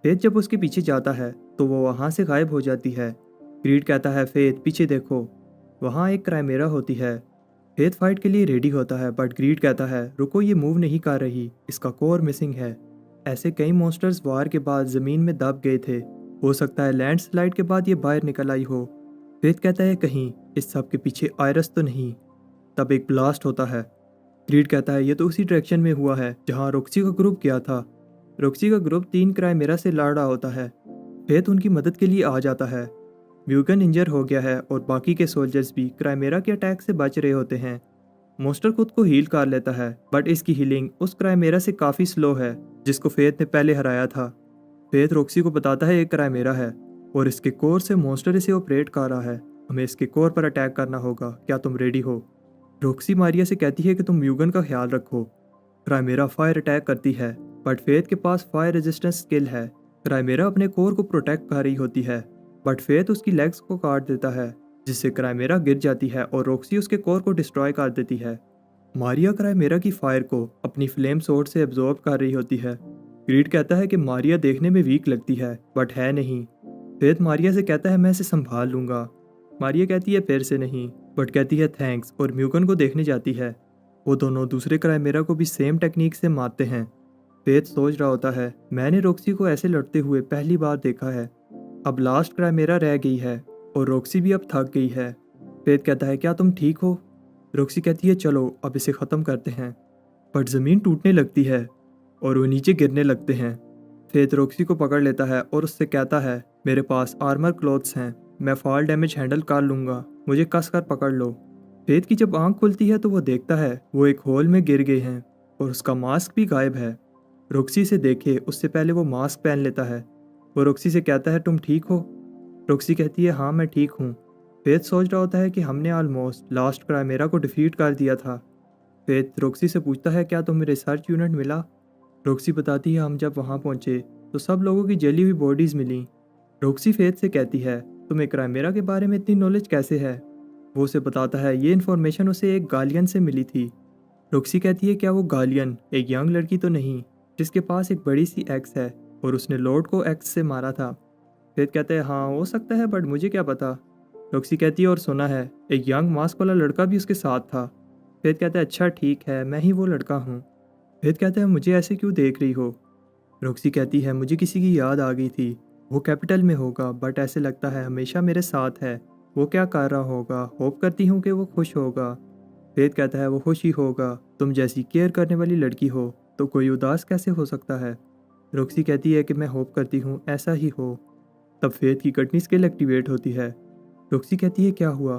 फेथ जब उसके पीछे जाता है तो वो वहाँ से गायब हो जाती है। ग्रीड कहता है फेथ पीछे देखो, वहाँ एक क्राइमेरा होती है। फेथ फाइट के लिए रेडी होता है बट ग्रीड कहता है रुको, ये मूव नहीं कर रही, इसका कोर मिसिंग है। ऐसे कई मॉन्स्टर्स वार के बाद ज़मीन में दब गए थे, हो सकता है लैंडस्लाइड के बाद ये बाहर निकल आई हो। फेथ कहता है कहीं इस सब के पीछे आयरस तो नहीं। तब एक ब्लास्ट होता है। ग्रीड कहता है ये तो उसी डायरेक्शन में हुआ है जहाँ रॉक्सी का ग्रुप गया था। रॉक्सी का ग्रुप 3 क्राइमेरा से लड़ रहा होता है। फेथ उनकी मदद के लिए आ जाता है। म्यूगन इंजर हो गया है और बाकी के सोल्जर्स भी क्राइमेरा के अटैक से बच रहे होते हैं। मोस्टर खुद को हील कर लेता है, बट इसकी हीलिंग उस क्राइमेरा से काफ़ी स्लो है जिसको फेथ ने पहले हराया था। फेथ रॉक्सी को बताता है एक क्राइमेरा है और इसके कोर से मोस्टर इसे ऑपरेट कर रहा है। हमें इसके कोर पर अटैक करना होगा, क्या तुम रेडी हो? रॉक्सी मारिया से कहती है कि तुम म्यूगन का ख्याल रखो। क्राइमेरा फायर अटैक करती है, बट फेथ के पास फायर रेजिस्टेंस स्किल है। क्राइमेरा अपने कोर को प्रोटेक्ट कर रही होती है, बट फेथ उसकी लेग्स को काट देता है जिससे क्राइमेरा गिर जाती है और रॉक्सी उसके कोर को डिस्ट्रॉय कर देती है। मारिया क्राइमेरा की फायर को अपनी फ्लेम सोर्ड से एब्जॉर्ब कर रही होती है। ग्रीड कहता है कि मारिया देखने में वीक लगती है, बट है नहीं। फेथ मारिया से कहता है मैं इसे संभाल लूंगा। मारिया कहती है फिर से नहीं, बट कहती है थैंक्स और म्यूगन को देखने जाती है। वो दोनों दूसरे क्राइमेरा को भी सेम टेक्निक से मारते हैं। फेथ सोच रहा होता है मैंने रॉक्सी को ऐसे लड़ते हुए पहली बार देखा है। अब लास्ट क्राइमेरा रह गई है और रॉक्सी भी अब थक गई है। फेथ कहता है क्या तुम ठीक हो? रॉक्सी कहती है चलो अब इसे ख़त्म करते हैं। बट ज़मीन टूटने लगती है और वो नीचे गिरने लगते हैं। फेथ रॉक्सी को पकड़ लेता है और उससे कहता है मेरे पास आर्मर क्लॉथ्स हैं, मैं फॉल डैमेज हैंडल कर लूँगा, मुझे कस कर पकड़ लो। फेथ की जब आंख खुलती है तो वो देखता है वो एक होल में गिर गए हैं और उसका मास्क भी गायब है। रॉक्सी से देखे उससे पहले वो मास्क पहन लेता है। वो रॉक्सी से कहता है तुम ठीक हो? रॉक्सी कहती है हाँ मैं ठीक हूँ। फेथ सोच रहा होता है कि हमने ऑलमोस्ट लास्ट क्राइमेरा को डिफीट कर दिया था। फेथ रॉक्सी से पूछता है क्या तुम्हें रिसर्च यूनिट मिला? रॉक्सी बताती है हम जब वहाँ पहुँचे तो सब लोगों की जली हुई बॉडीज़ मिली। रॉक्सी फेथ से कहती है तुम्हें क्राइमेरा के बारे में इतनी नॉलेज कैसे है? वो उसे बताता है ये इन्फॉर्मेशन उसे एक गालियन से मिली थी। रॉक्सी कहती है क्या वो गालियन एक यंग लड़की तो नहीं जिसके पास एक बड़ी सी एक्स है और उसने लॉर्ड को एक्स से मारा था? फेथ कहते हैं हाँ हो सकता है, बट मुझे क्या पता। रॉक्सी कहती है और सुना है एक यंग मास्क वाला लड़का भी उसके साथ था। फेथ कहता है अच्छा ठीक है, मैं ही वो लड़का हूँ। फेथ कहता है मुझे ऐसे क्यों देख रही हो? रॉक्सी कहती है मुझे किसी की याद आ गई थी, वो कैपिटल में होगा, बट ऐसे लगता है हमेशा मेरे साथ है। वो क्या कर रहा होगा? होप करती हूँ कि वो खुश होगा। फेथ कहता है वो खुश ही होगा, तुम जैसी केयर करने वाली लड़की हो तो कोई उदास कैसे हो सकता है? रॉक्सी कहती है कि मैं होप करती हूँ ऐसा ही हो। तब फेथ की कटनी स्किल एक्टिवेट होती है। रॉक्सी कहती है क्या हुआ?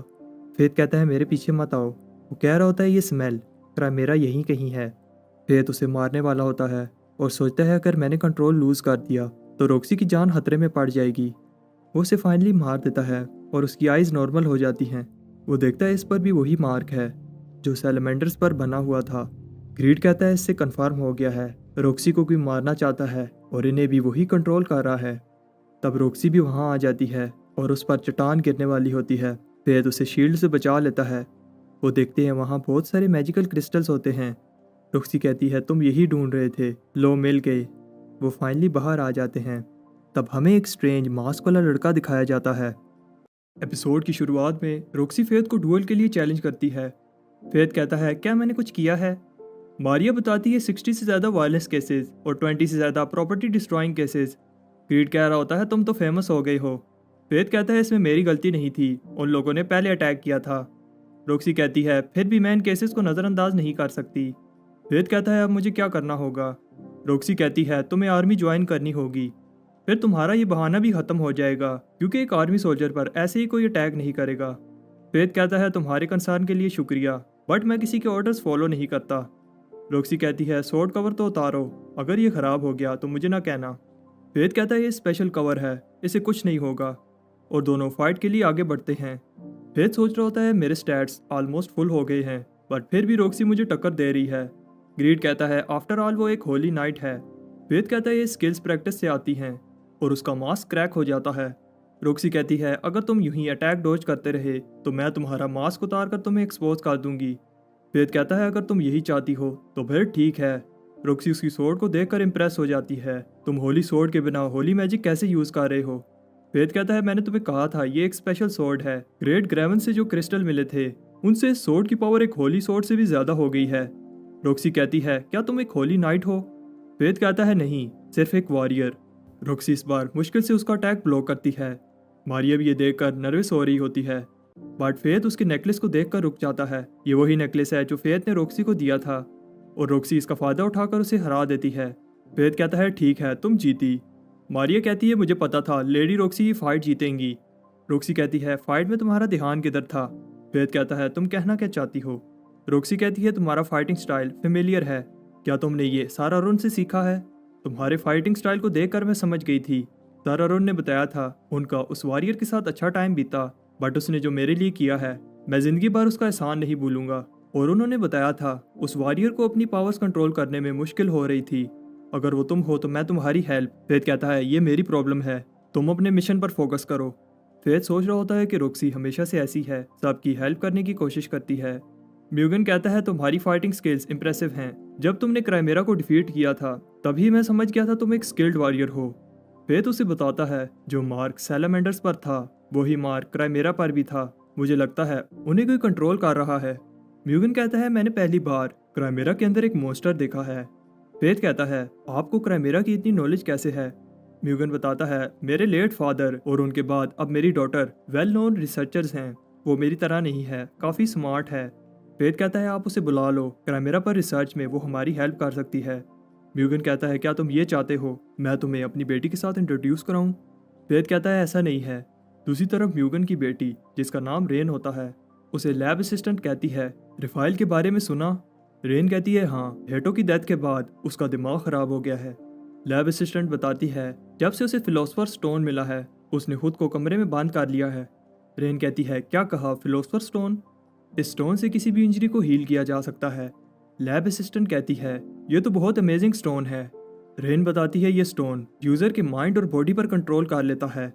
फेथ कहता है मेरे पीछे मत आओ। वो कह रहा होता है ये स्मेल क्राइमेरा यहीं कहीं है। फेथ उसे मारने वाला होता है और सोचता है अगर मैंने कंट्रोल लूज़ कर दिया तो रॉक्सी की जान खतरे में पड़ जाएगी। वो उसे फाइनली मार देता है और उसकी आइज़ नॉर्मल हो जाती हैं। वो देखता है इस पर भी वही मार्क है जो सैलमेंडर्स पर बना हुआ था। ग्रीड कहता है इससे कन्फर्म हो गया है रॉक्सी को कोई मारना चाहता है और इन्हें भी वही कंट्रोल कर रहा है। तब रॉक्सी भी वहाँ आ जाती है और उस पर चट्टान गिरने वाली होती है। फेथ उसे शील्ड से बचा लेता है। वो देखते हैं वहाँ बहुत सारे मैजिकल क्रिस्टल्स होते हैं। रॉक्सी कहती है तुम यही ढूंढ रहे थे, लो मिल गए। वो फाइनली बाहर आ जाते हैं। तब हमें एक स्ट्रेंज मास्क वाला लड़का दिखाया जाता है। एपिसोड की शुरुआत में रॉक्सी फेथ को डुएल के लिए चैलेंज करती है। फेथ कहता है क्या मैंने कुछ किया है? मारिया बताती है 60 से ज़्यादा वायलेंस केसेस और 20 से ज़्यादा प्रॉपर्टी डिस्ट्रॉइंग केसेस। ग्रीड कह रहा होता है तुम तो फेमस हो गए हो। फेथ कहता है इसमें मेरी गलती नहीं थी, उन लोगों ने पहले अटैक किया था। रॉक्सी कहती है फिर भी मैं इन केसेस को नज़रअंदाज नहीं कर सकती। फेथ कहता है अब मुझे क्या करना होगा? रॉक्सी कहती है तुम्हें आर्मी ज्वाइन करनी होगी, फिर तुम्हारा ये बहाना भी ख़त्म हो जाएगा क्योंकि एक आर्मी सोल्जर पर ऐसे ही कोई अटैक नहीं करेगा। फेथ कहता है तुम्हारे कंसर्न के लिए शुक्रिया, बट मैं किसी के ऑर्डर्स फॉलो नहीं करता। रॉक्सी कहती है स्वॉर्ड कवर तो उतारो, अगर ये ख़राब हो गया तो मुझे ना कहना। फेथ कहता है ये स्पेशल कवर है, इसे कुछ नहीं होगा, और दोनों फाइट के लिए आगे बढ़ते हैं। फेथ सोच रहा होता है मेरे स्टैट्स ऑलमोस्ट फुल हो गए हैं, बट फिर भी रॉक्सी मुझे टक्कर दे रही है। ग्रीड कहता है आफ्टर ऑल वो एक होली नाइट है। फेथ कहता है ये स्किल्स प्रैक्टिस से आती हैं, और उसका मास्क क्रैक हो जाता है। रॉक्सी कहती है अगर तुम यूं ही अटैक डॉज करते रहे तो मैं तुम्हारा मास्क उतार कर तुम्हें एक्सपोज कर दूंगी। फेथ कहता है अगर तुम यही चाहती हो तो फिर ठीक है। रॉक्सी उसकी सोर्ड को देखकर इंप्रेस हो जाती है। तुम होली सोर्ड के बिना होली मैजिक कैसे यूज़ कर रहे हो? फेथ कहता है मैंने तुम्हें कहा था ये एक स्पेशल सोर्ड है, ग्रेट ग्रेवन से जो क्रिस्टल मिले थे उनसे इस सोर्ड की पावर एक होली सोर्ड से भी ज़्यादा हो गई है। रॉक्सी कहती है क्या तुम एक होली नाइट हो? फेथ कहता है नहीं, सिर्फ एक वॉरियर। रॉक्सी इस बार मुश्किल से उसका अटैक ब्लॉक करती है। मारिया भी ये देखकर नर्वस हो रही होती है, बट फेथ उसके नेकलेस को देखकर रुक जाता है। ये वही नेकलेस है जो फेथ ने रॉक्सी को दिया था, और रॉक्सी इसका फ़ायदा उठाकर उसे हरा देती है। फेथ कहता है ठीक है, तुम जीती। मारिया कहती है मुझे पता था लेडी रॉक्सी ये फाइट जीतेंगी। रॉक्सी कहती है फाइट में तुम्हारा ध्यान किधर था? फेथ कहता है तुम कहना क्या चाहती हो? रॉक्सी कहती है तुम्हारा फाइटिंग स्टाइल फेमिलियर है, क्या तुमने ये सारा अरुण से सीखा है? तुम्हारे फाइटिंग स्टाइल को देखकर मैं समझ गई थी। सारा अरुण ने बताया था उनका उस वॉरियर के साथ अच्छा टाइम बीता, बट उसने जो मेरे लिए किया है मैं जिंदगी भर उसका एहसान नहीं भूलूंगा। और उन्होंने बताया था उस वॉरियर को अपनी पावर्स कंट्रोल करने में मुश्किल हो रही थी, अगर वो तुम हो तो मैं तुम्हारी हेल्प। फेथ कहता है ये मेरी प्रॉब्लम है, तुम अपने मिशन पर फोकस करो। फेथ सोच रहा होता है कि रॉक्सी हमेशा से ऐसी है, सबकी हेल्प करने की कोशिश करती है। म्यूगन कहता है तुम्हारी फाइटिंग स्किल्स इंप्रेसिव हैं, जब तुमने क्राइमेरा को डिफीट किया था तभी मैं समझ गया था तुम एक स्किल्ड वॉरियर हो। फेथ उसे बताता है जो मार्क सैलामेंडर्स पर था वही मार्क क्राइमेरा पर भी था, मुझे लगता है उन्हें कोई कंट्रोल कर रहा है। म्यूगन कहता है मैंने पहली बार क्राइमेरा के अंदर एक मॉन्स्टर देखा है। फेथ कहता है आपको क्राइमेरा की इतनी नॉलेज कैसे है? म्यूगन बताता है मेरे लेट फादर और उनके बाद अब मेरी डॉटर वेल नोन रिसर्चर्स हैं, वो मेरी तरह नहीं है, काफ़ी स्मार्ट है। फेथ कहता है आप उसे बुला लो, क्राइमेरा पर रिसर्च में वो हमारी हेल्प कर सकती है। म्यूगन कहता है क्या तुम ये चाहते हो मैं तुम्हें अपनी बेटी के साथ इंट्रोड्यूस कराऊं? फेथ कहता है ऐसा नहीं है। दूसरी तरफ म्यूगन की बेटी जिसका नाम रेन होता है उसे लैब असिस्टेंट कहती है रिफाइल के बारे में सुना? रेन कहती है हाँ, हेटो की डेथ के बाद उसका दिमाग खराब हो गया है। लैब असिस्टेंट बताती है जब से उसे फिलोसफर स्टोन मिला है उसने खुद को कमरे में बंद कर लिया है। रेन कहती है क्या कहा, फिलोसफर स्टोन? इस स्टोन से किसी भी इंजरी को हील किया जा सकता है। लैब असिस्टेंट कहती है ये तो बहुत अमेजिंग स्टोन है। रेन बताती है ये स्टोन यूजर के माइंड और बॉडी पर कंट्रोल कर लेता है।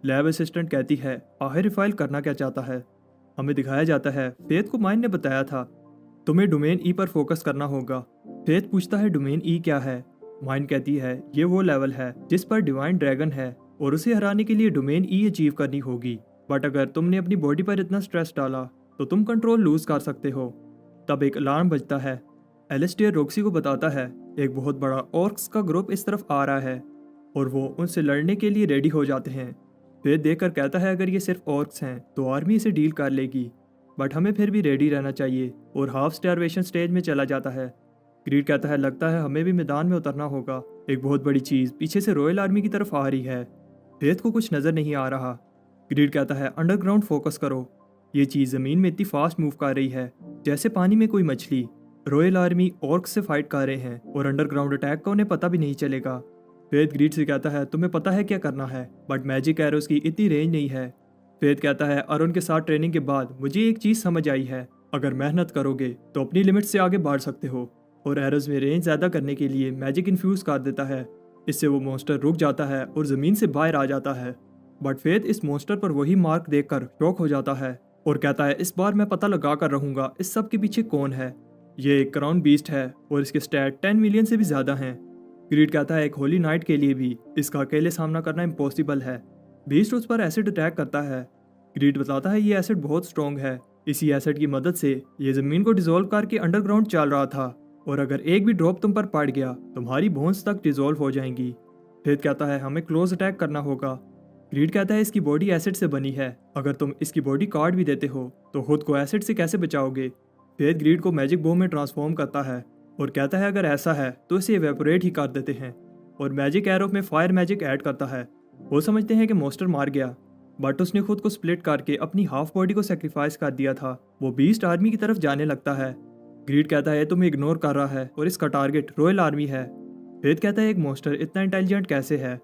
लैब असिस्टेंट कहती है आखिर रिफाइल करना क्या चाहता है? हमें दिखाया जाता है फेथ को माइंड ने बताया था तुम्हें डोमेन ई पर फोकस करना होगा। फेथ पूछता है डोमेन ई क्या है? माइंड कहती है ये वो लेवल है जिस पर डिवाइन ड्रैगन है और उसे हराने के लिए डोमेन ई अचीव करनी होगी, बट अगर तुमने अपनी बॉडी पर इतना स्ट्रेस डाला तो तुम कंट्रोल लूज कर सकते हो। तब एक अलार्म बजता है। एलिस्टेयर रॉक्सी को बताता है एक बहुत बड़ा ऑर्क्स का ग्रुप इस तरफ आ रहा है और वो उनसे लड़ने के लिए रेडी हो जाते हैं। फेथ देखकर कहता है अगर ये सिर्फ ऑर्क्स हैं तो आर्मी इसे डील कर लेगी, बट हमें फिर भी रेडी रहना चाहिए, और हाफ स्टारवेशन स्टेज में चला जाता है। ग्रीड कहता है लगता है हमें भी मैदान में उतरना होगा, एक बहुत बड़ी चीज़ पीछे से रॉयल आर्मी की तरफ आ रही है। फेथ को कुछ नज़र नहीं आ रहा। ग्रीड कहता है अंडरग्राउंड फोकस करो, ये चीज़ ज़मीन में इतनी फास्ट मूव कर रही है जैसे पानी में कोई मछली। रॉयल आर्मी ऑर्क्स से फाइट कर रहे हैं और अंडरग्राउंड अटैक का उन्हें पता भी नहीं चलेगा। फेथ ग्रीड से कहता है तुम्हें पता है क्या करना है, बट मैजिक एरोस की इतनी रेंज नहीं है। फेथ कहता है अरुण के साथ ट्रेनिंग के बाद मुझे एक चीज़ समझ आई है, अगर मेहनत करोगे तो अपनी लिमिट से आगे बढ़ सकते हो, और एरोस में रेंज ज़्यादा करने के लिए मैजिक इन्फ्यूज़ कर देता है। इससे वो मॉन्स्टर रुक जाता है और ज़मीन से बाहर आ जाता है। बट फेथ इस मॉन्स्टर पर वही मार्क देखकर शॉक हो जाता है और कहता है इस बार मैं पता लगा कर रहूँगा इस सब के पीछे कौन है। ये एक क्राउन बीस्ट है और इसके स्टैट 10 मिलियन से भी ज़्यादा हैं। ग्रीड कहता है एक होली नाइट के लिए भी इसका अकेले सामना करना इम्पॉसिबल है। बीस्ट उस पर एसिड अटैक करता है। ग्रीड बताता है ये एसिड बहुत स्ट्रॉन्ग है, इसी एसिड की मदद से ये ज़मीन को डिजोल्व करके अंडरग्राउंड चल रहा था, और अगर एक भी ड्रॉप तुम पर पड़ गया तुम्हारी बोन्स तक डिजोल्व हो जाएंगी। फेथ कहता है हमें क्लोज अटैक करना होगा। ग्रीड कहता है इसकी बॉडी एसिड से बनी है, अगर तुम इसकी बॉडी कार्ड भी देते हो तो खुद को एसिड से कैसे बचाओगे? फेथ ग्रीड को मैजिक बॉम में ट्रांसफॉर्म करता है और कहता है अगर ऐसा है तो इसे एवेपोरेट ही कर देते हैं, और मैजिक एरो में फायर मैजिक ऐड करता है। वो समझते हैं कि मॉन्स्टर मार गया, बट उसने खुद को स्प्लिट करके अपनी हाफ बॉडी को सेक्रीफाइस कर दिया था। वो बीस्ट आर्मी की तरफ जाने लगता है। ग्रीड कहता है तुम्हें इग्नोर कर रहा है और इसका टारगेट रॉयल आर्मी है। फेथ कहता है एक मॉन्स्टर इतना इंटेलिजेंट कैसे है?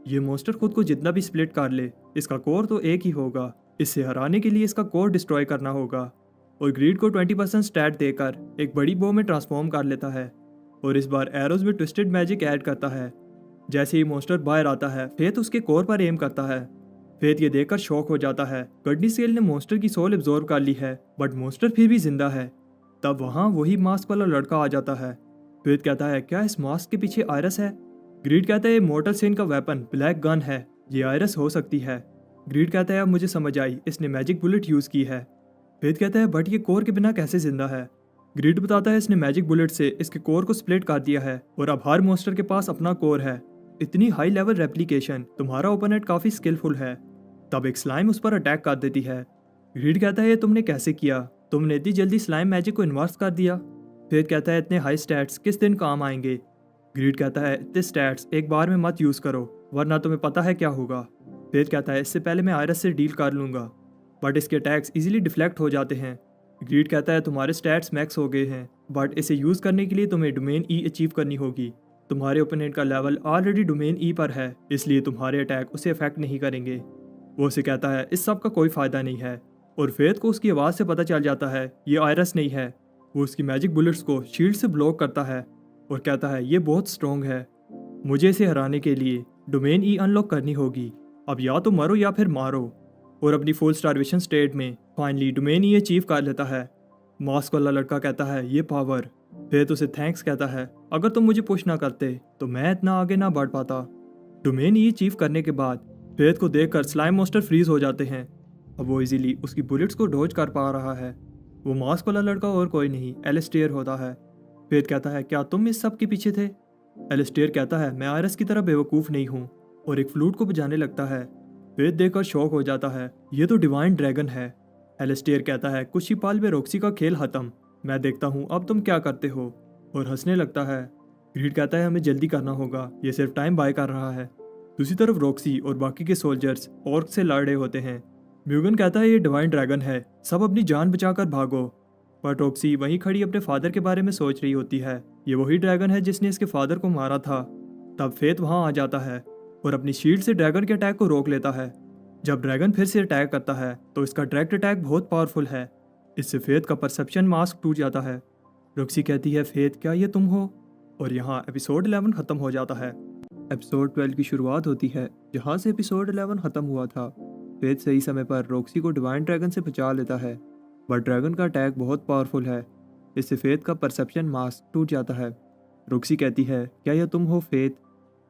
ये मॉन्स्टर खुद को जितना भी स्प्लिट कर ले इसका कोर तो एक ही होगा, इसे हराने के लिए इसका कोर डिस्ट्रॉय करना होगा। और ग्रीड को 20% स्टैट देकर एक बड़ी बो में ट्रांसफॉर्म कर लेता है और इस बार एरोज में ट्विस्टेड मैजिक ऐड करता है। जैसे ही मॉन्स्टर बाहर आता है फेथ उसके कोर पर एम करता है। फेथ ये देखकर शॉक हो जाता है, गड्डी सेल ने मॉन्स्टर की सोल एब्जॉर्ब कर ली है, बट मॉन्स्टर फिर भी जिंदा है। तब वहाँ वही मास्क वाला लड़का आ जाता है। फेथ कहता है क्या इस मास्क के पीछे आयरस है? ग्रीड कहता है ये मॉर्टल सेन का वेपन ब्लैक गन है, ये आयरस हो सकती है। ग्रीड कहता है अब मुझे समझ आई, इसने मैजिक बुलेट यूज की है। फेथ कहता है बट ये कोर के बिना कैसे जिंदा है? ग्रीड बताता है इसने मैजिक बुलेट से इसके कोर को स्प्लिट कर दिया है और अब हर मॉन्स्टर के पास अपना कोर है। इतनी हाई लेवल रेप्लिकेशन, तुम्हारा ओपोनेंट काफी स्किलफुल है। तब एक स्लाइम उस पर अटैक कर देती है। ग्रीड कहता है ये तुमने कैसे किया? तुमने इतनी जल्दी स्लाइम मैजिक को इन्वर्स कर दिया। फेथ कहता है इतने हाई स्टैट्स किस दिन काम आएंगे? ग्रीड कहता है इतने स्टैट्स एक बार में मत यूज़ करो वरना तुम्हें पता है क्या होगा। फेथ कहता है इससे पहले मैं आयरस से डील कर लूँगा, बट इसके अटैक्स इजीली डिफ्लेक्ट हो जाते हैं। ग्रीड कहता है तुम्हारे स्टैट्स मैक्स हो गए हैं, बट इसे यूज़ करने के लिए तुम्हें डोमेन ई अचीव करनी होगी। तुम्हारे ओपोनेंट का लेवल ऑलरेडी डोमेन ई पर है, इसलिए तुम्हारे अटैक उसे अफेक्ट नहीं करेंगे। वो उसे कहता है इस सब का कोई फ़ायदा नहीं है, और फेथ को उसकी आवाज़ से पता चल जाता है ये आयरस नहीं है। वो उसकी मैजिक बुलेट्स को शील्ड से ब्लॉक करता है और कहता है ये बहुत स्ट्रॉन्ग है, मुझे इसे हराने के लिए डोमेन ई अनलॉक करनी होगी। अब या तो मरो या फिर मारो। और अपनी फुल स्टारवेशन स्टेट में फाइनली डोमेन ई अचीव कर लेता है। मास्क वाला लड़का कहता है ये पावर। फेथ उसे थैंक्स कहता है, अगर तुम मुझे पुश ना करते तो मैं इतना आगे ना बढ़ पाता। डोमेन ई अचीव करने के बाद फेथ को देखकर स्लाइम मोस्टर फ्रीज हो जाते हैं। अब वो इजीली उसकी बुलेट्स को डॉज कर पा रहा है। वो मास्क वाला लड़का और कोई नहीं एलिस्टेयर होता है। फेथ कहता है क्या तुम इस सब के पीछे थे? एलिस्टेयर कहता है मैं आयरस की तरह बेवकूफ़ नहीं हूँ, और एक फ्लूट को बजाने लगता है। फेथ देखकर शॉक हो जाता है, ये तो डिवाइन ड्रैगन है। एलिस्टेयर कहता है कुछ ही पाल में रॉक्सी का खेल खत्म, मैं देखता हूँ अब तुम क्या करते हो, और हंसने लगता है। ग्रीड कहता है हमें जल्दी करना होगा, ये सिर्फ टाइम बाय कर रहा है। दूसरी तरफ रॉक्सी और बाकी के सोल्जर्स ऑर्क से लड़ रहे होते हैं। म्यूगन कहता है ये डिवाइन ड्रैगन है, सब अपनी जान बचाकर भागो। पर रॉक्सी वहीं खड़ी अपने फादर के बारे में सोच रही होती है, ये वही ड्रैगन है जिसने इसके फादर को मारा था। तब फेथ वहां आ जाता है और अपनी शील्ड से ड्रैगन के अटैक को रोक लेता है। जब ड्रैगन फिर से अटैक करता है तो इसका डायरेक्ट अटैक बहुत पावरफुल है। इससे फेथ का परसेप्शन मास्क टूट जाता है। रॉक्सी कहती है फेथ क्या ये तुम हो? और यहाँ एपिसोड 11 खत्म हो जाता है। एपिसोड 12 की शुरुआत होती है जहाँ से एपिसोड 11 खत्म हुआ था। फेथ सही समय पर रॉक्सी को डिवाइन ड्रैगन से बचा लेता है, बट ड्रैगन का अटैक बहुत पावरफुल है। इससे फेथ का परसेप्शन मास्क टूट जाता है। रॉक्सी कहती है क्या यह तुम हो फेथ?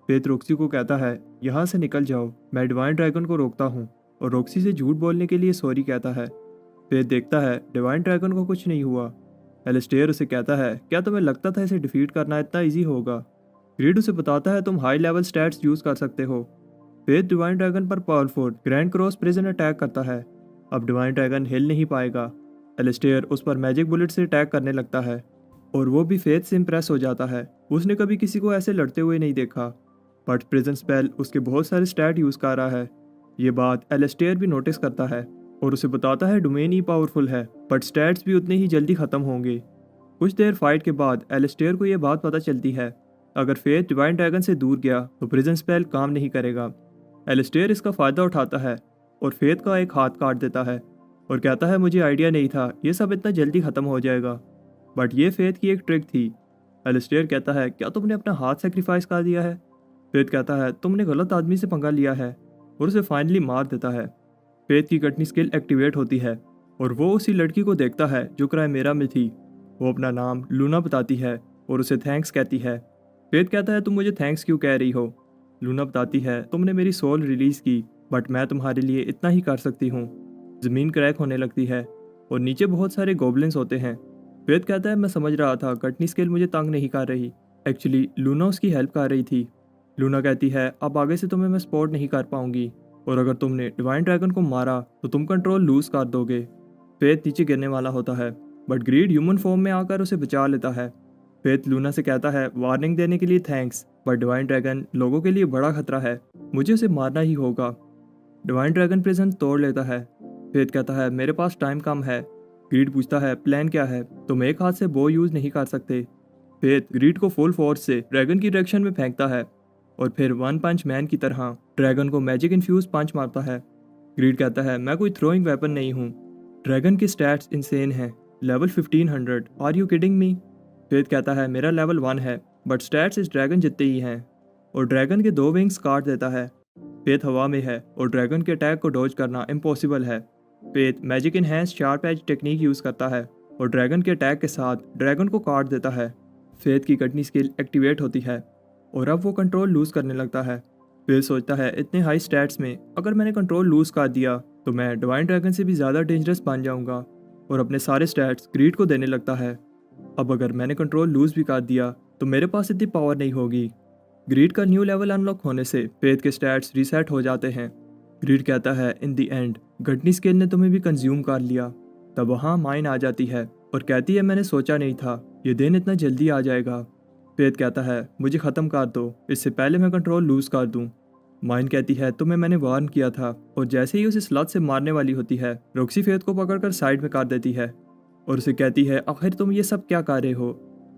फेथ रॉक्सी को कहता है यहाँ से निकल जाओ, मैं डिवाइन ड्रैगन को रोकता हूँ, और रॉक्सी से झूठ बोलने के लिए सॉरी कहता है। फेथ देखता है डिवाइन ड्रैगन को कुछ नहीं हुआ। एलिस्टेयर उसे कहता है क्या तुम्हें लगता था इसे डिफीट करना इतना ईजी होगा? ग्रीड उसे बताता है तुम हाई लेवल स्टैट्स यूज कर सकते हो। फेथ डिवाइन ड्रैगन पर powerful grand cross prison attack करता है। अब डिवाइन ड्रैगन हिल नहीं पाएगा। एलिस्टेयर उस पर मैजिक बुलेट से अटैक करने लगता है, और वो भी फेथ से इम्प्रेस हो जाता है। उसने कभी किसी को ऐसे लड़ते हुए नहीं देखा, बट प्रिजन स्पेल उसके बहुत सारे स्टैट यूज कर रहा है। ये बात एलिस्टेयर भी नोटिस करता है और उसे बताता है डोमेन ही पावरफुल है, बट स्टैट्स भी उतने ही जल्दी खत्म होंगे। कुछ देर फाइट के बाद एलिस्टेयर को यह बात पता चलती है, अगर फेथ डिवाइन ड्रैगन से दूर गया तो प्रिजन स्पेल काम नहीं करेगा। एलिस्टेयर इसका फ़ायदा उठाता है और फेथ का एक हाथ काट देता है और कहता है मुझे आइडिया नहीं था ये सब इतना जल्दी ख़त्म हो जाएगा, बट ये फेथ की एक ट्रिक थी। एलिस्टेयर कहता है क्या तुमने अपना हाथ सेक्रीफाइस कर दिया है? फेथ कहता है तुमने गलत आदमी से पंगा लिया है, और उसे फाइनली मार देता है। फेथ की कटनी स्किल एक्टिवेट होती है और वो उसी लड़की को देखता है जो क्राइमेरा में थी। वो अपना नाम लूना बताती है और उसे थैंक्स कहती है। फेथ कहता है तुम मुझे थैंक्स क्यों कह रही हो? लूना बताती है तुमने मेरी सोल रिलीज की, बट मैं तुम्हारे लिए इतना ही कर सकती हूँ। ज़मीन क्रैक होने लगती है और नीचे बहुत सारे गोबलिन्स होते हैं। फेथ कहता है मैं समझ रहा था कटनी स्किल मुझे तंग नहीं कर रही, एक्चुअली लूना उसकी हेल्प कर रही थी। लूना कहती है अब आगे से तुम्हें मैं सपोर्ट नहीं कर पाऊंगी, और अगर तुमने डिवाइन ड्रैगन को मारा तो तुम कंट्रोल लूज कर दोगे। फेथ नीचे गिरने वाला होता है, बट ग्रीड ह्यूमन फॉर्म में आकर उसे बचा लेता है। फेथ लूना से कहता है वार्निंग देने के लिए थैंक्स, बट डिवाइन ड्रैगन लोगों के लिए बड़ा खतरा है, मुझे उसे मारना ही होगा। डिवाइन ड्रैगन प्रिजन तोड़ लेता है। फेथ कहता है मेरे पास टाइम कम है। ग्रीड पूछता है प्लान क्या है? तुम एक हाथ से बो यूज नहीं कर सकते। फेथ ग्रीड को फुल फोर्स से ड्रैगन की डायरेक्शन में फेंकता है और फिर वन पंच मैन की तरह ड्रैगन को मैजिक इन्फ्यूज पंच मारता है। ग्रीड कहता है मैं कोई थ्रोइंग वेपन नहीं हूँ। ड्रैगन की स्टैट्स इंसेन है, level 1500, are you kidding me? Faith कहता है मेरा लेवल 1 है, बट स्टैट्स इस ड्रैगन जितने ही हैं, और ड्रैगन के 2 विंग्स काट देता है। फेथ हवा में है और ड्रैगन के अटैक को डॉज करना इम्पॉसिबल है। Faith magic enhance sharp edge technique use करता है और ड्रैगन के अटैक के साथ ड्रैगन को काट देता है। फेथ की कटनी स्किल एक्टिवेट होती है और अब वो कंट्रोल लूज करने लगता है। फेथ सोचता है इतने हाई स्टैट्स में अगर मैंने कंट्रोल लूज कर दिया तो मैं डिवाइन ड्रैगन से भी ज़्यादा डेंजरस बन जाऊंगा, और अपने सारे स्टैट्स ग्रीड को देने लगता है। अब अगर मैंने कंट्रोल लूज भी कर दिया तो मेरे पास इतनी पावर नहीं होगी। ग्रीड का न्यू लेवल अनलॉक होने से फेथ के स्टैट्स रीसेट हो जाते हैं। ग्रीड कहता है इन दी एंड गटनी स्केल ने तुम्हें भी कंज्यूम कर लिया। तब वहाँ माइन आ जाती है और कहती है मैंने सोचा नहीं था ये दिन इतना जल्दी आ जाएगा। फेथ कहता है मुझे ख़त्म कर दो, इससे पहले मैं कंट्रोल लूज़ कर दूँ। माइन कहती है तुम्हें मैंने वार्न किया था, और जैसे ही उसे स्लॉट से मारने वाली होती है रॉक्सी फेथ को पकड़कर साइड में कर देती है और उसे कहती है आखिर तुम ये सब क्या कर रहे हो।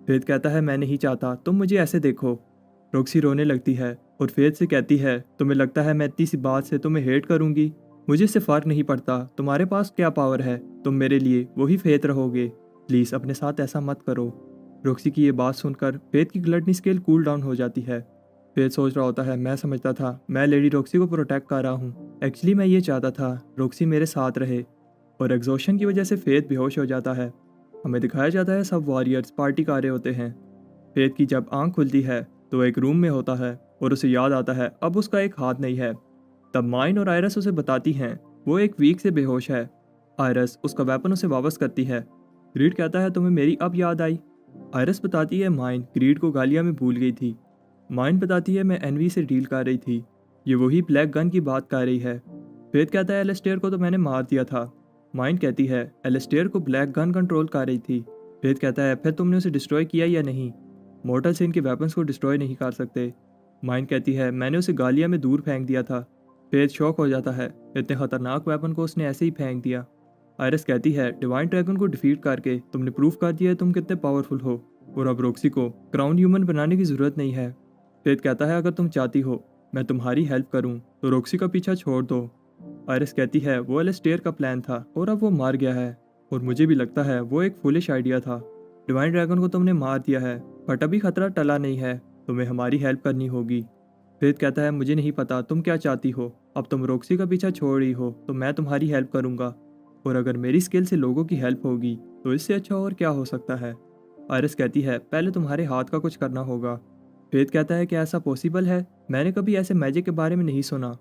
फेथ कहता है मैं नहीं चाहता तुम मुझे ऐसे देखो। रॉक्सी रोने लगती है और फेथ से कहती है तुम्हें लगता है मैं इतनी सी बात से तुम्हें हेट करूंगी, मुझे इससे फ़र्क नहीं पड़ता तुम्हारे पास क्या पावर है, तुम मेरे लिए वही फेथ रहोगे, प्लीज़ अपने साथ ऐसा मत करो। रॉक्सी की ये बात सुनकर फेथ की ग्लटनी स्केल कूल डाउन हो जाती है। फेथ सोच रहा होता है मैं समझता था मैं लेडी रॉक्सी को प्रोटेक्ट कर रहा हूँ, एक्चुअली मैं ये चाहता था रॉक्सी मेरे साथ रहे। और एग्जॉशन की वजह से फेथ बेहोश हो जाता है। हमें दिखाया जाता है सब वॉरियर्स पार्टी कर रहे होते हैं। फेथ की जब आंख खुलती है तो एक रूम में होता है और उसे याद आता है अब उसका एक हाथ नहीं है। तब माइन और आयरस उसे बताती हैं वो एक वीक से बेहोश है। आयरस उसका वेपन उसे वापस करती है। ग्रीड कहता है तुम्हें मेरी अब याद आई। आयरस बताती है माइन ग्रीड को गालिया में भूल गई थी। माइन बताती है मैं एनवी से डील कर रही थी, ये वही ब्लैक गन की बात कर रही है। फेथ कहता है एलिस्टेयर को तो मैंने मार दिया था। माइन कहती है एलिस्टेयर को ब्लैक गन कंट्रोल कर रही थी। फेथ कहता है फिर तुमने उसे डिस्ट्रॉय किया या नहीं, मोर्टल से इनके वेपन्स को डिस्ट्रॉय नहीं कर सकते। माइन कहती है मैंने उसे गालिया में दूर फेंक दिया था। फेथ शॉक हो जाता है, इतने खतरनाक वेपन को उसने ऐसे ही फेंक दिया। आयरस कहती है डिवाइन ड्रैगन को डिफीट करके तुमने प्रूफ कर दिया है तुम कितने पावरफुल हो, और अब रॉक्सी को क्राउन ह्यूमन बनाने की ज़रूरत नहीं है। फेथ कहता है अगर तुम चाहती हो मैं तुम्हारी हेल्प करूं तो रॉक्सी का पीछा छोड़ दो। आयरस कहती है वो एलिस्टेयर का प्लान था और अब वो मार गया है, और मुझे भी लगता है वो एक फुलिश आइडिया था। डिवाइन ड्रैगन को तुमने मार दिया है बट अभी खतरा टला नहीं है, तुम्हें हमारी हेल्प करनी होगी। फेथ कहता है मुझे नहीं पता तुम क्या चाहती हो, अब तुम रॉक्सी का पीछा छोड़ रही हो तो मैं तुम्हारी हेल्प करूंगा, और अगर मेरी स्किल से लोगों की हेल्प होगी तो इससे अच्छा और क्या हो सकता है। आयरस कहती है पहले तुम्हारे हाथ का कुछ करना होगा। फेथ कहता है क्या ऐसा पॉसिबल है, मैंने कभी ऐसे मैजिक के बारे में नहीं सुना।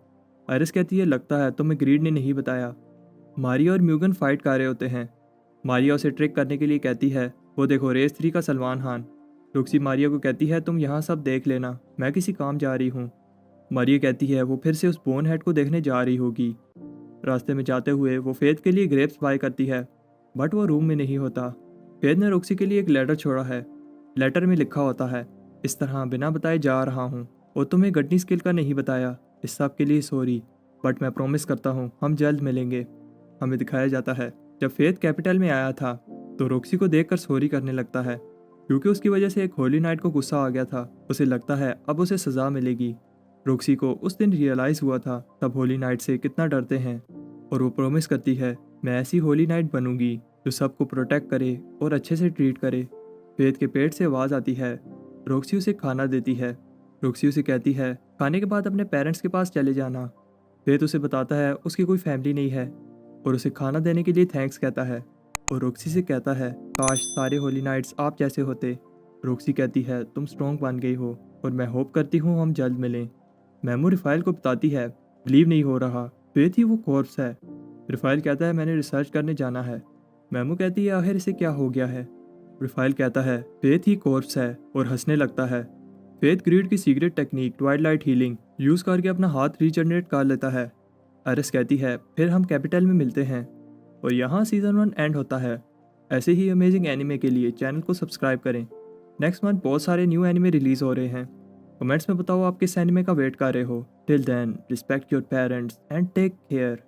आयरस कहती है लगता है तुम्हें ग्रीड ने नहीं बताया। मारिया और म्यूगन फाइट कर रहे होते हैं। मारिया उसे ट्रिक करने के लिए कहती है वो देखो रेस 3 का सलमान खान। रुक्सी मारिया को कहती है तुम यहाँ सब देख लेना, मैं किसी काम जा रही हूँ। मारिया कहती है वो फिर से उस बोन हेड को देखने जा रही होगी। रास्ते में जाते हुए वो फेथ के लिए ग्रेप्स बाय करती है बट वो रूम में नहीं होता। फेथ ने रुक्सी के लिए एक लेटर छोड़ा है। लेटर में लिखा होता है इस तरह बिना बताए जा रहा हूँ और तुम्हें गड्डी स्किल का नहीं बताया, इस सब के लिए सॉरी, बट मैं प्रॉमिस करता हूँ हम जल्द मिलेंगे। हमें दिखाया जाता है जब फेथ कैपिटल में आया था तो रॉक्सी को देखकर सॉरी करने लगता है क्योंकि उसकी वजह से एक होली नाइट को गुस्सा आ गया था। उसे लगता है अब उसे सज़ा मिलेगी। रॉक्सी को उस दिन रियलाइज़ हुआ था तब होली नाइट से कितना डरते हैं, और वो प्रॉमिस करती है मैं ऐसी होली नाइट बनूंगी जो सबको प्रोटेक्ट करे और अच्छे से ट्रीट करे। फेथ के पेट से आवाज़ आती है, रॉक्सी उसे खाना देती है। रॉक्सी उसे कहती है खाने के बाद अपने पेरेंट्स के पास चले जाना। फेथ उसे बताता है उसकी कोई फैमिली नहीं है और उसे खाना देने के लिए थैंक्स कहता है, और रॉक्सी से कहता है काश सारे होली नाइट्स आप जैसे होते। रॉक्सी कहती है तुम स्ट्रॉन्ग बन गई हो और मैं होप करती हूँ हम जल्द मिलें। मैमू रिफाइल को बताती है बिलीव नहीं हो रहा फेथ ही वो कॉर्प्स है। रिफाइल कहता है मैंने रिसर्च करने जाना है। मैमू कहती है आखिर इसे क्या हो गया है। रिफाइल कहता है फेथ ही कॉर्प्स है और हंसने लगता है। फेथ ग्रीड की secret technique Twilight healing use करके अपना हाथ रीजनरेट कर लेता है। आयरस कहती है फिर हम कैपिटल में मिलते हैं, और यहाँ सीज़न 1 एंड होता है। ऐसे ही अमेजिंग एनिमे के लिए चैनल को सब्सक्राइब करें। नेक्स्ट मंथ बहुत सारे न्यू एनिमे रिलीज़ हो रहे हैं। कमेंट्स में बताओ आप किस एनिमे का वेट कर रहे हो। Till then respect your parents and take care.